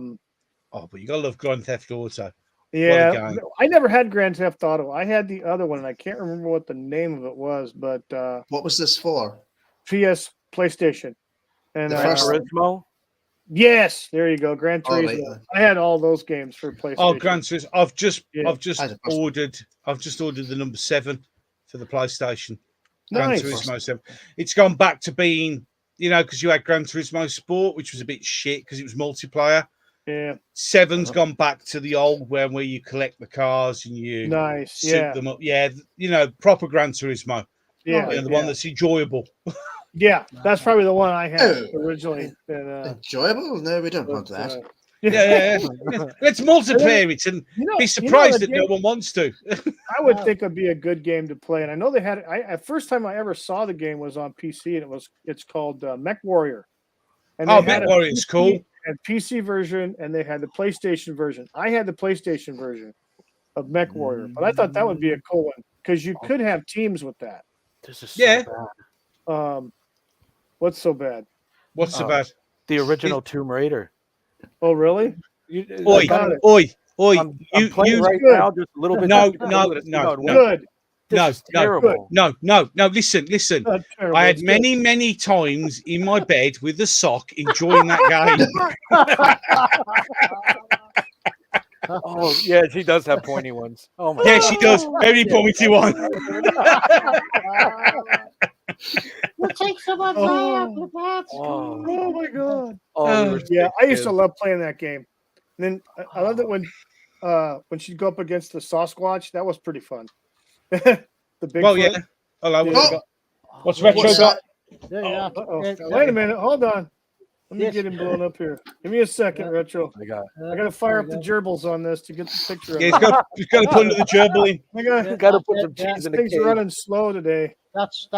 Speaker 3: you gotta love Grand Theft Auto.
Speaker 4: Yeah, I never had Grand Theft Auto. I had the other one, and I can't remember what the name of it was. But
Speaker 1: what was this for?
Speaker 4: PlayStation. And
Speaker 2: Gran Turismo.
Speaker 4: Yes, there you go, Gran Turismo. Right. I had all those games for PlayStation.
Speaker 3: Oh, Gran Turismo! I've just ordered the number 7 for the PlayStation.
Speaker 4: Nice.
Speaker 3: Gran Turismo 7. It's gone back to being you know, because you had Gran Turismo Sport, which was a bit shit because it was multiplayer.
Speaker 4: Yeah.
Speaker 3: 7's gone back to the old where you collect the cars and you suit them up. Yeah, you know, proper Gran Turismo.
Speaker 4: Yeah,
Speaker 3: the one that's enjoyable.
Speaker 4: Yeah, that's probably the one I had originally.
Speaker 1: Enjoyable? No, we don't want that.
Speaker 3: Yeah. Let's multiplayer it and be surprised that no one wants to.
Speaker 4: I would think it'd be a good game to play, and I know they had. First time I ever saw the game was on PC, and it's called Mech Warrior. And
Speaker 3: Mech Warrior is cool.
Speaker 4: And PC version, and they had the PlayStation version. I had the PlayStation version of Mech Warrior, but I thought that would be a cool one because you could have teams with that.
Speaker 2: This is so bad.
Speaker 4: What's so bad?
Speaker 3: What's so bad?
Speaker 2: The original Tomb Raider.
Speaker 4: Oh, really?
Speaker 3: Oi!
Speaker 2: I'm playing right now, just a little bit.
Speaker 3: No.
Speaker 4: Good.
Speaker 3: No. Listen. I had many times in my bed with a sock enjoying that game.
Speaker 2: Oh yeah, she does have pointy ones. Oh my
Speaker 3: yeah, she does. Very pointy one.
Speaker 5: We'll take someone's eye out the bed.
Speaker 4: Oh my god.
Speaker 2: Yeah,
Speaker 4: I used to love playing that game. And then I loved it when she'd go up against the Sasquatch. That was pretty fun. The big.
Speaker 3: Well, yeah. Hello. What's Retro?
Speaker 4: Wait a minute. Hold on. Let me get him blown up here. Give me a second, Retro. I got to fire up the gerbils on this to get the picture.
Speaker 3: Yeah, he's got to put the gerbil in.
Speaker 4: I
Speaker 2: got to put some cheese in the cage.
Speaker 4: Things are running slow today.
Speaker 5: That's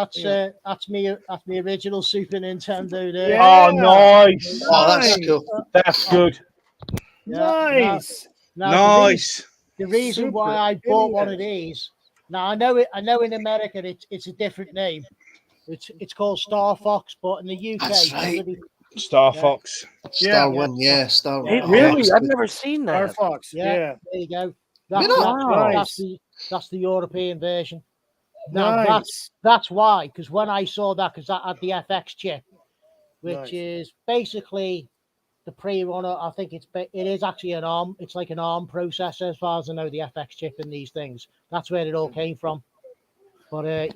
Speaker 5: me original Super Nintendo there.
Speaker 4: Yeah.
Speaker 3: Oh, nice.
Speaker 1: Oh, that's cool.
Speaker 3: That's good.
Speaker 4: Nice.
Speaker 5: Nice. The reason why I bought one of these. Now I know in America it's a different name. It's called Star Fox, but in the UK,
Speaker 1: That's right.
Speaker 3: Star Fox.
Speaker 1: Star One, Star One.
Speaker 2: Really? I've never seen that.
Speaker 4: Star Fox.
Speaker 5: Yeah. There you go. That's the European version. Now that's why, because when I saw that, because that had the FX chip, which is basically the pre-runner. I think it is actually an ARM. It's like an ARM processor, as far as I know. The FX chip in these things. That's where it all came from. But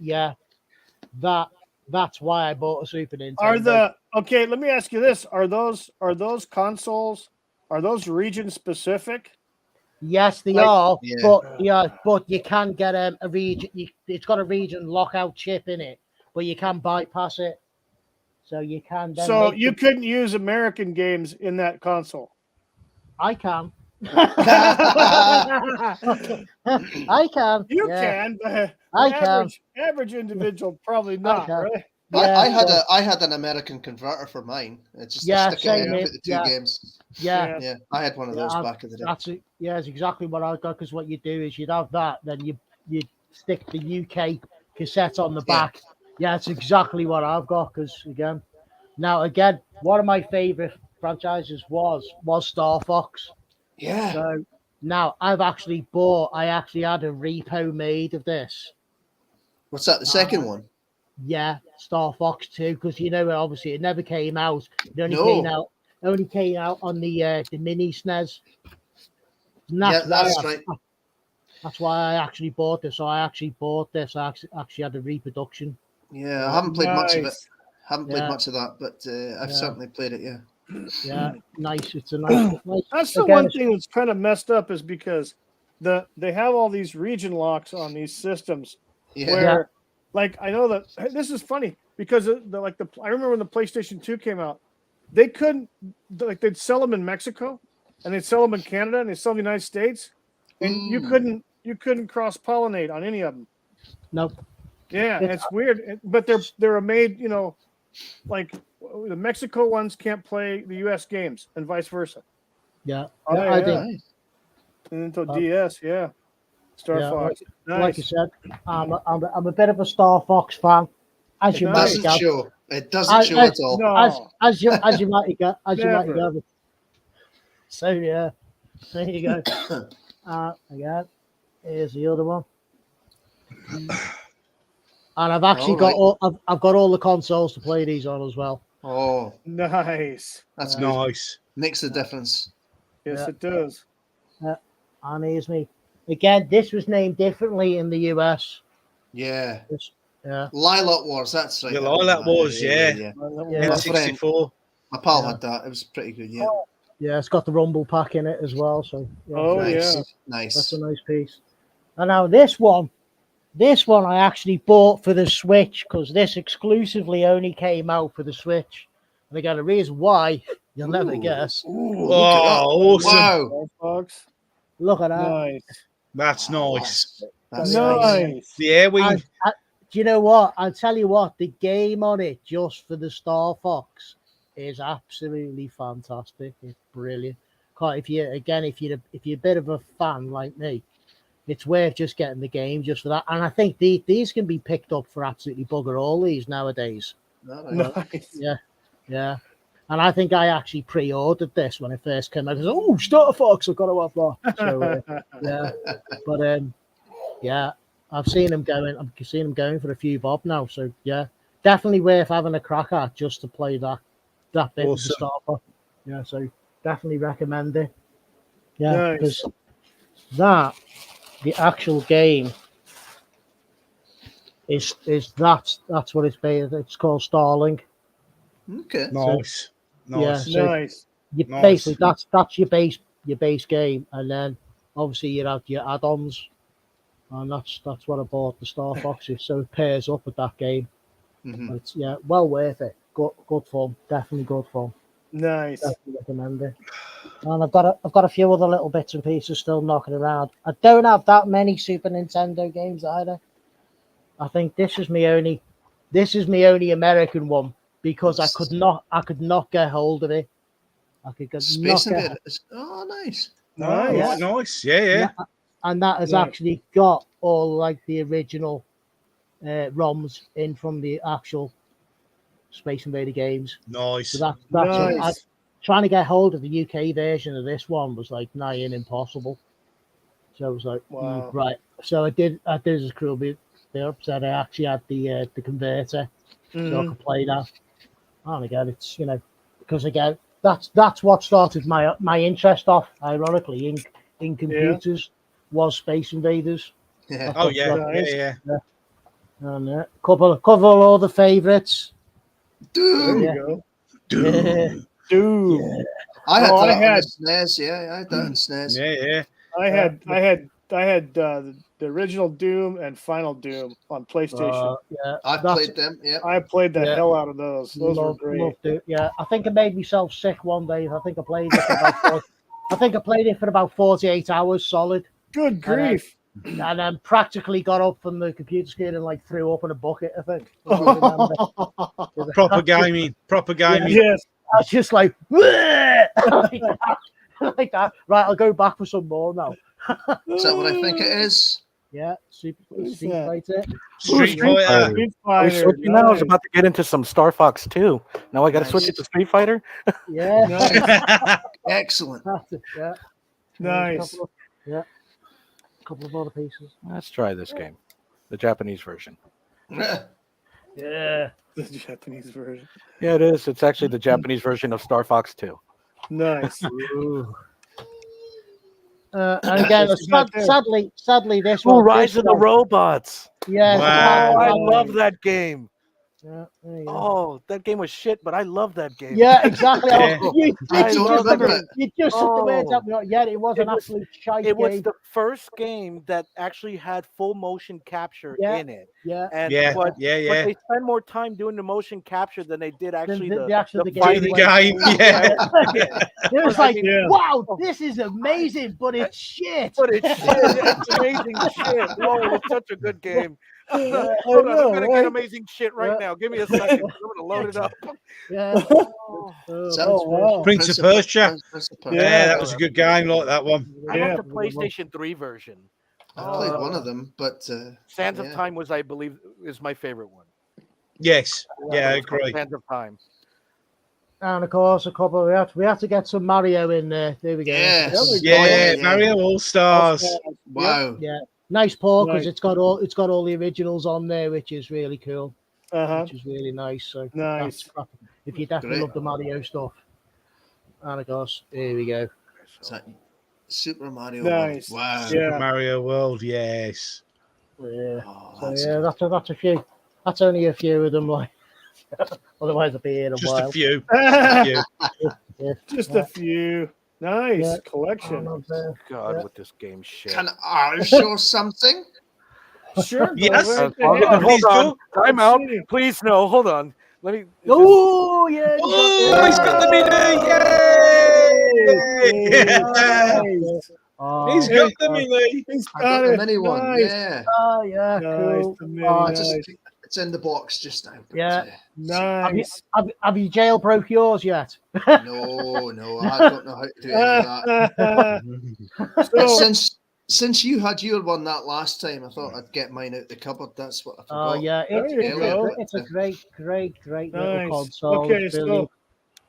Speaker 5: that's why I bought a Super Nintendo.
Speaker 4: Let me ask you this: Are those consoles? Are those region specific?
Speaker 5: Yes, they are. Yeah. But you can get a region. It's got a region lockout chip in it, but you can bypass it. So you can.
Speaker 4: So you couldn't use American games in that console.
Speaker 5: I can. I can.
Speaker 4: You can, but average individual probably not, right?
Speaker 1: I had an American converter for mine. It's just stick it in, put the two games.
Speaker 5: Yeah,
Speaker 1: I had one of those back in the day.
Speaker 5: That's exactly what I got. Because what you do is you'd have that, then you stick the UK cassette on the back. Yeah, it's exactly what I've got. Because again, one of my favorite franchises was Star Fox.
Speaker 1: Yeah.
Speaker 5: So now I actually had a repo made of this.
Speaker 1: What's that? The second one?
Speaker 5: Yeah, Star Fox 2, because obviously it never came out. It only came out on the mini SNES.
Speaker 1: That's right.
Speaker 5: That's why I actually bought this. So I actually bought this. I actually had a reproduction.
Speaker 1: Yeah, I haven't played much of it. Haven't played much of that, but I've certainly played it. Yeah.
Speaker 5: Yeah, nice. It's a nice.
Speaker 4: That's the one thing that's kind of messed up is because they have all these region locks on these systems.
Speaker 1: Yeah.
Speaker 4: Where, like, I know that this is funny because I remember when the PlayStation 2 came out, they couldn't they'd sell them in Mexico, and they'd sell them in Canada, and they'd sell them in the United States, and you couldn't cross pollinate on any of them.
Speaker 5: Nope.
Speaker 4: Yeah, it's weird, but they're made. Like the Mexico ones can't play the U.S. games, and vice versa.
Speaker 5: Yeah,
Speaker 4: I did. Into DS, Star Fox. Nice.
Speaker 5: Like you said, I'm a bit of a Star Fox fan. As you might have
Speaker 1: show. It doesn't show at all.
Speaker 4: No.
Speaker 5: As you might have gathered. So yeah, there you go. Again, here's the other one. And I've actually got all the consoles to play these on as well.
Speaker 1: Oh,
Speaker 4: nice.
Speaker 1: That's
Speaker 3: nice.
Speaker 1: Makes the difference.
Speaker 4: Yes, it does.
Speaker 5: And here's me. Again, this was named differently in the US.
Speaker 1: Yeah.
Speaker 5: Yeah.
Speaker 1: Lilac Wars, that's right.
Speaker 3: Yeah, Lilac Wars, yeah.
Speaker 5: Yeah.
Speaker 3: N64.
Speaker 1: My pal
Speaker 5: Yeah.
Speaker 1: had that. It was pretty good, yeah.
Speaker 5: Yeah, it's got the Rumble pack in it as well. So yeah,
Speaker 4: Oh,
Speaker 1: Nice,
Speaker 4: yeah.
Speaker 1: nice.
Speaker 5: that's a nice piece. And now this one I actually bought for the Switch because this exclusively only came out for the Switch. And I got a reason why you'll never guess.
Speaker 1: Ooh, look at that.
Speaker 3: Awesome.
Speaker 1: Wow.
Speaker 4: Xbox.
Speaker 5: Look at that.
Speaker 4: Nice.
Speaker 3: That's nice.
Speaker 1: That's nice.
Speaker 4: Nice.
Speaker 3: The Air Wing.
Speaker 5: Do you know what? I'll tell you what, the game on it just for the Star Fox is absolutely fantastic. It's brilliant. If you're a bit of a fan like me, it's worth just getting the game just for that. And I think these can be picked up for absolutely bugger all these nowadays.
Speaker 4: Nice.
Speaker 5: Yeah. And I think I actually pre-ordered this when it first came out. I was like, oh, Star Fox, I've got to have that. So, yeah. But yeah, I've seen them going. I'm seeing them going for a few bob now. So yeah, definitely worth having a crack at just to play that bit of the Star Fox. Yeah, so definitely recommend it. Yeah, because the actual game is that's what it's based. It's called Starling.
Speaker 1: Okay.
Speaker 3: Nice.
Speaker 5: Yeah, so
Speaker 4: Nice.
Speaker 5: basically that's your base game, and then obviously you have your add-ons, and that's what I bought the Star Foxes. So it pairs up with that game.
Speaker 1: Mhm.
Speaker 5: It's well worth it. Good fun, definitely good fun.
Speaker 4: Nice.
Speaker 5: Definitely recommend it. And I've got a few other little bits and pieces still knocking around. I don't have that many Super Nintendo games either. I think this is my only American one because I could not get hold of it. I could
Speaker 1: Space
Speaker 5: not get.
Speaker 1: Invaders. Oh, nice.
Speaker 3: Nice. Nice. Yeah.
Speaker 5: And that has actually got all like the original ROMs in from the actual Space Invader games.
Speaker 3: Nice.
Speaker 5: So that's
Speaker 4: Nice.
Speaker 5: trying to get hold of the UK version of this one was like nigh and impossible. So I was like,
Speaker 4: Wow.
Speaker 5: right. So I did as Crual Birab said, I actually had the converter, so I could play that. And again, it's because again, that's what started my interest off. Ironically, in computers was Space Invaders.
Speaker 1: Yeah.
Speaker 3: Oh yeah.
Speaker 4: Nice.
Speaker 3: Yeah.
Speaker 5: And couple all the favorites.
Speaker 1: Doom.
Speaker 4: There you go.
Speaker 5: Yeah.
Speaker 4: Dude.
Speaker 1: I had
Speaker 4: Oh,
Speaker 1: that
Speaker 4: I
Speaker 1: on
Speaker 4: had-
Speaker 1: the SNES. Yeah, I had that in SNES.
Speaker 3: Yeah.
Speaker 4: I had the original Doom and Final Doom on PlayStation.
Speaker 1: I've played them. Yeah.
Speaker 4: I played the
Speaker 5: Yeah.
Speaker 4: hell out of those. Those were great.
Speaker 5: Loved it. Yeah, I think I made myself sick one day. I think I played it for about 48 hours solid.
Speaker 4: Good grief.
Speaker 5: And then practically got up from the computer screen and like threw up in a bucket, I think.
Speaker 3: Proper gaming.
Speaker 4: Yes.
Speaker 5: I was just like, like that. Right, I'll go back for some more now.
Speaker 1: Is that what I think it is?
Speaker 5: Yeah, Street
Speaker 4: that?
Speaker 5: Fighter.
Speaker 3: Street Fighter.
Speaker 4: Street
Speaker 2: I was
Speaker 4: Fighter.
Speaker 2: switching now. I was
Speaker 4: Nice.
Speaker 2: about to get into some Star Fox 2. Now I got to switch
Speaker 1: Nice.
Speaker 2: it to Street Fighter.
Speaker 5: Yeah.
Speaker 4: Nice.
Speaker 1: Excellent.
Speaker 5: That's it, yeah.
Speaker 4: Nice.
Speaker 5: A couple of other pieces.
Speaker 2: Let's try this game, the Japanese version.
Speaker 5: Yeah.
Speaker 4: The Japanese version.
Speaker 2: Yeah, it is. It's actually the Japanese version of Star Fox 2.
Speaker 4: Nice.
Speaker 5: And again, sadly, this
Speaker 2: Oh,
Speaker 5: one.
Speaker 2: Rise of the Robots.
Speaker 5: Yeah.
Speaker 3: Wow.
Speaker 2: Oh, I love that game.
Speaker 5: Yeah, there you go.
Speaker 2: Oh, that game was shit, but I love that game.
Speaker 5: Yeah, exactly.
Speaker 3: Yeah.
Speaker 5: You
Speaker 1: I don't remember it.
Speaker 5: just took the words
Speaker 2: Oh.
Speaker 5: out. Yeah, it was an absolute shite
Speaker 2: It was
Speaker 5: game.
Speaker 2: the first game that actually had full motion capture
Speaker 5: Yeah.
Speaker 2: in it.
Speaker 5: Yeah.
Speaker 2: And
Speaker 3: Yeah.
Speaker 2: but
Speaker 3: Yeah.
Speaker 2: they spend more time doing the motion capture than they did actually
Speaker 5: the
Speaker 2: the
Speaker 5: game.
Speaker 2: fighting
Speaker 3: The game. Yeah.
Speaker 5: It was like,
Speaker 4: Yeah.
Speaker 5: wow, this is amazing, but it's shit.
Speaker 2: But it's shit. It's amazing shit. Oh, it's such a good game. Hold on, I'm gonna get amazing shit right now. Give me a second. I'm gonna load it up.
Speaker 5: Yeah.
Speaker 1: Sounds
Speaker 4: wow.
Speaker 3: Prince of Persia.
Speaker 1: Prince of Persia.
Speaker 3: Yeah, that was a good game. Like that one.
Speaker 2: I
Speaker 4: Yeah.
Speaker 2: like the PlayStation 3 version.
Speaker 1: I played one of them, but
Speaker 2: Sands of
Speaker 1: yeah.
Speaker 2: Time was, I believe, is my favorite one.
Speaker 3: Yes. Yeah, I
Speaker 2: It's called
Speaker 3: agree.
Speaker 2: Sands of Time.
Speaker 5: And of course, we have to get some Mario in there. There we go.
Speaker 1: Yes.
Speaker 3: Yeah,
Speaker 1: yeah.
Speaker 3: Mario All Stars.
Speaker 1: Wow.
Speaker 5: Yeah. Nice port because
Speaker 4: Nice.
Speaker 5: it's got all the originals on there, which is really cool.
Speaker 4: Uh-huh.
Speaker 5: Which is really nice. So
Speaker 4: Nice.
Speaker 5: that's- if you definitely
Speaker 1: Great.
Speaker 5: love the Mario stuff. And of course, here we go.
Speaker 1: Is that Super Mario
Speaker 4: Nice.
Speaker 1: World? Wow.
Speaker 4: Yeah.
Speaker 3: Super Mario World. Yes.
Speaker 5: Yeah.
Speaker 1: Oh,
Speaker 5: So
Speaker 1: that's
Speaker 5: yeah, that's a few. That's only a few of them. Like, otherwise, I'll be here a
Speaker 3: Just
Speaker 5: while.
Speaker 3: a few.
Speaker 4: Just a few. Nice collection.
Speaker 2: God, with this game shit.
Speaker 1: Can I show something?
Speaker 4: Sure.
Speaker 3: Yes.
Speaker 2: Hold
Speaker 3: Please
Speaker 2: on.
Speaker 3: do.
Speaker 2: Time out. Please, no. Hold on. Let me.
Speaker 5: Oh yeah.
Speaker 3: Oh, he's got the mini! Yay! He's got the mini.
Speaker 1: I got the mini one.
Speaker 4: Nice.
Speaker 1: Yeah.
Speaker 5: Oh yeah.
Speaker 4: Nice.
Speaker 5: Cool.
Speaker 4: The mini,
Speaker 5: Oh,
Speaker 1: Just,
Speaker 4: nice.
Speaker 1: it's in the box just now.
Speaker 5: Yeah.
Speaker 4: Nice.
Speaker 5: Have you jailbroke yours yet?
Speaker 1: No, I don't know how to do any of that.
Speaker 4: So,
Speaker 1: Since you had your one that last time, I thought I'd get mine out the cupboard. That's what I forgot.
Speaker 5: Oh yeah,
Speaker 4: There you go.
Speaker 5: it's a great little
Speaker 4: nice.
Speaker 5: console.
Speaker 4: Okay,
Speaker 5: It's
Speaker 4: so
Speaker 5: brilliant.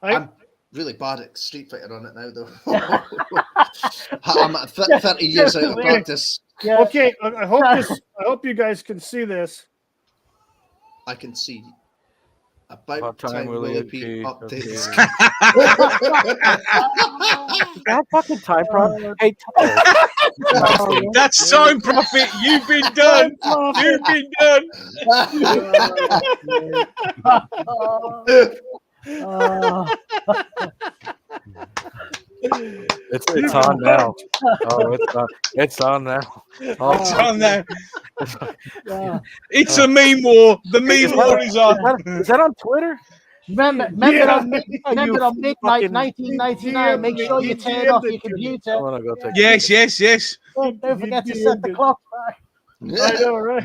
Speaker 1: I'm really bad at Street Fighter on it now, though. I'm at 30 years out of practice.
Speaker 5: Yeah.
Speaker 4: okay, I hope you guys can see this.
Speaker 1: I can see about
Speaker 2: About time
Speaker 1: time
Speaker 2: WillyP
Speaker 1: updates.
Speaker 2: That fucking time problem. Hey,
Speaker 3: That's time profit. You've been done. You've been done.
Speaker 2: it's on now. Oh, it's on now. Oh,
Speaker 3: It's on there.
Speaker 5: Yeah.
Speaker 3: It's a meme war. The meme war is on.
Speaker 2: Is that on Twitter?
Speaker 5: Remember
Speaker 4: Yeah.
Speaker 5: on midnight
Speaker 2: fucking-
Speaker 5: 1999. Make sure you turn off your computer.
Speaker 2: I want to go take.
Speaker 3: Yes.
Speaker 5: Don't forget to set the clock back.
Speaker 4: I know, right?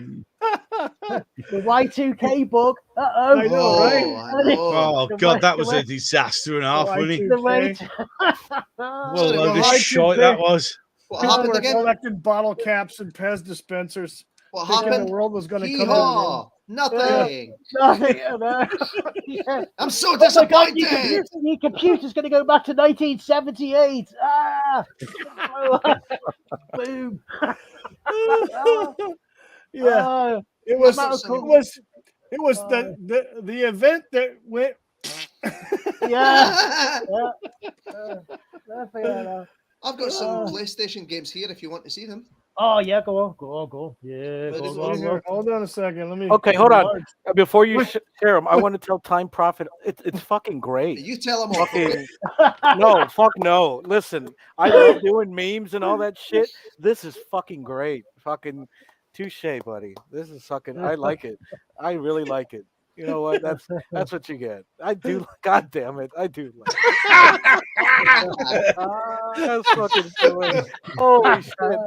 Speaker 5: The Y2K bug.
Speaker 4: I know, right?
Speaker 1: I know.
Speaker 3: Oh God, that was a disaster and a half, wasn't it?
Speaker 5: The way
Speaker 3: What a load of shite that was.
Speaker 1: What
Speaker 4: People
Speaker 1: happened
Speaker 4: were
Speaker 1: again?
Speaker 4: collecting bottle caps and Pez dispensers.
Speaker 1: What
Speaker 4: Thinking
Speaker 1: happened?
Speaker 4: the world was going to come to
Speaker 1: Hee-haw! Nothing.
Speaker 5: yeah.
Speaker 1: I'm so
Speaker 5: Oh my God,
Speaker 1: disappointed.
Speaker 5: your computer's going to go back to 1978. Ah! Boom.
Speaker 4: Yeah,
Speaker 5: Oh,
Speaker 4: it was.
Speaker 5: That's cool.
Speaker 4: It was the event that went.
Speaker 5: yeah.
Speaker 1: I've got some PlayStation games here if you want to see them.
Speaker 5: Oh yeah, go on. Yeah,
Speaker 1: Ready
Speaker 5: go
Speaker 1: for
Speaker 5: on.
Speaker 1: this?
Speaker 4: Here, hold on a second. Let me.
Speaker 2: Okay, hold on. Before you share them, I want to tell Time Profit it's fucking great.
Speaker 1: You tell them all.
Speaker 2: Fucking no, fuck no. Listen, I love doing memes and all that shit. This is fucking great. Fucking touche, buddy. This is fucking. I like it. I really like it. You know what? That's what you get. I do. God damn it, I do. Like that's fucking silly. Holy shit!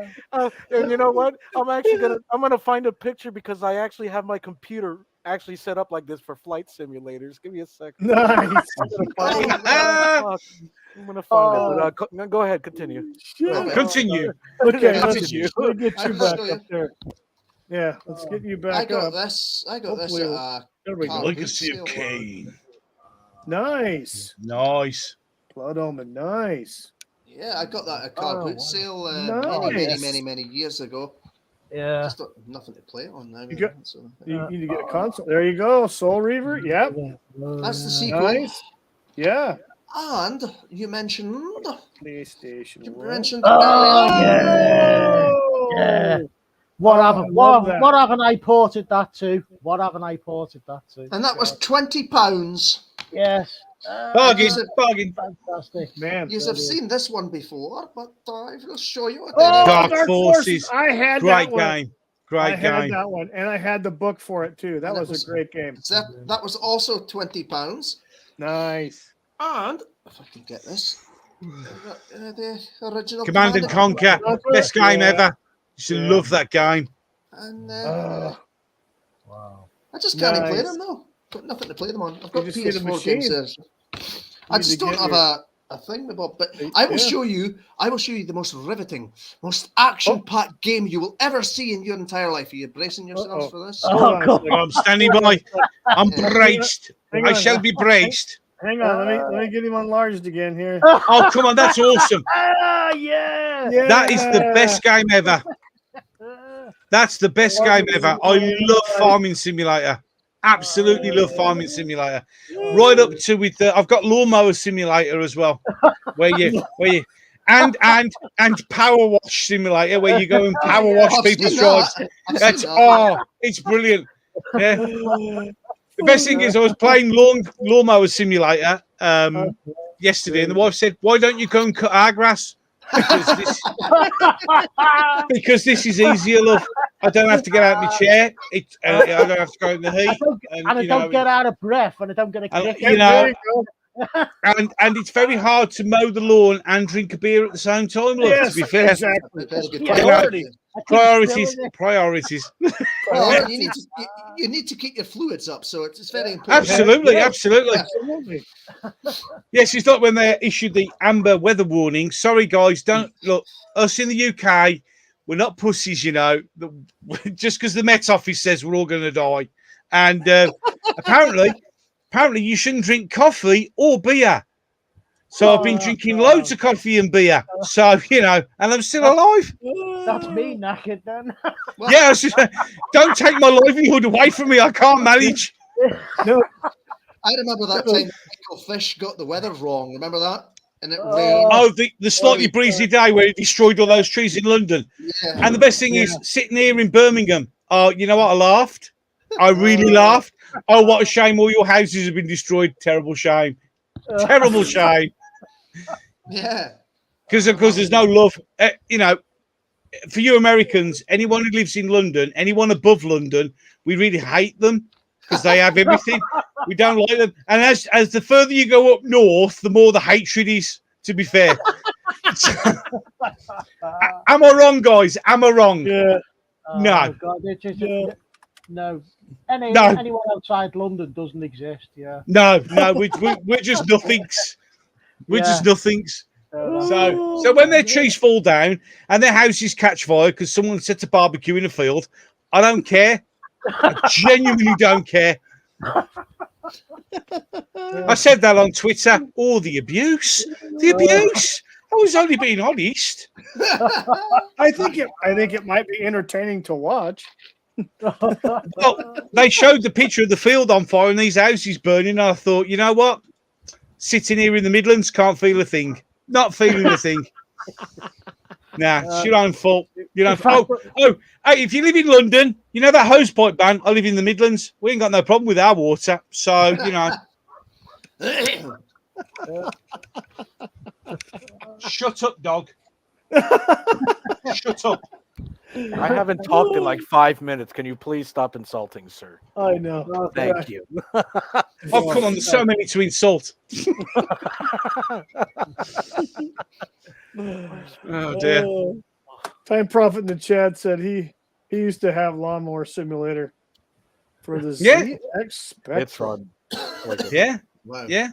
Speaker 2: And you know what? I'm gonna find a picture because I actually have my computer actually set up like this for flight simulators. Give me a second.
Speaker 4: Nice.
Speaker 2: I'm gonna find it. But go ahead, continue.
Speaker 3: Continue.
Speaker 4: Okay,
Speaker 3: Continue.
Speaker 4: let's get you back
Speaker 1: show you.
Speaker 4: up there. Yeah, let's get you
Speaker 1: I
Speaker 4: back
Speaker 1: got
Speaker 4: up.
Speaker 1: this. I got this
Speaker 4: Hopefully-
Speaker 1: at a
Speaker 4: There we go.
Speaker 1: car
Speaker 3: Legacy
Speaker 1: boot
Speaker 3: of
Speaker 1: sale.
Speaker 3: Cain.
Speaker 4: Nice.
Speaker 3: Nice.
Speaker 4: Blood Omen. Nice.
Speaker 1: Yeah, I got that at a car
Speaker 5: Oh,
Speaker 1: boot
Speaker 5: wow.
Speaker 1: sale
Speaker 4: Nice.
Speaker 1: many years ago.
Speaker 5: Yeah.
Speaker 1: Just nothing to play it on now.
Speaker 4: You got-
Speaker 1: so,
Speaker 4: You need to get a console. There you go. Soul Reaver. Yep.
Speaker 1: that's the sequel.
Speaker 4: Nice. Yeah.
Speaker 1: And you mentioned
Speaker 4: PlayStation.
Speaker 1: you
Speaker 4: One.
Speaker 1: mentioned
Speaker 5: Oh,
Speaker 1: earlier.
Speaker 5: Yeah.
Speaker 4: Oh,
Speaker 5: What
Speaker 4: I
Speaker 5: haven't
Speaker 4: love that.
Speaker 5: what haven't I ported that to?
Speaker 1: And that was £20.
Speaker 5: Yes.
Speaker 3: Bargain. Bargain.
Speaker 5: Fantastic.
Speaker 4: Man.
Speaker 1: You have seen this one before, but I will show you.
Speaker 4: Oh,
Speaker 3: Dark Forces.
Speaker 4: I had
Speaker 3: Great
Speaker 4: that one.
Speaker 3: game.
Speaker 4: I
Speaker 3: Great
Speaker 4: had
Speaker 3: game.
Speaker 4: that one, and I had the book for it too. That
Speaker 1: And it
Speaker 4: was
Speaker 1: was-
Speaker 4: a great game.
Speaker 1: That was also £20.
Speaker 4: Nice.
Speaker 1: And if I can get this, the original
Speaker 3: Command and Conquer. Best game
Speaker 4: Yeah.
Speaker 3: ever. You should love that game.
Speaker 1: And
Speaker 5: Wow.
Speaker 1: I just can't play
Speaker 4: Nice.
Speaker 1: them though. Got nothing to play them on. I've got
Speaker 4: just need a
Speaker 1: PS4 games
Speaker 4: machine.
Speaker 1: there. I
Speaker 4: need
Speaker 1: just
Speaker 4: to
Speaker 1: don't
Speaker 4: get
Speaker 1: have
Speaker 4: your-
Speaker 1: a thing, Bob. But I will
Speaker 4: Yeah.
Speaker 1: show you. I will show you the most riveting, most action-packed game you will ever see in your entire life. Are you bracing yourselves
Speaker 4: Uh-oh.
Speaker 1: for this?
Speaker 4: Hold on a
Speaker 5: God.
Speaker 4: second.
Speaker 3: I'm standing by. I'm braced.
Speaker 4: Hang
Speaker 3: I
Speaker 4: on.
Speaker 3: shall be braced.
Speaker 4: Hang on, let me get him enlarged again here.
Speaker 3: Oh, come on. That's awesome.
Speaker 5: Ah, yeah.
Speaker 4: Yeah.
Speaker 3: That is the best game ever. That's the best game ever. I love Farming Simulator. Absolutely love Farming Simulator. Right up to with the, I've got Lawnmower Simulator as well, where you and Power Wash Simulator, where you go and power wash
Speaker 1: I've
Speaker 3: people's
Speaker 1: seen
Speaker 3: drives.
Speaker 1: that. I've seen
Speaker 3: That's
Speaker 1: that.
Speaker 3: it's brilliant. Yeah. The best thing is I was playing lawnmower simulator yesterday, and the wife said, "Why don't you go and cut our grass?" Because this is easier, love. I don't have to get out of my chair. I don't have to go in the heat,
Speaker 5: I don't get out of breath, and I don't get a
Speaker 3: you know. And it's very hard to mow the lawn and drink a beer at the same time, love.
Speaker 4: Yes,
Speaker 3: to be fair,
Speaker 4: exactly.
Speaker 3: priorities.
Speaker 1: Well, you need to keep your fluids up, so it's very important.
Speaker 3: Absolutely.
Speaker 4: Absolutely.
Speaker 3: Yes, it's like when they issued the amber weather warning. Sorry, guys, don't look. Us in the UK, we're not pussies, you know. Just because the Met Office says we're all going to die, and apparently, you shouldn't drink coffee or beer. So I've been drinking loads of coffee and beer. So, you know, and I'm still alive.
Speaker 5: That's me knackered then.
Speaker 3: Yeah, don't take my livelihood away from me. I can't manage.
Speaker 4: No,
Speaker 1: I remember that time Michael Fish got the weather wrong. Remember that? And it rained.
Speaker 3: Oh, the slightly breezy day where he destroyed all those trees in London.
Speaker 1: Yeah.
Speaker 3: And the best thing is, sitting here in Birmingham, you know what? I laughed. I really laughed. Oh, what a shame. All your houses have been destroyed. Terrible shame. Terrible shame.
Speaker 1: Yeah.
Speaker 3: Because there's no love. You know, for you Americans, anyone who lives in London, anyone above London, we really hate them because they have everything. We don't like them. And as the further you go up north, the more the hatred is, to be fair. Am I wrong, guys? Am I wrong?
Speaker 4: yeah.
Speaker 3: No.
Speaker 5: God, no.
Speaker 3: No.
Speaker 5: Anyone outside London doesn't exist. Yeah.
Speaker 3: No, we're just nothings. We're just nothings. So when their trees fall down and their houses catch fire because someone sets a barbecue in a field, I don't care. I genuinely don't care. I said that on Twitter. Oh, the abuse. I was only being honest.
Speaker 4: I think it might be entertaining to watch.
Speaker 3: Well, they showed the picture of the field on fire and these houses burning. And I thought, you know what? Sitting here in the Midlands, can't feel a thing. Not feeling a thing. Nah, it's your own fault. You know. Hey, if you live in London, you know that hosepipe ban. I live in the Midlands. We ain't got no problem with our water. So you know. Shut up, dog. Shut up.
Speaker 2: I haven't talked in like 5 minutes. Can you please stop insulting, sir?
Speaker 4: I know.
Speaker 2: Thank you.
Speaker 3: Oh, come on. There's so many to insult. Oh, dear.
Speaker 4: Time Prophet in the chat said he used to have Lawnmower Simulator for the
Speaker 3: Yeah.
Speaker 4: ZX Spectrum.
Speaker 2: It's fun.
Speaker 3: Yeah.
Speaker 1: Wow.
Speaker 3: Yeah.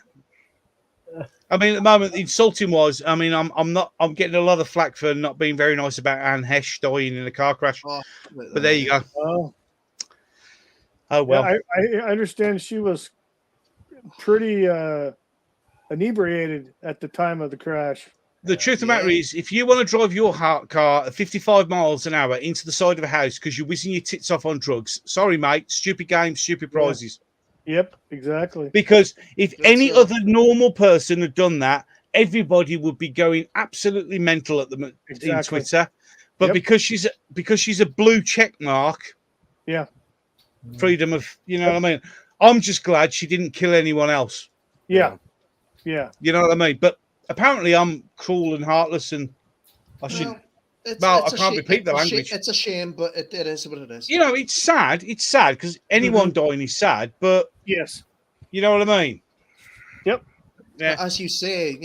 Speaker 3: I mean, at the moment, the insulting was, I mean, I'm getting a lot of flack for not being very nice about Anne Hesh dying in a car crash.
Speaker 1: Oh,
Speaker 3: But there you go. Oh, well.
Speaker 4: Yeah, I understand she was pretty inebriated at the time of the crash.
Speaker 3: The truth of the matter is, if you want to drive your car at 55 miles an hour into the side of a house because you're whizzing your tits off on drugs, sorry, mate, stupid games, stupid prizes.
Speaker 4: Yep, exactly.
Speaker 3: Because if any other normal person had done that, everybody would be going absolutely mental at them in Twitter. But because she's a blue check mark, freedom of, you know what I mean? I'm just glad she didn't kill anyone else.
Speaker 4: Yeah.
Speaker 3: You know what I mean? But apparently I'm cruel and heartless and I should... I can't repeat the language.
Speaker 1: It's a shame, but it is what it is.
Speaker 3: You know, it's sad. It's sad because anyone dying is sad, but
Speaker 4: yes,
Speaker 3: you know what I mean?
Speaker 4: Yep.
Speaker 1: Yeah. As you say,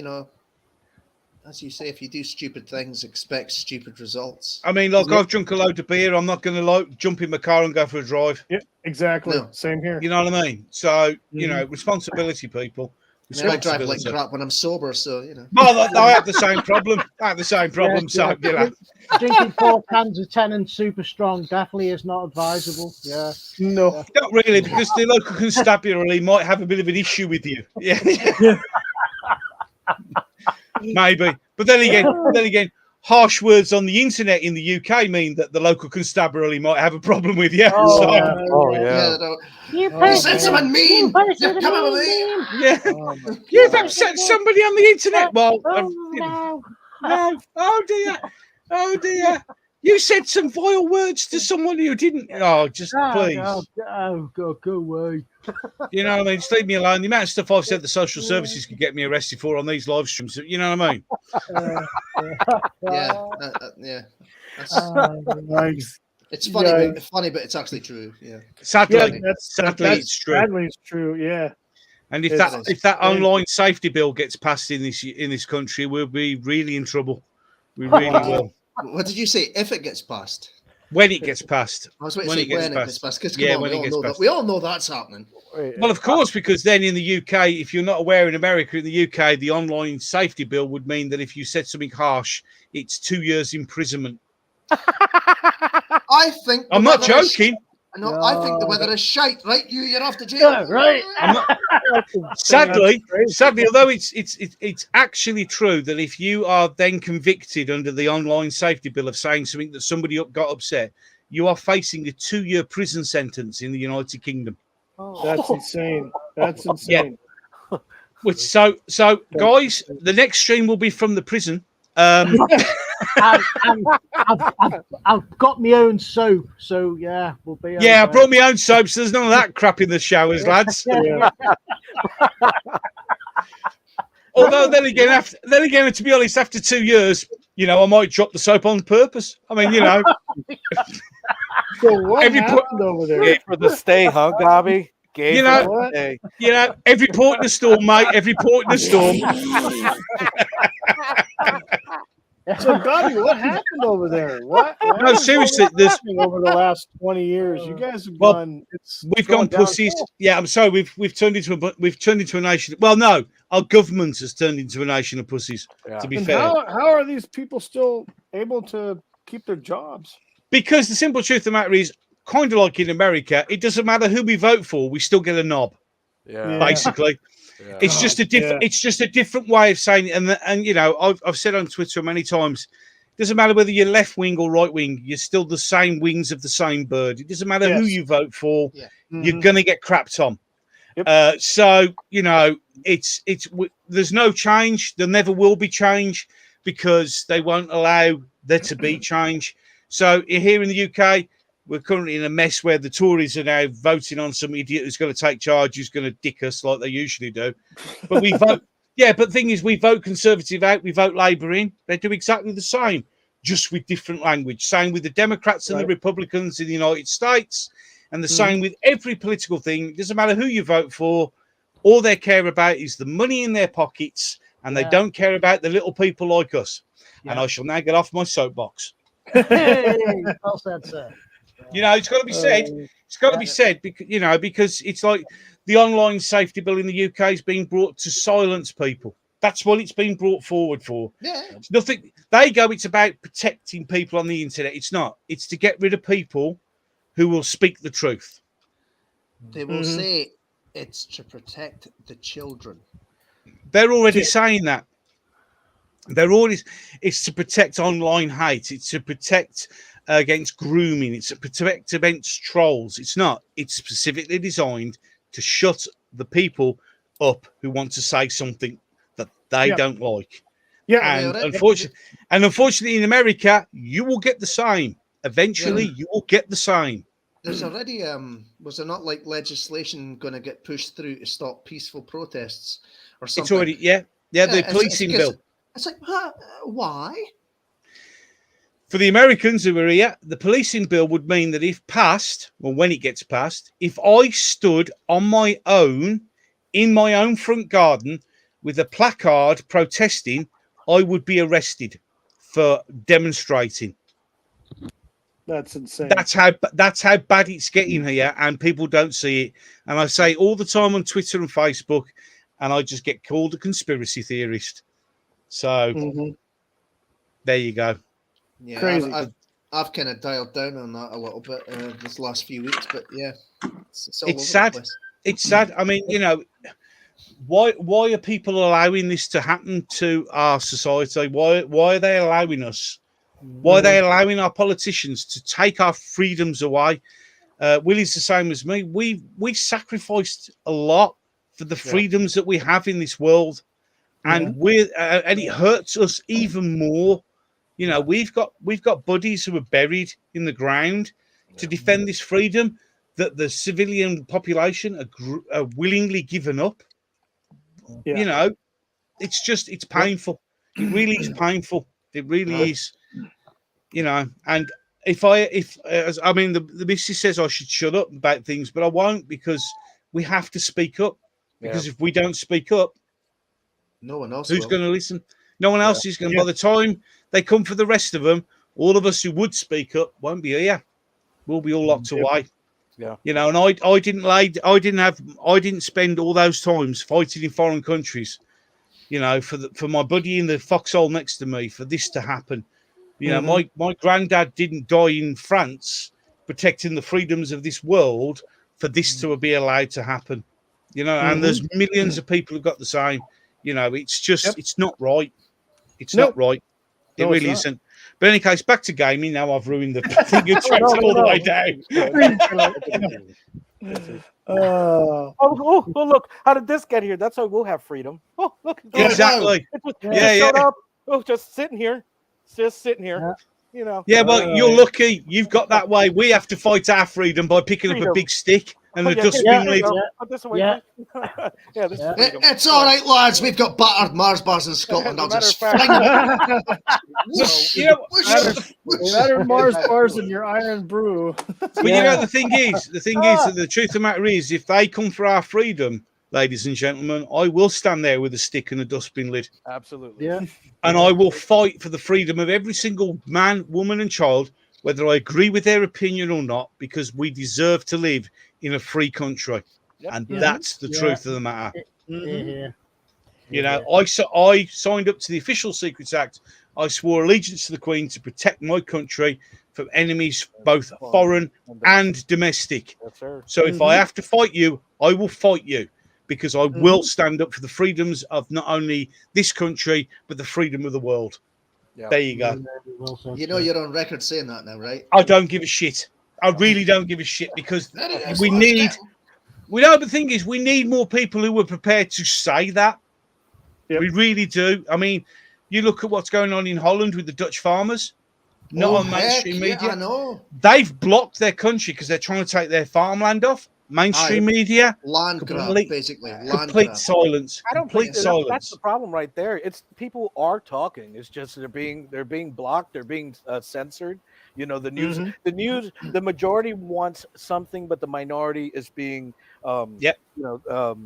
Speaker 1: if you do stupid things, expect stupid results.
Speaker 3: I mean, like I've drunk a load of beer. I'm not going to jump in my car and go for a drive.
Speaker 4: Yeah, exactly. No. Same here.
Speaker 3: You know what I mean? So, you know, responsibility, people.
Speaker 1: I drive like crap when I'm sober, so you know.
Speaker 3: Well, I have the same problem. So you know.
Speaker 5: Drinking 4 cans of 10 and super strong definitely is not advisable. Yeah.
Speaker 4: No.
Speaker 3: Not really, because the local constabulary might have a bit of an issue with you. Yeah. Maybe. But then again, harsh words on the internet in the UK mean that the local constabulary might have a problem with you.
Speaker 1: You said someone mean. You're coming with me.
Speaker 3: Yeah. You've upset somebody on the internet. Well, no. Oh dear. You said some vile words to someone who didn't. Oh, just please.
Speaker 5: Go away.
Speaker 3: You know what I mean? Just leave me alone. The amount of stuff I've said the social services could get me arrested for on these live streams. You know what I mean?
Speaker 1: Yeah.
Speaker 4: Nice.
Speaker 1: It's funny, but it's actually true. Yeah.
Speaker 3: Sadly,
Speaker 4: that's
Speaker 3: it's true.
Speaker 4: Sadly, it's true. Yeah.
Speaker 3: And if that online safety bill gets passed in this country, we'll be really in trouble. We really will.
Speaker 1: What did you say? If it gets passed?
Speaker 3: When it gets passed.
Speaker 1: I was waiting to say when it gets passed. Because
Speaker 3: we
Speaker 1: all know that's happening.
Speaker 3: Well, of course, because then in the UK, if you're not aware, in America, in the UK, the online safety bill would mean that if you said something harsh, it's 2 years imprisonment.
Speaker 1: I think
Speaker 3: I'm not joking.
Speaker 1: No, I think the weather is shite, right? You're off to jail,
Speaker 5: right?
Speaker 3: Sadly, although it's actually true that if you are then convicted under the online safety bill of saying something that somebody got upset, you are facing a 2-year prison sentence in the United Kingdom.
Speaker 4: That's insane. That's insane.
Speaker 3: Yeah. Which so guys, the next stream will be from the prison.
Speaker 5: I've got my own soap, so yeah, we'll be.
Speaker 3: Yeah, I brought my own soap, so there's none of that crap in the showers, lads.
Speaker 4: Yeah.
Speaker 3: Although then again, to be honest, after 2 years, you know, I might drop the soap on purpose. I mean, you know.
Speaker 4: So what happened over there?
Speaker 2: Gave for the stay, huh, Gobby?
Speaker 3: You know, every port in the storm, mate. Every port in the storm.
Speaker 4: So, Gobby, what happened over there? What
Speaker 3: No, seriously, there's
Speaker 4: over the last 20 years. You guys have gone.
Speaker 3: We've gone pussies. Yeah, I'm sorry. We've turned into a nation. Well, no, our government has turned into a nation of pussies. Yeah. To be fair,
Speaker 4: how are these people still able to keep their jobs?
Speaker 3: Because the simple truth of the matter is, kind of like in America, it doesn't matter who we vote for, we still get a knob. Yeah. Basically. Yeah. It's just a different. Yeah. It's just a different way of saying it. And you know, I've said on Twitter many times, it doesn't matter whether you're left wing or right wing. You're still the same wings of the same bird. It doesn't matter who you vote for. Yeah. You're gonna get crapped on. Yep. So you know, there's no change. There never will be change because they won't allow there to be change. So here in the UK, we're currently in a mess where the Tories are now voting on some idiot who's going to take charge, who's going to dick us like they usually do. But we vote. Yeah, but the thing is, we vote Conservative out, we vote Labour in. They do exactly the same, just with different language. Same with the Democrats and the Republicans in the United States, and the same with every political thing. It doesn't matter who you vote for. All they care about is the money in their pockets, and they don't care about the little people like us. Yeah. And I shall now get off my soapbox.
Speaker 5: Well said, sir.
Speaker 3: You know, it's got to be said. It's got to be said because because it's like the online safety bill in the UK is being brought to silence people. That's what it's been brought forward for. Yeah, it's nothing. It's about protecting people on the internet. It's not. It's to get rid of people who will speak the truth.
Speaker 1: They will say it's to protect the children.
Speaker 3: They're already saying that. It's to protect online hate. It's to protect against grooming. It's to protect against trolls. It's not. It's specifically designed to shut the people up who want to say something that they don't like. Yeah, and unfortunately, in America, you will get the same. Eventually, you will get the same.
Speaker 1: There's already was there not like legislation going to get pushed through to stop peaceful protests or something?
Speaker 3: It's already the policing bill.
Speaker 1: It's like, why?
Speaker 3: For the Americans who are here, the policing bill would mean that if passed, well, when it gets passed, if I stood on my own, in my own front garden, with a placard protesting, I would be arrested for demonstrating.
Speaker 4: That's insane.
Speaker 3: That's how bad it's getting here, and people don't see it. And I say all the time on Twitter and Facebook, and I just get called a conspiracy theorist. So there you go.
Speaker 1: Yeah, crazy. I've kind of dialed down on that a little bit this last few weeks, but yeah, it's
Speaker 3: sad. It's sad. I mean, you know, why are people allowing this to happen to our society? Why are they allowing us? Why are they allowing our politicians to take our freedoms away? Willy's the same as me. We sacrificed a lot for the freedoms that we have in this world, and and it hurts us even more You know, we've got buddies who are buried in the ground to defend this freedom that the civilian population are willingly given up.
Speaker 4: Yeah.
Speaker 3: You know, it's painful. It really is painful. It really is. You know, and I mean, the missus says I should shut up about things, but I won't, because we have to speak up. Because if we don't speak up,
Speaker 1: no one else
Speaker 3: who's
Speaker 1: will.
Speaker 3: going to listen? No one else is going to. By the time they come for the rest of them, all of us who would speak up won't be here. We'll be all locked away.
Speaker 2: Yeah.
Speaker 3: You know, and I didn't spend all those times fighting in foreign countries, you know, for my buddy in the foxhole next to me, for this to happen. You know, my granddad didn't die in France protecting the freedoms of this world for this to be allowed to happen. You know, and there's millions of people who've got the same. You know, it's just it's not right. It's not right. It really isn't. But in any case, back to gaming. Now I've ruined the thing. You tracked it all the way down.
Speaker 2: Oh, look! How did this get here? That's why we'll have freedom. Oh, look!
Speaker 3: Exactly.
Speaker 2: Showed up. Oh, just sitting here. You know.
Speaker 3: Yeah, well, you're lucky. You've got that way. We have to fight our freedom by picking up a big stick and the dustbin lid.
Speaker 1: It's all right, lads. We've got battered Mars bars in Scotland. I'll just fling them.
Speaker 4: Battered Mars bars in your iron brew.
Speaker 3: Well, you know, the thing is, the truth of the matter is, if they come for our freedom, ladies and gentlemen, I will stand there with a stick and a dustbin lid.
Speaker 2: Absolutely.
Speaker 4: Yeah.
Speaker 3: And I will fight for the freedom of every single man, woman, and child, whether I agree with their opinion or not, because we deserve to live in a free country. And that's the truth of the matter. You know, I signed up to the Official Secrets Act. I swore allegiance to the Queen to protect my country from enemies, both foreign and domestic. So if I have to fight you, I will fight you, because I will stand up for the freedoms of not only this country, but the freedom of the world. There you go.
Speaker 1: You know, you're on record saying that now, right?
Speaker 3: I don't give a shit. I really don't give a shit, because we need... We know, the thing is, we need more people who are prepared to say that. We really do. I mean, you look at what's going on in Holland with the Dutch farmers, not on mainstream media.
Speaker 1: I know.
Speaker 3: They've blocked their country because they're trying to take their farmland off. Mainstream media,
Speaker 1: land grab, basically.
Speaker 3: Complete silence.
Speaker 2: Complete silence. That's the problem right there. It's people are talking. It's just they're being blocked. They're being censored. You know, the news, the majority wants something, but the minority is being, you know,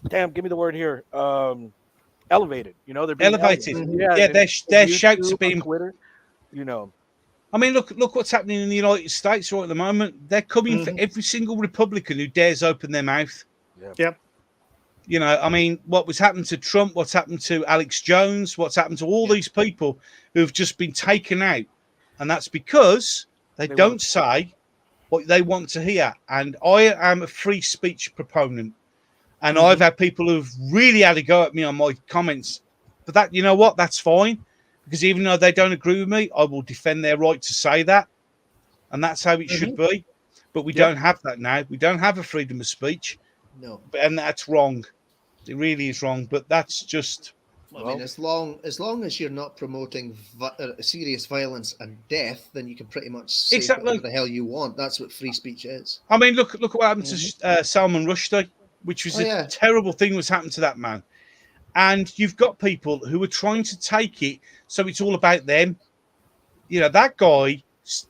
Speaker 2: damn, give me the word here. Elevated. You know, they're being
Speaker 3: elevated. Yeah, their shouts are being
Speaker 2: Twitter. You know,
Speaker 3: I mean, look what's happening in the United States right at the moment. They're coming for every single Republican who dares open their mouth.
Speaker 4: Yep.
Speaker 3: You know, I mean, what was happened to Trump? What's happened to Alex Jones? What's happened to all these people who've just been taken out? And that's because they don't say what they want to hear. And I am a free speech proponent. And I've had people who've really had a go at me on my comments. But that, you know what? That's fine. Because even though they don't agree with me, I will defend their right to say that. And that's how it should be. But we don't have that now. We don't have a freedom of speech.
Speaker 1: No.
Speaker 3: And that's wrong. It really is wrong. But that's just...
Speaker 1: I mean, as long as you're not promoting serious violence and death, then you can pretty much say whatever the hell you want. That's what free speech is.
Speaker 3: I mean, look what happened to Salman Rushdie, which was a terrible thing was happened to that man. And you've got people who are trying to take it so it's all about them. You know, that guy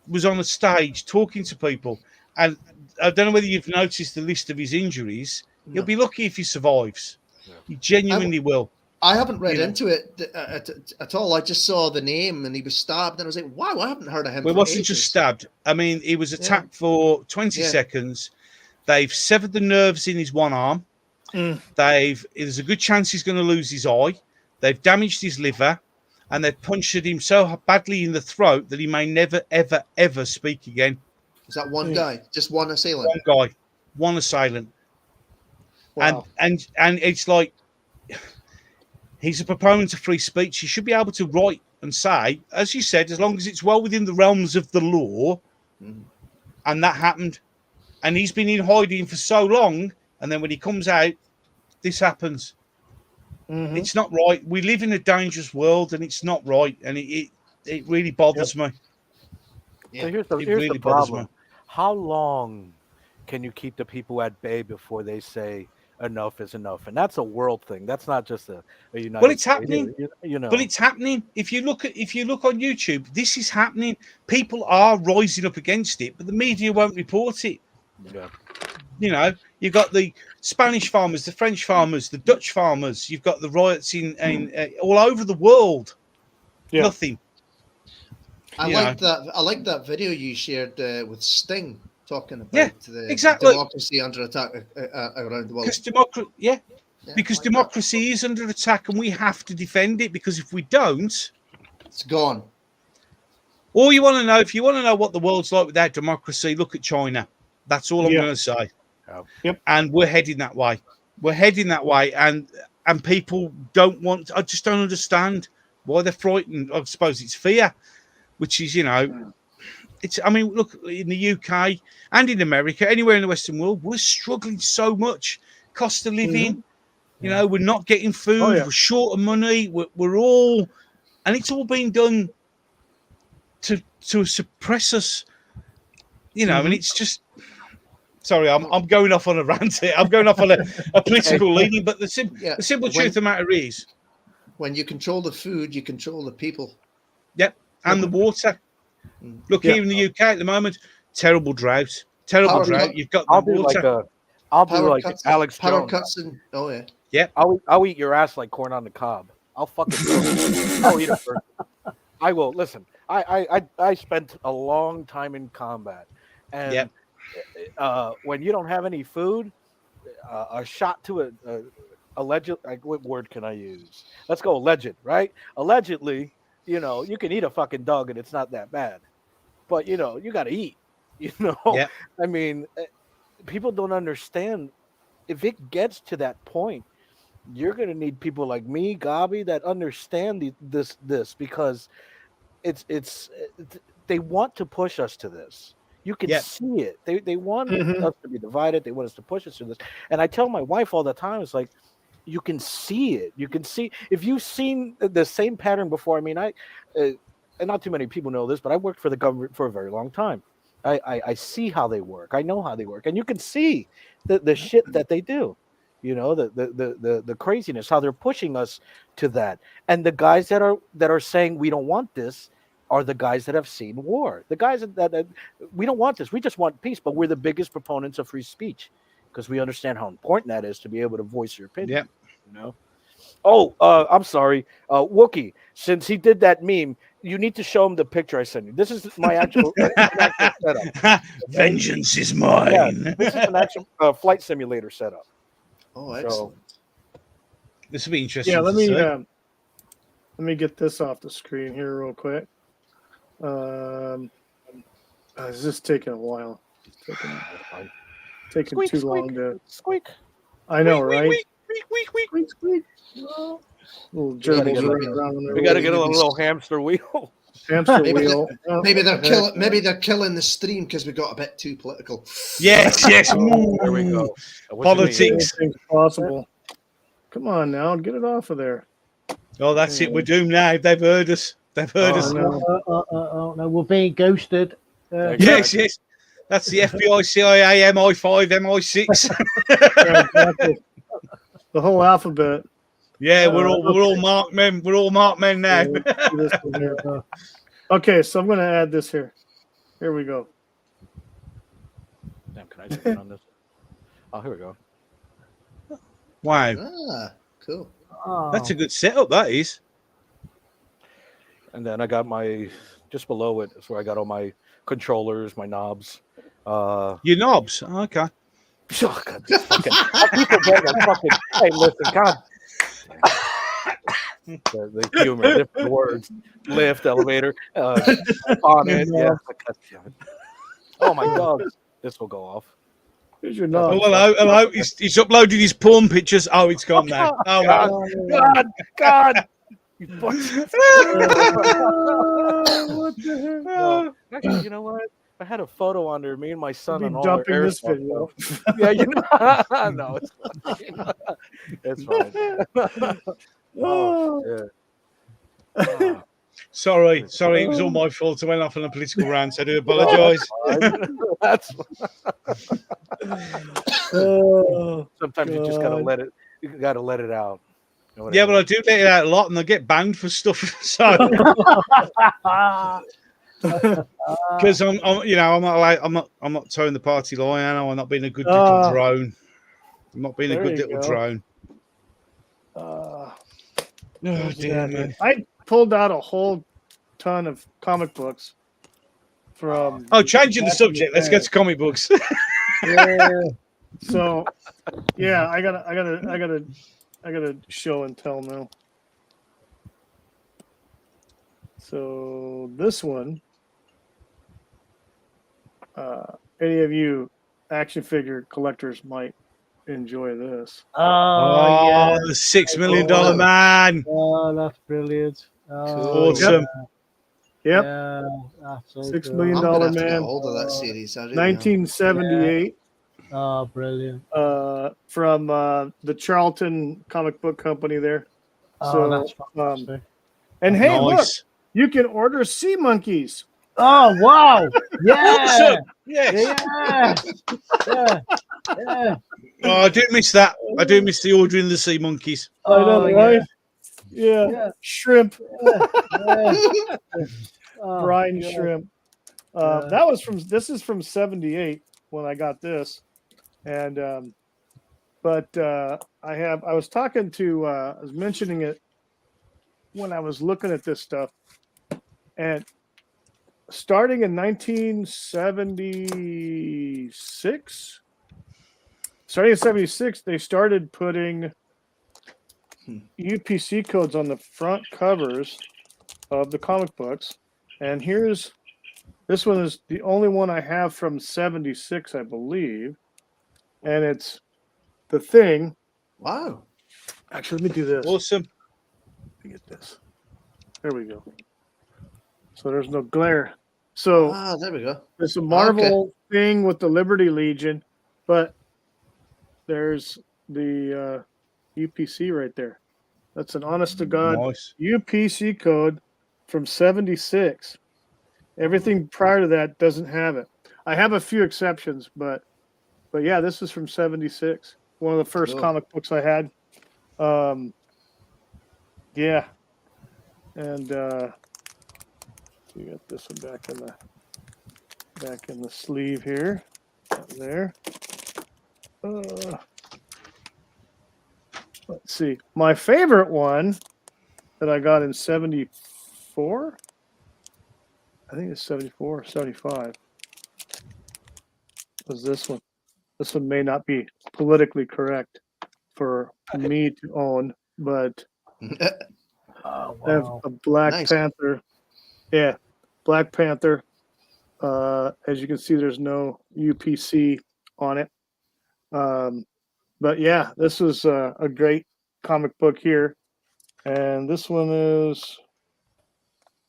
Speaker 3: was on the stage talking to people, and I don't know whether you've noticed the list of his injuries. No. He'll be lucky if he survives. Yeah. He genuinely will.
Speaker 1: I haven't read into it at all. I just saw the name and he was stabbed, and I was like, wow, I haven't heard of him.
Speaker 3: Well, he wasn't just stabbed. I mean, he was attacked for 20 seconds. They've severed the nerves in his one arm. There's a good chance he's going to lose his eye. They've damaged his liver, and they've punctured him so badly in the throat that he may never, ever, ever speak again.
Speaker 1: Is that one guy? Just one assailant?
Speaker 3: One guy. One assailant. Wow. And it's like... He's a proponent of free speech. He should be able to write and say, as you said, as long as it's well within the realms of the law. And that happened. And he's been in hiding for so long. And then when he comes out, this happens. It's not right. We live in a dangerous world, and it's not right. And it really bothers me.
Speaker 2: So here's the
Speaker 3: really bothers
Speaker 2: problem. How long can you keep the people at bay before they say enough is enough? And that's a world thing. That's not just a United
Speaker 3: Well, it's
Speaker 2: States,
Speaker 3: happening.
Speaker 2: you know.
Speaker 3: But it's happening. If you look on YouTube, this is happening. People are rising up against it, but the media won't report it.
Speaker 2: Yeah.
Speaker 3: You know, you've got the Spanish farmers, the French farmers, the Dutch farmers. You've got the riots in all over the world.
Speaker 4: Yeah.
Speaker 3: Nothing.
Speaker 1: I like that video you shared with Sting talking about
Speaker 3: exactly.
Speaker 1: democracy under attack around the world.
Speaker 3: Because democracy is under attack, and we have to defend it. Because if we don't,
Speaker 1: it's gone.
Speaker 3: All you want to know, if you want to know what the world's like without democracy, look at China. That's all I'm going to say.
Speaker 2: Oh.
Speaker 4: Yep.
Speaker 3: And we're heading that way. We're heading that way, and people don't want. I just don't understand why they're frightened. I suppose it's fear, which is, it's. I mean, look in the UK and in America, anywhere in the Western world, we're struggling so much. Cost of living, we're not getting food. We're short of money. We're all, and it's all being done to suppress us. And it's just. Sorry, I'm going off on a rant here. I'm going off on a political leaning, but the simple truth of the matter is,
Speaker 1: when you control the food, you control the people.
Speaker 3: Yep, and the water. Look here in the UK at the moment, terrible drought. Terrible drought. You've got the water.
Speaker 2: I'll be like Alex
Speaker 1: power
Speaker 2: Jones.
Speaker 1: cuts and
Speaker 2: I'll eat your ass like corn on the cob. I'll fucking I'll eat it first. I will. Listen, I spent a long time in combat, and when you don't have any food, a shot to a alleged, what word can I use? Let's go alleged, right? Allegedly, you can eat a fucking dog and it's not that bad, but you got to eat. I mean, people don't understand. If it gets to that point, you're gonna need people like me, Gobby, that understand this because it's they want to push us to this. You can see it. They want us to be divided. They want us to push us to this. And I tell my wife all the time, it's like, you can see it. You can see if you've seen the same pattern before. I mean, and not too many people know this, but I worked for the government for a very long time. I see how they work. I know how they work, and you can see the shit that they do. The craziness, how they're pushing us to that. And the guys that are saying we don't want this are the guys that have seen war. The guys that we don't want this. We just want peace, but we're the biggest proponents of free speech because we understand how important that is to be able to voice your opinion. Yeah. Oh, I'm sorry, Wookie. Since he did that meme, you need to show him the picture I sent you. This is my actual setup.
Speaker 3: Vengeance is mine.
Speaker 2: Yeah, this is an actual flight simulator setup.
Speaker 1: Oh, excellent.
Speaker 3: This will be interesting.
Speaker 4: Yeah, let me get this off the screen here real quick. It's just taking a while. It's taking
Speaker 2: squeak,
Speaker 4: too
Speaker 2: squeak,
Speaker 4: long to
Speaker 2: squeak.
Speaker 4: I know, right?
Speaker 2: Squeak.
Speaker 4: Little gerbils running around.
Speaker 2: We got to get a little hamster wheel.
Speaker 4: Hamster wheel.
Speaker 1: Maybe they're killing the stream because we got a bit too political.
Speaker 3: Yes.
Speaker 2: There we go.
Speaker 3: Politics.
Speaker 4: Anything's possible. Come on now, get it off of there.
Speaker 3: Oh, that's it. We're doomed now. They've heard us.
Speaker 5: No, we're being ghosted.
Speaker 3: Yes. That's the FBI, CIA, MI5, MI6.
Speaker 4: Yeah, exactly. The whole alphabet.
Speaker 3: Yeah, we're all marked men. We're all marked men now.
Speaker 4: Okay, so I'm going to add this here. Here we go.
Speaker 2: Damn, can I zoom in on this? Oh, here we go.
Speaker 3: Wow.
Speaker 1: Ah, cool.
Speaker 5: Oh.
Speaker 3: That's a good setup, that is.
Speaker 2: And then I got just below it is where I got all my controllers, my knobs.
Speaker 3: Your knobs? Oh, okay.
Speaker 2: Oh, God, people get fucking. Hey, listen, God. the humor, different words. Lift, elevator, on it. Yeah. Oh my God, this will go off.
Speaker 4: Here's your knob.
Speaker 3: Oh, hello. He's uploaded his porn pictures. Oh, it's gone now. Oh,
Speaker 2: God. You fucking.
Speaker 4: What the heck?
Speaker 2: No. Actually, you know what? I had a photo under me and my son on all
Speaker 4: dumping
Speaker 2: our
Speaker 4: this video.
Speaker 2: Yeah, no, it's fine. It's fine. Oh, yeah.
Speaker 3: Sorry, it was all my fault. I went off on a political rant. I do apologise.
Speaker 2: That's
Speaker 4: God.
Speaker 2: sometimes you just gotta let it. You gotta let it out. You know what
Speaker 3: Yeah,
Speaker 2: I
Speaker 3: but
Speaker 2: mean?
Speaker 3: I do let it out a lot, and I get banned for stuff. So because I'm not allowed, I'm not towing the party line. I'm not being a good little drone. I'm not being a good little drone.
Speaker 4: Oh,
Speaker 3: dear me.
Speaker 4: I pulled out a whole ton of comic books from.
Speaker 3: Oh, changing the subject. Let's get to comic books.
Speaker 5: Yeah.
Speaker 4: So, yeah, I gotta show and tell now. So this one, any of you action figure collectors might enjoy this.
Speaker 5: Oh, yeah.
Speaker 3: The $6 million man.
Speaker 5: Oh, that's brilliant.
Speaker 1: Cool.
Speaker 3: Awesome.
Speaker 4: Yep.
Speaker 5: Yeah, that's so
Speaker 4: $6
Speaker 5: cool.
Speaker 4: million
Speaker 1: I'm gonna have to get
Speaker 4: man.
Speaker 1: a hold of that series. I really am.
Speaker 4: 1978.
Speaker 5: Oh, brilliant.
Speaker 4: From the Charlton comic book company there.
Speaker 5: Oh,
Speaker 4: So,
Speaker 5: that's fantastic.
Speaker 4: and hey,
Speaker 3: Nice.
Speaker 4: look, you can order sea monkeys.
Speaker 5: Oh, wow. Yeah.
Speaker 3: Awesome. Yes.
Speaker 5: Yeah. Yeah.
Speaker 3: Oh, I do miss that. I do miss the ordering the sea monkeys.
Speaker 4: I know,
Speaker 5: Oh,
Speaker 4: right?
Speaker 5: yeah.
Speaker 4: Yeah. Shrimp.
Speaker 5: Yeah. Oh,
Speaker 4: Brine
Speaker 5: God.
Speaker 4: shrimp.
Speaker 5: Yeah.
Speaker 4: This is from 78 when I got this. And I was talking to I was mentioning it when I was looking at this stuff, and starting in 1976, they started putting UPC codes on the front covers of the comic books. And this one is the only one I have from 76, I believe. And it's the Thing.
Speaker 1: Wow.
Speaker 4: Actually, let me do this.
Speaker 3: Awesome.
Speaker 4: Let me get this. There we go. So there's no glare. So
Speaker 1: there we go.
Speaker 4: it's a Marvel thing with the Liberty Legion, but there's the UPC right there. That's an honest to God
Speaker 3: Nice.
Speaker 4: UPC code from 76. Everything prior to that doesn't have it. I have a few exceptions, but yeah, this is from 76. One of the first comic books I had. Yeah. And we got this one back in the sleeve here. There. Let's see. My favorite one that I got in 74. I think it's 74 or 75. Was this one. This one may not be politically correct for me to own, but
Speaker 5: Oh,
Speaker 4: I have
Speaker 5: wow.
Speaker 4: a Black
Speaker 1: Nice.
Speaker 4: Panther. Yeah, Black Panther. As you can see, there's no UPC on it. But yeah, this is a great comic book here. And this one is,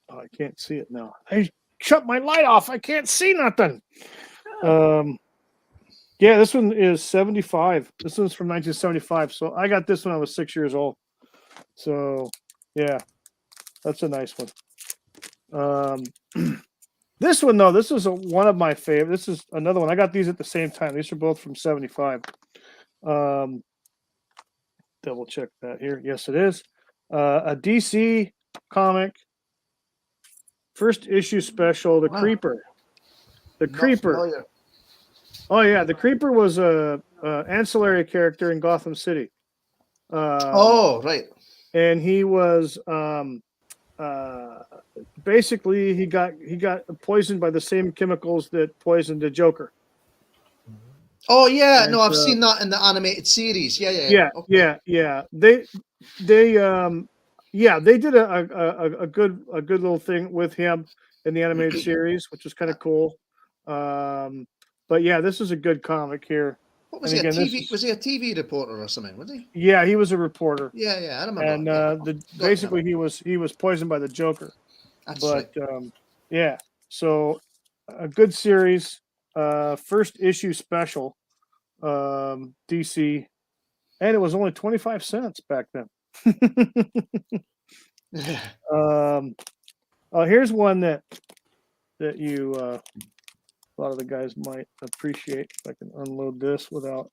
Speaker 4: I can't see it now. I shut my light off. I can't see nothing. Yeah, this one is 75. This one's from 1975. So I got this when I was 6 years old. So yeah, that's a nice one. This one though, this is one of my favorite. This is another one. I got these at the same time. These are both from 75. Double check that here. Yes, it is. A DC comic, first issue special, The Creeper. The Creeper.
Speaker 1: Familiar.
Speaker 4: Oh yeah, the Creeper was a ancillary character in Gotham City.
Speaker 1: Right.
Speaker 4: And he was basically he got poisoned by the same chemicals that poisoned the Joker.
Speaker 1: Oh yeah,
Speaker 4: And,
Speaker 1: no, I've seen that in the animated series. Yeah.
Speaker 4: Yeah. They did a good little thing with him in the animated series, which was kind of cool. But yeah, this is a good comic here.
Speaker 1: What was
Speaker 4: And
Speaker 1: he?
Speaker 4: again,
Speaker 1: Was he a TV reporter or something? Was he?
Speaker 4: Yeah, he was a reporter.
Speaker 1: Yeah, I remember.
Speaker 4: And basically he was poisoned by the Joker.
Speaker 1: That's
Speaker 4: But
Speaker 1: right.
Speaker 4: yeah, so a good series, first issue special, DC, and it was only 25 cents back then. Here's one that you a lot of the guys might appreciate. If I can unload this without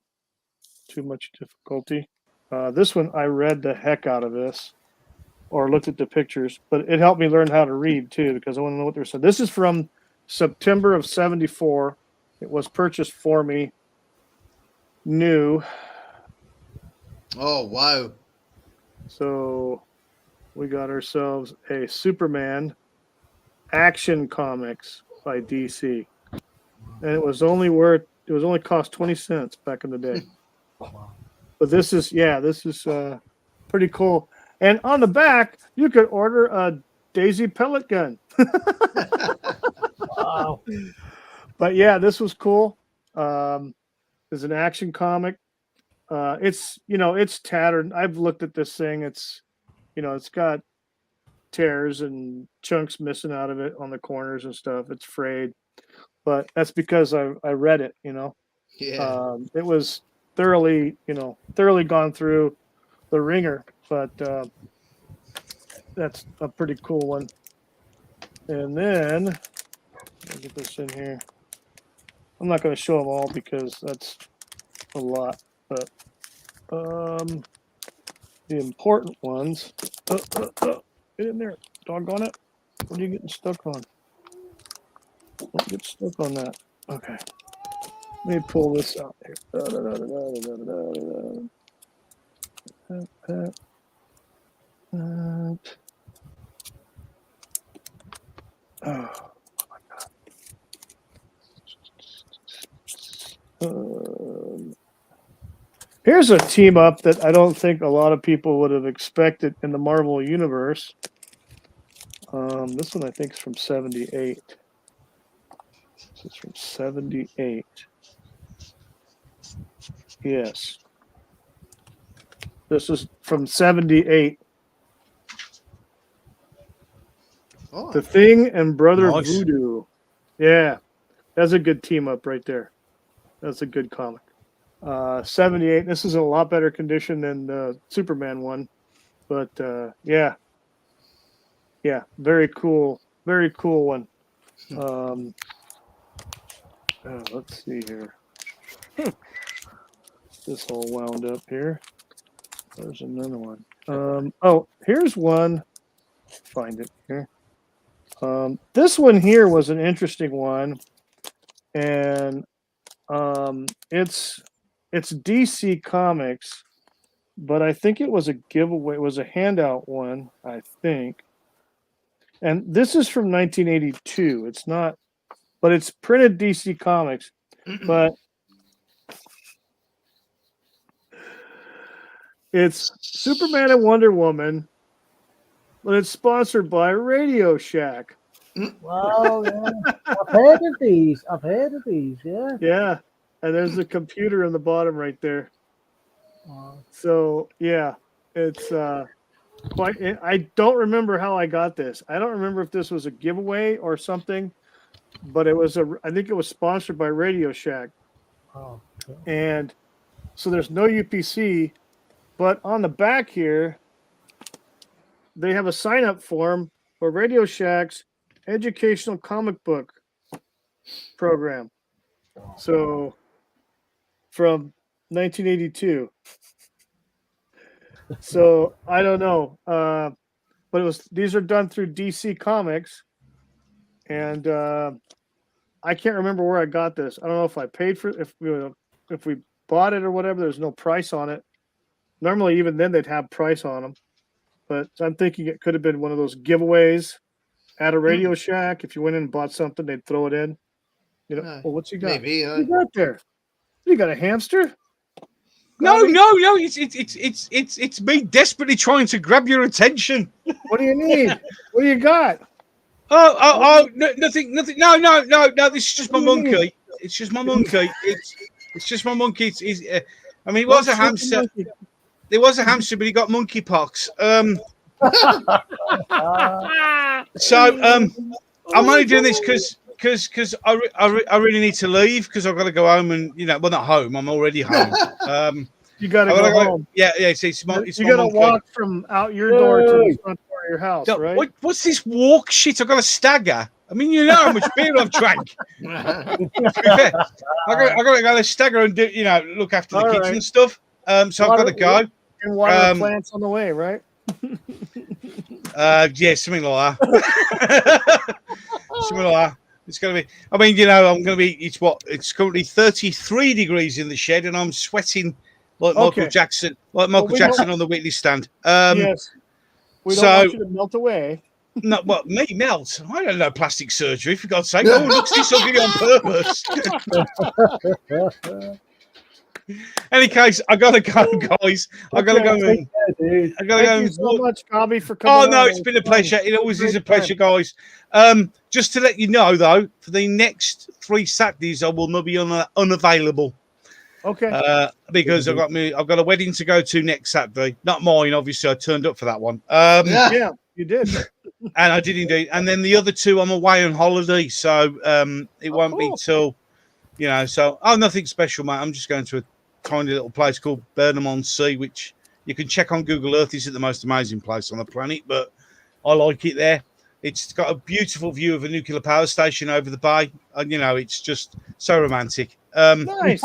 Speaker 4: too much difficulty. This one, I read the heck out of this, or looked at the pictures, but it helped me learn how to read too, because I want to know what they're saying. This is from September of '74. It was purchased for me new.
Speaker 1: Oh, wow.
Speaker 4: So we got ourselves a Superman Action Comics by DC. And it was only cost 20 cents back in the day. But this is pretty cool. And on the back, you could order a Daisy pellet gun.
Speaker 5: Wow.
Speaker 4: But yeah, this was cool. It's an action comic. It's tattered. I've looked at this thing. It's got tears and chunks missing out of it on the corners and stuff. It's frayed, but that's because I read it.
Speaker 1: Yeah.
Speaker 4: It was thoroughly gone through the ringer, but that's a pretty cool one. And then let me get this in here. I'm not going to show them all because that's a lot, but the important ones. Get in there, doggone it! What are you getting stuck on? Don't get stuck on that. Okay, let me pull this out here. Oh my God. Here's a team up that I don't think a lot of people would have expected in the Marvel universe. This one I think is from '78. This is from '78. Yes. This is from '78.
Speaker 1: Oh,
Speaker 4: The Thing and Brother
Speaker 3: Nice.
Speaker 4: Voodoo. Yeah. That's a good team up right there. That's a good comic. '78. This is in a lot better condition than the Superman one, but yeah, very cool one. Let's see here. This all wound up here. There's another one. Here's one. Find it here. This one here was an interesting one, and it's DC Comics, but I think it was a giveaway. It was a handout one, I think. And this is from 1982. It's not, but it's printed DC Comics. But it's Superman and Wonder Woman, but it's sponsored by Radio Shack.
Speaker 5: Wow, yeah. I've heard of these. Yeah.
Speaker 4: Yeah. And there's a computer in the bottom right there.
Speaker 5: Wow.
Speaker 4: So yeah, it's quite. I don't remember how I got this. I don't remember if this was a giveaway or something, but I think it was sponsored by Radio Shack.
Speaker 5: Oh, okay.
Speaker 4: And so there's no UPC, but on the back here, they have a sign-up form for Radio Shack's educational comic book program. So from 1982. So I don't know, but these are done through DC Comics, and I can't remember where I got this. I don't know if I paid for it, if we bought it or whatever. There's no price on it. Normally, even then, they'd have price on them. But I'm thinking it could have been one of those giveaways at a Radio Shack. If you went in and bought something, they'd throw it in. Well, what's you got?
Speaker 1: maybe.
Speaker 4: What you got there? You got a hamster?
Speaker 3: No. It's me desperately trying to grab your attention.
Speaker 4: What do you need? What do you got?
Speaker 3: Oh, no, nothing. No. This is just my monkey. It's just my monkey. It's just my monkey. I mean, it was a hamster. There was a hamster, but he got monkeypox. So I'm only doing this because I really need to leave because I've got to go home and well, not home. I'm already home.
Speaker 4: You got to go home.
Speaker 3: Yeah. See, you
Speaker 4: got to walk from out your door to the front door your house,
Speaker 3: No,
Speaker 4: right?
Speaker 3: what's this walk shit? I've got a stagger. I mean, you know how much beer I've drank. To be fair, I got to go to stagger and do, look after the
Speaker 4: All
Speaker 3: kids
Speaker 4: right.
Speaker 3: and stuff. So I've got to go.
Speaker 4: And water the plants on the way, right?
Speaker 3: Yeah, something like that. Something like that. It's going to be, I mean, I'm going to be, it's currently 33 degrees in the shed and I'm sweating like Michael Jackson, on the Whitley stand.
Speaker 4: Yes. We don't want you to melt away.
Speaker 3: No, well, me melt. I don't know plastic surgery, for God's sake. No one looks this ugly on purpose. Any case, I gotta go, guys. I gotta go.
Speaker 4: Thank you so much, Gobby, for coming.
Speaker 3: Oh no, it's been a pleasure. It always is a pleasure, guys. Just to let you know, though, for the next 3 Saturdays, I will not be unavailable.
Speaker 4: Okay.
Speaker 3: Because I've got a wedding to go to next Saturday. Not mine, obviously. I turned up for that one.
Speaker 4: Yeah, you did.
Speaker 3: And I did indeed. And then the other 2, I'm away on holiday, so it won't be till, So nothing special, mate. I'm just going to a tiny little place called Burnham-on-Sea, which you can check on Google Earth. Is it the most amazing place on the planet? But I like it there. It's got a beautiful view of a nuclear power station over the bay, and it's just so romantic.
Speaker 4: Nice.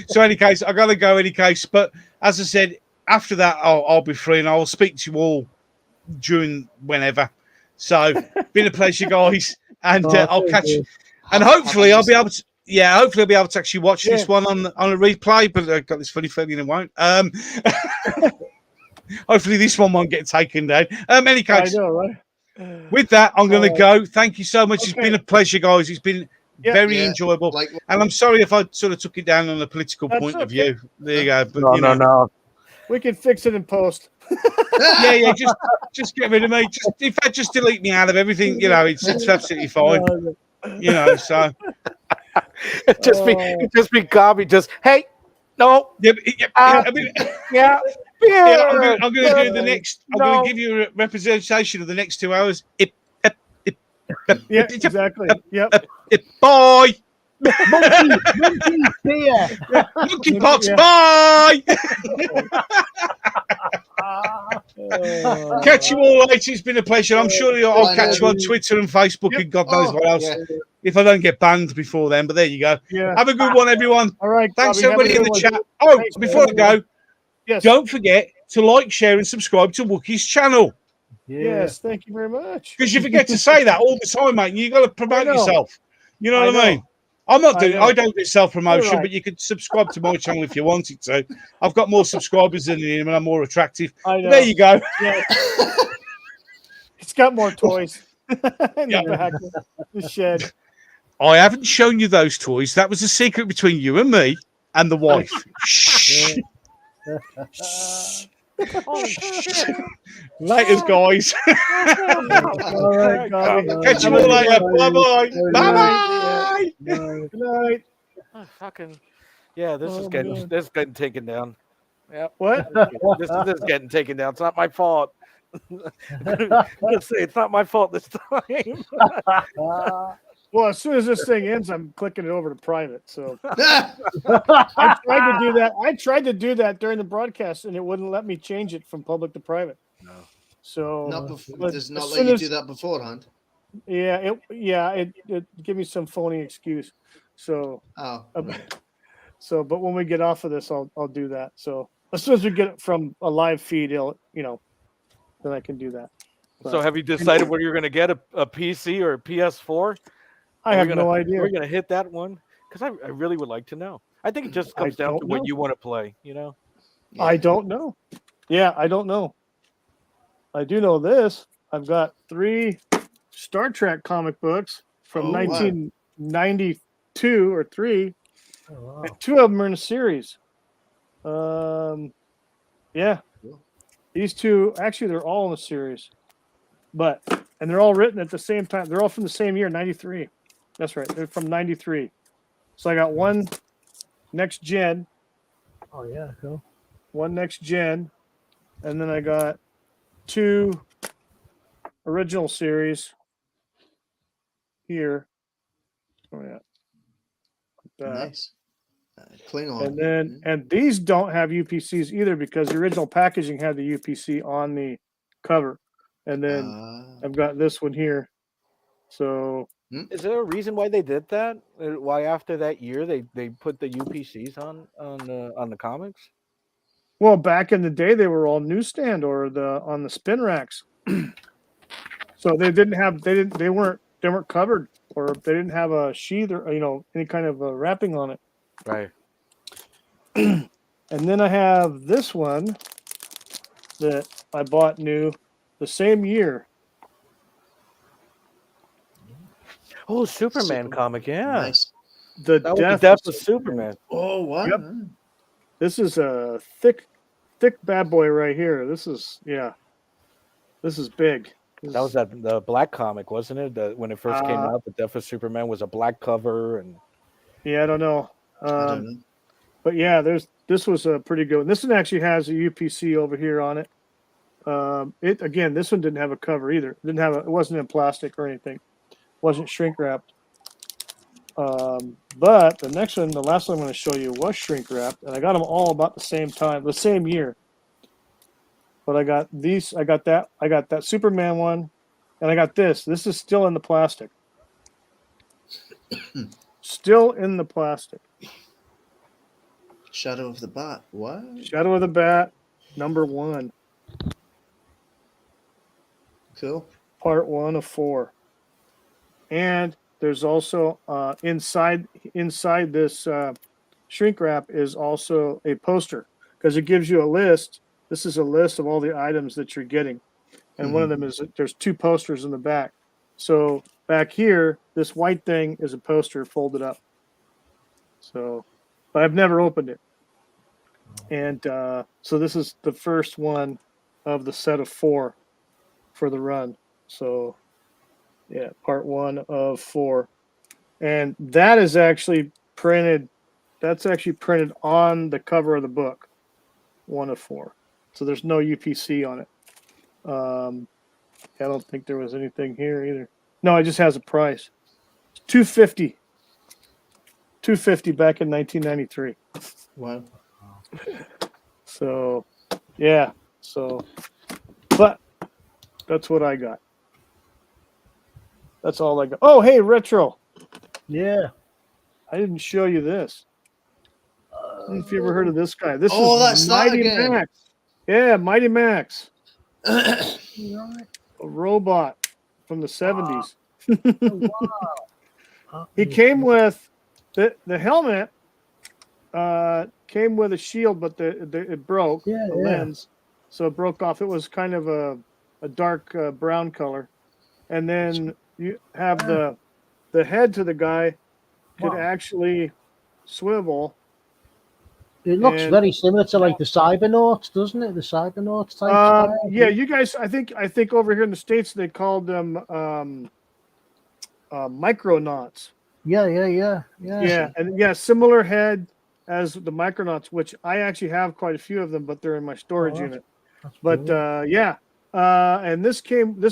Speaker 3: So, any case, I gotta go. Any case, but as I said, after that, I'll be free, and I'll speak to you all during whenever. So, been a pleasure, guys, and I'll catch you. And hopefully, I'll be able to. Yeah, hopefully, I'll be able to actually watch this one on a replay. But I've got this funny feeling it won't. Hopefully, this one won't get taken down. Any case,
Speaker 4: I know, right?
Speaker 3: With that, I'm going to go. Thank you so much. Okay. It's been a pleasure, guys. It's been very enjoyable. And I'm sorry if I sort of took it down on a political point of view. There you go. But,
Speaker 2: no.
Speaker 4: We can fix it in post.
Speaker 3: yeah. Just get rid of me. Just delete me out of everything. It's absolutely fine. So
Speaker 2: just be Gobby. Just hey, no.
Speaker 3: I'm going to do the next. I'm going to give you a representation of the next 2 hours.
Speaker 4: Yeah, exactly. Yep.
Speaker 3: Bye.
Speaker 5: Monkey beer.
Speaker 3: Monkeypox. Bye. Catch you all later. It's been a pleasure. I'm sure I'll catch you on Twitter and Facebook and God knows what else. Yeah. If I don't get banned before then, but there you go.
Speaker 4: Yeah.
Speaker 3: Have a good one, everyone.
Speaker 4: All right.
Speaker 3: Thanks everybody in the chat. Oh, thanks, before I go, don't forget to like, share, and subscribe to Wookie's channel.
Speaker 4: Yes, thank you very much.
Speaker 3: Because you forget to say that all the time, mate. You got to promote yourself. You know what I mean? I'm not doing. I don't do self-promotion, but you could subscribe to my channel if you wanted to. I've got more subscribers than him, and I'm more attractive. There you go.
Speaker 4: Yeah. It's got more toys in the back of the shed.
Speaker 3: I haven't shown you those toys. That was a secret between you and me and the wife. Shh. Later, guys.
Speaker 4: All right,
Speaker 3: catch you all later. Bye-bye. Bye-bye.
Speaker 4: Good night.
Speaker 2: Oh, fucking this is getting taken down.
Speaker 4: Yeah. What?
Speaker 2: This is getting taken down. It's not my fault. Let's say it's not my fault this time.
Speaker 4: Well, as soon as this thing ends, I'm clicking it over to private. So I tried to do that. I tried to do that during the broadcast, and it wouldn't let me change it from public to private.
Speaker 2: No.
Speaker 4: So
Speaker 1: does not let you do that beforehand.
Speaker 4: Yeah, it give me some phony excuse. So but when we get off of this, I'll do that. So as soon as we get it from a live feed, then I can do that.
Speaker 2: So have you decided whether you're going to get a PC or a PS4?
Speaker 4: I have no idea.
Speaker 2: We're going to hit that one because I really would like to know. I think it just comes down to what you want to play,
Speaker 1: Yeah.
Speaker 4: I don't know. Yeah, I don't know. I do know this. I've got 3 Star Trek comic books from 1992 or 3. Oh, wow. And 2 of them are in a series. Yeah. These 2, actually, they're all in a series. And they're all written at the same time. They're all from the same year, 93. That's right. They're from 93. So I got 1 next gen.
Speaker 5: Oh, yeah, cool.
Speaker 4: 1 next gen. And then I got 2 original series here. Oh, yeah.
Speaker 1: Nice. Klingon.
Speaker 4: And these don't have UPCs either because the original packaging had the UPC on the cover, and then I've got this one here. So
Speaker 2: is there a reason why they did that? Why after that year they put the UPCs on the comics?
Speaker 4: Well, back in the day, they were all newsstand or on the spin racks, so they weren't covered, or they didn't have a sheath or any kind of wrapping on it.
Speaker 2: Right.
Speaker 4: And then I have this one that I bought new the same year.
Speaker 2: Oh, Superman comic, yeah.
Speaker 1: Nice.
Speaker 2: The Death of Superman.
Speaker 1: Oh, wow.
Speaker 4: Yep. This is a thick bad boy right here. This is big.
Speaker 2: That was the black comic, wasn't it? When it first came out, the Death of Superman was a black cover, and
Speaker 4: I don't know.
Speaker 1: I don't know.
Speaker 4: But yeah, this was a pretty good one. This one actually has a UPC over here on it. This one didn't have a cover either. It wasn't in plastic or anything. It wasn't shrink wrapped. But the next one, the last one I'm going to show you, was shrink wrapped, and I got them all about the same time, the same year. But I got these. I got that Superman one, and I got this. This is still in the plastic. Still in the plastic.
Speaker 1: Shadow of the Bat. What?
Speaker 4: Shadow of the Bat, #1.
Speaker 1: Cool.
Speaker 4: Part 1 of 4. And there's also inside this shrink wrap is also a poster, because it gives you a list. This is a list of all the items that you're getting, and one of them is there's 2 posters in the back. So back here, this white thing is a poster folded up. So, but I've never opened it. And so this is the first one of the set of 4 for the run. So yeah, part 1 of 4. And that is actually printed. That's actually printed on the cover of the book, 1 of 4. So there's no UPC on it. I don't think there was anything here either. No, it just has a price. $250. $250 back in 1993.
Speaker 1: Wow.
Speaker 4: So, yeah. So, but that's what I got. That's all I got. Oh, hey, Retro.
Speaker 5: Yeah.
Speaker 4: I didn't show you this. I don't know if you ever heard of this guy. This
Speaker 1: that's
Speaker 4: is
Speaker 1: that
Speaker 4: Mighty
Speaker 1: again.
Speaker 4: Max. Yeah, Mighty Max.
Speaker 5: Right.
Speaker 4: A robot from the 70s.
Speaker 5: Wow.
Speaker 4: He came with the helmet. Came with a shield, but it broke.
Speaker 5: Yeah,
Speaker 4: the lens, so it broke off. It was kind of a dark brown color, and then you have the head to the guy could actually swivel.
Speaker 5: It looks very similar to like the Cybernauts, doesn't it? The Cybernauts type style.
Speaker 4: Yeah, you guys. I think over here in the States they called them Micronauts.
Speaker 5: Yeah.
Speaker 4: Yeah, and yeah, similar head as the Micronauts, which I actually have quite a few of them, but they're in my storage unit. But and this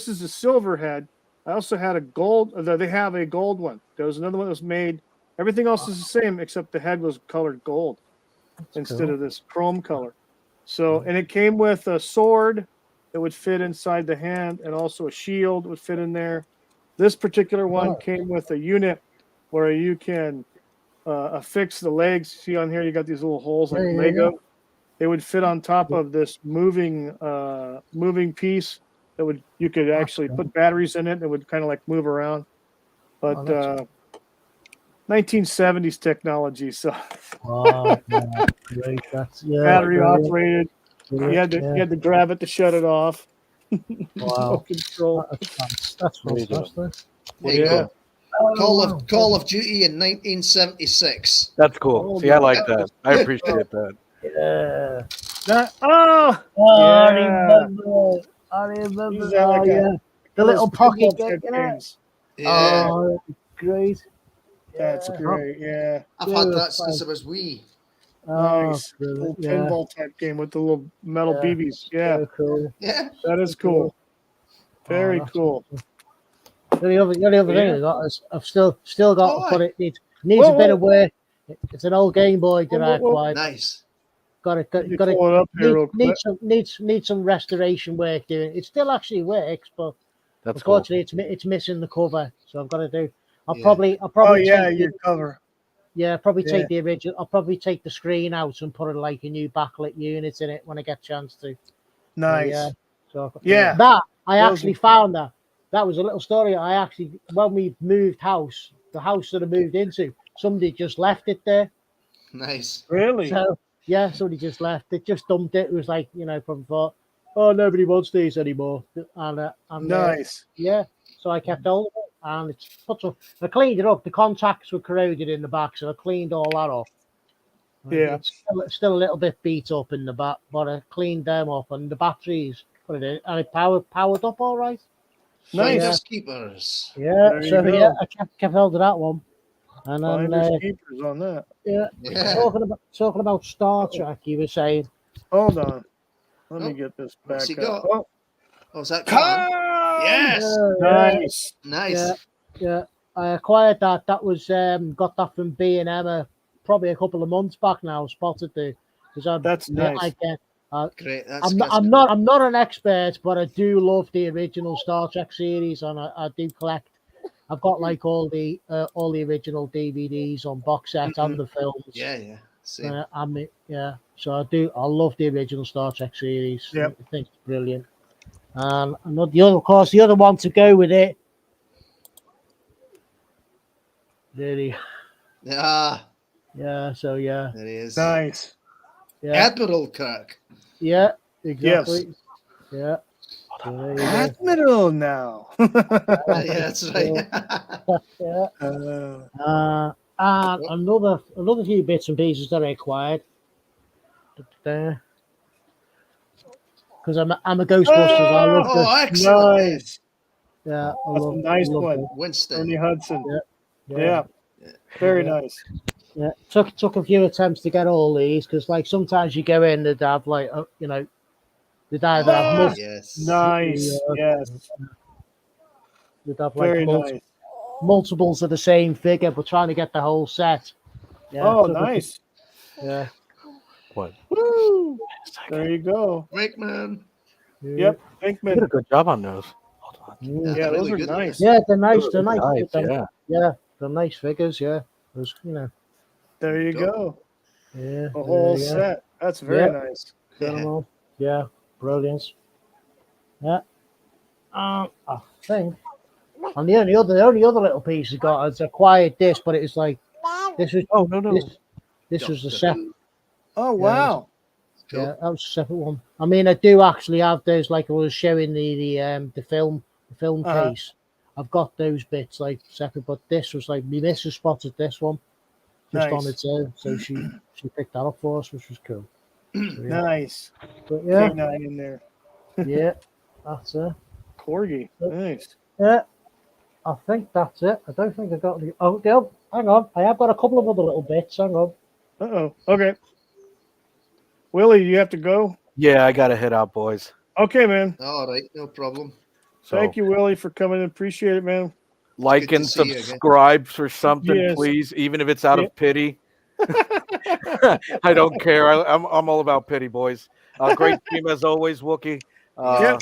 Speaker 4: is a silver head. I also had a gold. They have a gold one. There was another one that was made. Everything else is the same except the head was colored gold instead of this chrome color. So, and it came with a sword that would fit inside the hand, and also a shield would fit in there. This particular one came with a unit where you can affix the legs. See on here, you got these little holes like Lego. Yeah. They would fit on top of this moving piece that you could actually put batteries in it. And it would kind of like move around. But 1970s technology, so
Speaker 5: great.
Speaker 4: Battery operated. You had to grab it to shut it off.
Speaker 5: Wow.
Speaker 4: Control.
Speaker 5: That's fantastic.
Speaker 1: Yeah. Call of Duty in 1976.
Speaker 2: That's cool. See, I like that. I appreciate that.
Speaker 5: Yeah. I remember. The little pocket games.
Speaker 1: Yeah.
Speaker 5: Oh, great.
Speaker 4: That's great. Yeah.
Speaker 1: I've had that since I was wee.
Speaker 4: Nice. Little pinball type game with the little metal BBs. Yeah.
Speaker 5: So cool.
Speaker 1: Yeah.
Speaker 4: That is cool. Very cool.
Speaker 5: The only other thing I got is I've still got to put it. It needs a bit of work. It's an old Game Boy that I acquired.
Speaker 1: Nice.
Speaker 5: Got it.
Speaker 4: Let me pull it up here real quick.
Speaker 5: Need some restoration work doing. It still actually works, but
Speaker 2: That's
Speaker 5: unfortunately, it's missing the cover. So I've got to do. I'll
Speaker 1: Yeah.
Speaker 5: probably.
Speaker 4: Oh yeah, your cover.
Speaker 5: Yeah, probably take the original. I'll probably take the screen out and put like a new backlit unit in it when I get a chance to.
Speaker 4: Nice.
Speaker 5: So
Speaker 4: Yeah.
Speaker 5: that I
Speaker 4: Those
Speaker 5: actually
Speaker 4: are-
Speaker 5: found that. That was a little story. I actually, when we moved house, the house that I moved into, somebody just left it there.
Speaker 1: Nice.
Speaker 4: Really?
Speaker 5: So yeah, somebody just left it, just dumped it. It was like, probably thought, oh, nobody wants these anymore. And
Speaker 4: Nice.
Speaker 5: yeah, so I kept hold of it, and it's put some. I cleaned it up. The contacts were corroded in the back, so I cleaned all that off.
Speaker 4: Yeah.
Speaker 5: It's still a little bit beat up in the back, but I cleaned them up, and the batteries put it in, and it powered up all right.
Speaker 4: Nice.
Speaker 1: Finders keepers.
Speaker 5: Yeah,
Speaker 4: There you
Speaker 5: so
Speaker 4: go.
Speaker 5: yeah, I kept hold of that one, and
Speaker 4: Finders
Speaker 5: then
Speaker 4: keepers on that.
Speaker 5: yeah,
Speaker 1: Yeah.
Speaker 5: talking about Star Trek, you were saying.
Speaker 4: Hold on. Let
Speaker 1: Oh,
Speaker 4: me get this
Speaker 1: what's
Speaker 4: back
Speaker 1: he
Speaker 4: up.
Speaker 1: got?
Speaker 4: Oh,
Speaker 1: Oh, is that Khan? Yes.
Speaker 4: nice.
Speaker 1: Nice.
Speaker 5: Yeah, I acquired that. That was got that from B&M probably a couple of months back now. Spotted the because
Speaker 4: That's nice.
Speaker 1: Great. That's
Speaker 5: I'm not an expert, but I do love the original Star Trek series, and I do collect. I've got like all the original DVDs on box set and the films.
Speaker 1: Yeah. See.
Speaker 5: So I love the original Star Trek series.
Speaker 4: Yep.
Speaker 5: I think it's brilliant. And the other one to go with it. Really.
Speaker 1: Ah,
Speaker 5: Yeah. So yeah.
Speaker 1: there he is.
Speaker 4: Nice.
Speaker 5: Yeah.
Speaker 1: Admiral Kirk.
Speaker 5: Yeah. Exactly. Yeah. So there you go.
Speaker 4: Admiral now.
Speaker 1: Yeah, that's right.
Speaker 5: Yeah.
Speaker 4: Uh,
Speaker 5: And another few bits and pieces that I acquired. Because I'm a Ghostbusters. I love
Speaker 1: Oh, excellent.
Speaker 4: nice.
Speaker 5: Yeah,
Speaker 4: That's a nice one. Ernie
Speaker 1: Winston.
Speaker 4: Hudson.
Speaker 5: Yeah.
Speaker 4: Very nice.
Speaker 5: Yeah, took a few attempts to get all these because like sometimes you go in, they'd have like they'd either have
Speaker 1: Yes.
Speaker 4: Nice. Yes.
Speaker 5: they'd have like
Speaker 4: Very nice.
Speaker 5: multiples of the same figure, but trying to get the whole set. Yeah,
Speaker 4: Oh,
Speaker 5: took a-
Speaker 4: nice.
Speaker 5: Yeah.
Speaker 2: What?
Speaker 4: Woo! There you go.
Speaker 1: Rickman.
Speaker 4: Yep.
Speaker 2: You did a
Speaker 4: Pinkman.
Speaker 2: good job on those. Hold on.
Speaker 1: That's
Speaker 4: Yeah, those
Speaker 1: really
Speaker 4: are
Speaker 1: good.
Speaker 4: nice.
Speaker 5: Yeah, they're nice.
Speaker 2: Those
Speaker 5: They're
Speaker 2: are
Speaker 5: nice.
Speaker 2: nice,
Speaker 5: Yeah, they're nice figures. Yeah, those,
Speaker 4: There you go.
Speaker 5: Yeah,
Speaker 4: A whole
Speaker 5: yeah.
Speaker 4: set. That's very nice.
Speaker 5: Got 'em all. Yeah, brilliant. Yeah. I think. And the only other little piece I got is acquired this, but it was like this was
Speaker 2: no.
Speaker 5: this was a separate.
Speaker 4: Oh, wow.
Speaker 5: Yeah, that was a separate one. I mean, I do actually have those, like I was showing the film
Speaker 4: Uh-huh.
Speaker 5: case. I've got those bits like separate, but this was like my missus spotted this one just on
Speaker 4: Nice.
Speaker 5: its own, so she picked that up for us, which was cool. So, yeah.
Speaker 4: Nice.
Speaker 5: But yeah,
Speaker 4: K9 in there.
Speaker 5: yeah, that's it.
Speaker 4: Corgi. Nice.
Speaker 5: Yeah, I think that's it. I don't think I got any. Oh, yeah, hang on. I have got a couple of other little bits. Hang on.
Speaker 4: Uh-oh. Okay. Willie, you have to go?
Speaker 2: Yeah, I got to head out, boys.
Speaker 4: Okay, man.
Speaker 1: All right, no problem.
Speaker 2: So
Speaker 4: Thank you, Willie, for coming in. Appreciate it, man.
Speaker 2: like
Speaker 1: Good to
Speaker 2: and
Speaker 1: see you again.
Speaker 2: subscribe for something,
Speaker 4: Yes.
Speaker 2: please, even if it's out of pity. I don't care. I'm all about pity, boys. Great team as always, Wookie.
Speaker 4: Yep.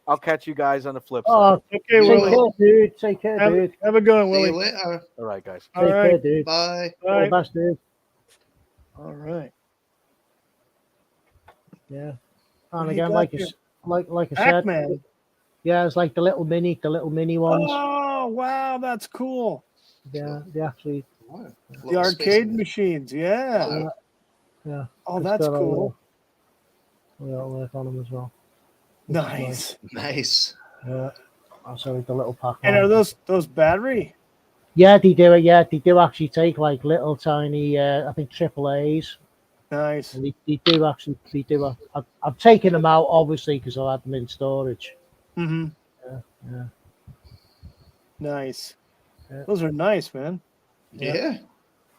Speaker 2: I'll catch you guys on the flip side.
Speaker 5: Oh,
Speaker 4: Okay,
Speaker 5: take
Speaker 4: Willie.
Speaker 5: care, dude. Take care,
Speaker 4: Have,
Speaker 5: dude.
Speaker 4: have a good one,
Speaker 1: See you
Speaker 4: Willie.
Speaker 1: later.
Speaker 2: All right, guys.
Speaker 4: All
Speaker 5: Take care,
Speaker 4: right.
Speaker 5: dude.
Speaker 1: Bye.
Speaker 4: All
Speaker 5: All the
Speaker 4: right.
Speaker 5: best, dude.
Speaker 4: All right.
Speaker 5: Yeah.
Speaker 4: What
Speaker 5: And
Speaker 4: do you
Speaker 5: again,
Speaker 4: got
Speaker 5: like
Speaker 4: here?
Speaker 5: I said,
Speaker 4: Pac-Man.
Speaker 5: yeah, it's like the little mini ones.
Speaker 4: Oh, wow. That's cool.
Speaker 5: Yeah, they actually,
Speaker 1: Wow.
Speaker 4: The
Speaker 1: Little
Speaker 4: arcade
Speaker 1: space.
Speaker 4: machines. Yeah.
Speaker 1: Wow.
Speaker 5: yeah.
Speaker 4: Oh,
Speaker 5: it's
Speaker 4: that's
Speaker 5: got
Speaker 4: cool.
Speaker 5: We got work on them as well.
Speaker 4: Nice.
Speaker 1: Nice.
Speaker 5: Yeah. Also like the little pack.
Speaker 4: And are those battery?
Speaker 5: Yeah, they do it. Yeah, they do actually take like little tiny, I think AAAs.
Speaker 4: Nice.
Speaker 5: And they do actually. They do. I've taken them out obviously because I had them in storage.
Speaker 4: Mm-hmm.
Speaker 5: Yeah.
Speaker 4: Nice.
Speaker 5: Yeah.
Speaker 4: Those are nice, man.
Speaker 1: Yeah.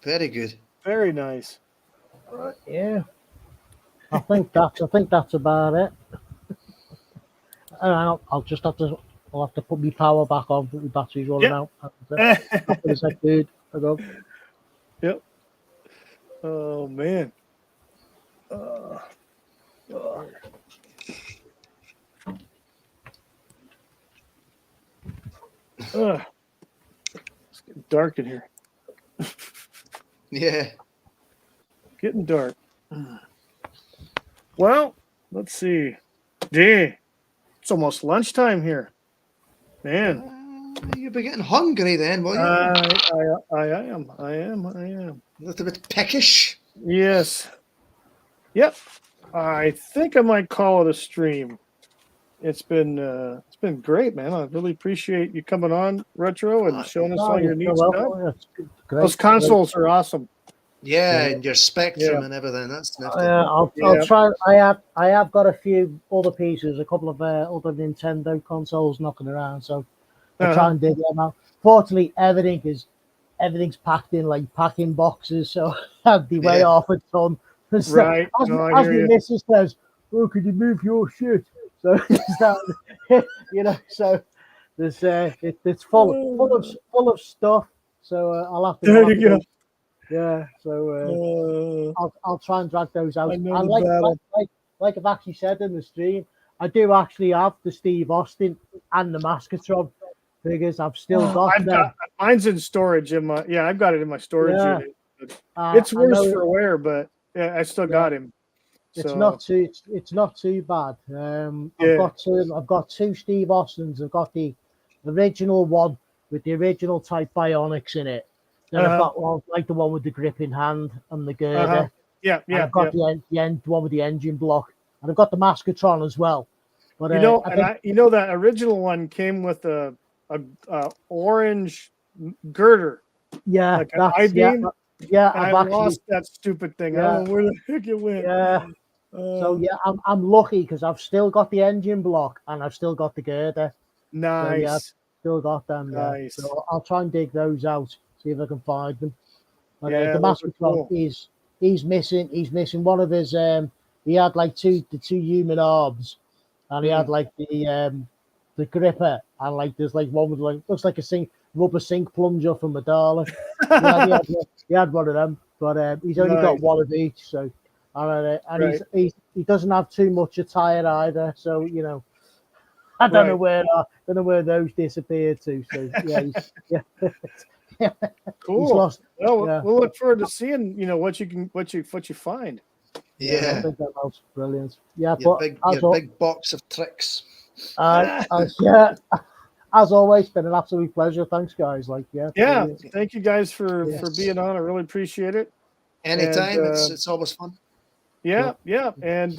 Speaker 1: Very good.
Speaker 4: Very nice.
Speaker 5: Yeah. I think that's about it. I'll just have to. I'll have to put my power back on. Put my batteries running out. After a sec, dude. I go.
Speaker 4: Yep. Oh man. It's getting dark in here.
Speaker 1: Yeah.
Speaker 4: Getting dark. Well, let's see. Dang, it's almost lunchtime here. Man.
Speaker 1: You'll be getting hungry then, won't you?
Speaker 4: I am.
Speaker 1: A little bit peckish.
Speaker 4: Yes. Yep. I think I might call it a stream. It's been great, man. I really appreciate you coming on, Retro, and showing us all your neat stuff. Those consoles are awesome.
Speaker 1: Yeah, and your Spectrum and everything. That's nifty.
Speaker 5: I'll try. I have got a few other pieces, a couple of other Nintendo consoles knocking around, so I'll try and dig them out. Fortunately, everything's packed in like packing boxes, so I'd be way off a ton.
Speaker 4: Right.
Speaker 5: As the missus says, "Oh, could you move your shit?" So so there's it's full of stuff. So I'll have to.
Speaker 4: There you go.
Speaker 5: Yeah, so I'll try and drag those out.
Speaker 4: I know
Speaker 5: like I've actually said in the stream, I do actually have the Steve Austin and the Mascotron figures. I've still got them.
Speaker 4: Mine's in storage in my I've got it in my storage unit. It's worse for wear, but I still got him.
Speaker 5: It's not too bad. I've got two Steve Austins. I've got the original one with the original type bionics in it. Then I've got one like the one with the gripping hand and the girder. I've got the one with the engine block, and I've got the Mascotron as well. But
Speaker 4: that original one came with a orange girder.
Speaker 5: Yeah,
Speaker 4: like an I-beam. I
Speaker 5: I've
Speaker 4: lost that stupid thing. I don't know where the heck it went.
Speaker 5: Yeah. So I'm lucky because I've still got the engine block and I've still got the girder.
Speaker 4: Nice.
Speaker 5: So, I've still got them.
Speaker 4: Nice.
Speaker 5: So I'll try and dig those out, see if I can find them. But the
Speaker 4: cool.
Speaker 5: Mascotron he's missing. He's missing one of his. He had like the two human arms, and he had like the gripper, and like there's like one with like looks like a rubber sink plunger from Madala. he had one of them, but he's only got one of each. So. And he doesn't have too much attire either, so I don't know where those disappeared to. So
Speaker 4: cool.
Speaker 5: He's lost.
Speaker 4: Well, we'll look forward to seeing what you find.
Speaker 5: Yeah, I think that was brilliant. Yeah,
Speaker 1: your big box of tricks.
Speaker 5: As always, been an absolute pleasure. Thanks, guys.
Speaker 4: Brilliant. Thank you guys for being on. I really appreciate it.
Speaker 1: Anytime, it's always fun.
Speaker 4: Yeah, and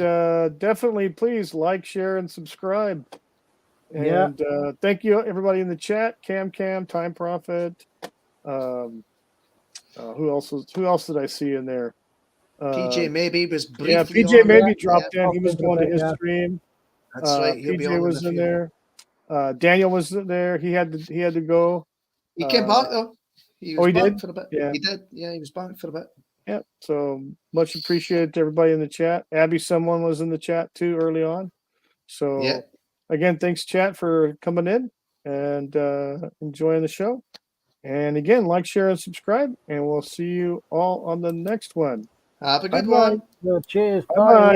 Speaker 4: definitely please like, share, and subscribe. And thank you everybody in the chat. Cam, Time Prophet. Who else did I see in there?
Speaker 1: PJ Maybe was briefly.
Speaker 4: Yeah, PJ Maybe dropped in. He was going to his stream.
Speaker 1: That's right.
Speaker 4: PJ was in there. Daniel was there. He had to go.
Speaker 1: He came back though. He was back
Speaker 4: did
Speaker 1: for a bit.
Speaker 4: Yeah,
Speaker 1: he did. Yeah, he was back for a bit.
Speaker 4: Yeah, so much appreciated to everybody in the chat. Abby, someone was in the chat too early on. So again, thanks chat for coming in and enjoying the show. And again, like, share, and subscribe, and we'll see you all on the next one.
Speaker 1: Have a good one.
Speaker 5: Cheers.
Speaker 4: Bye.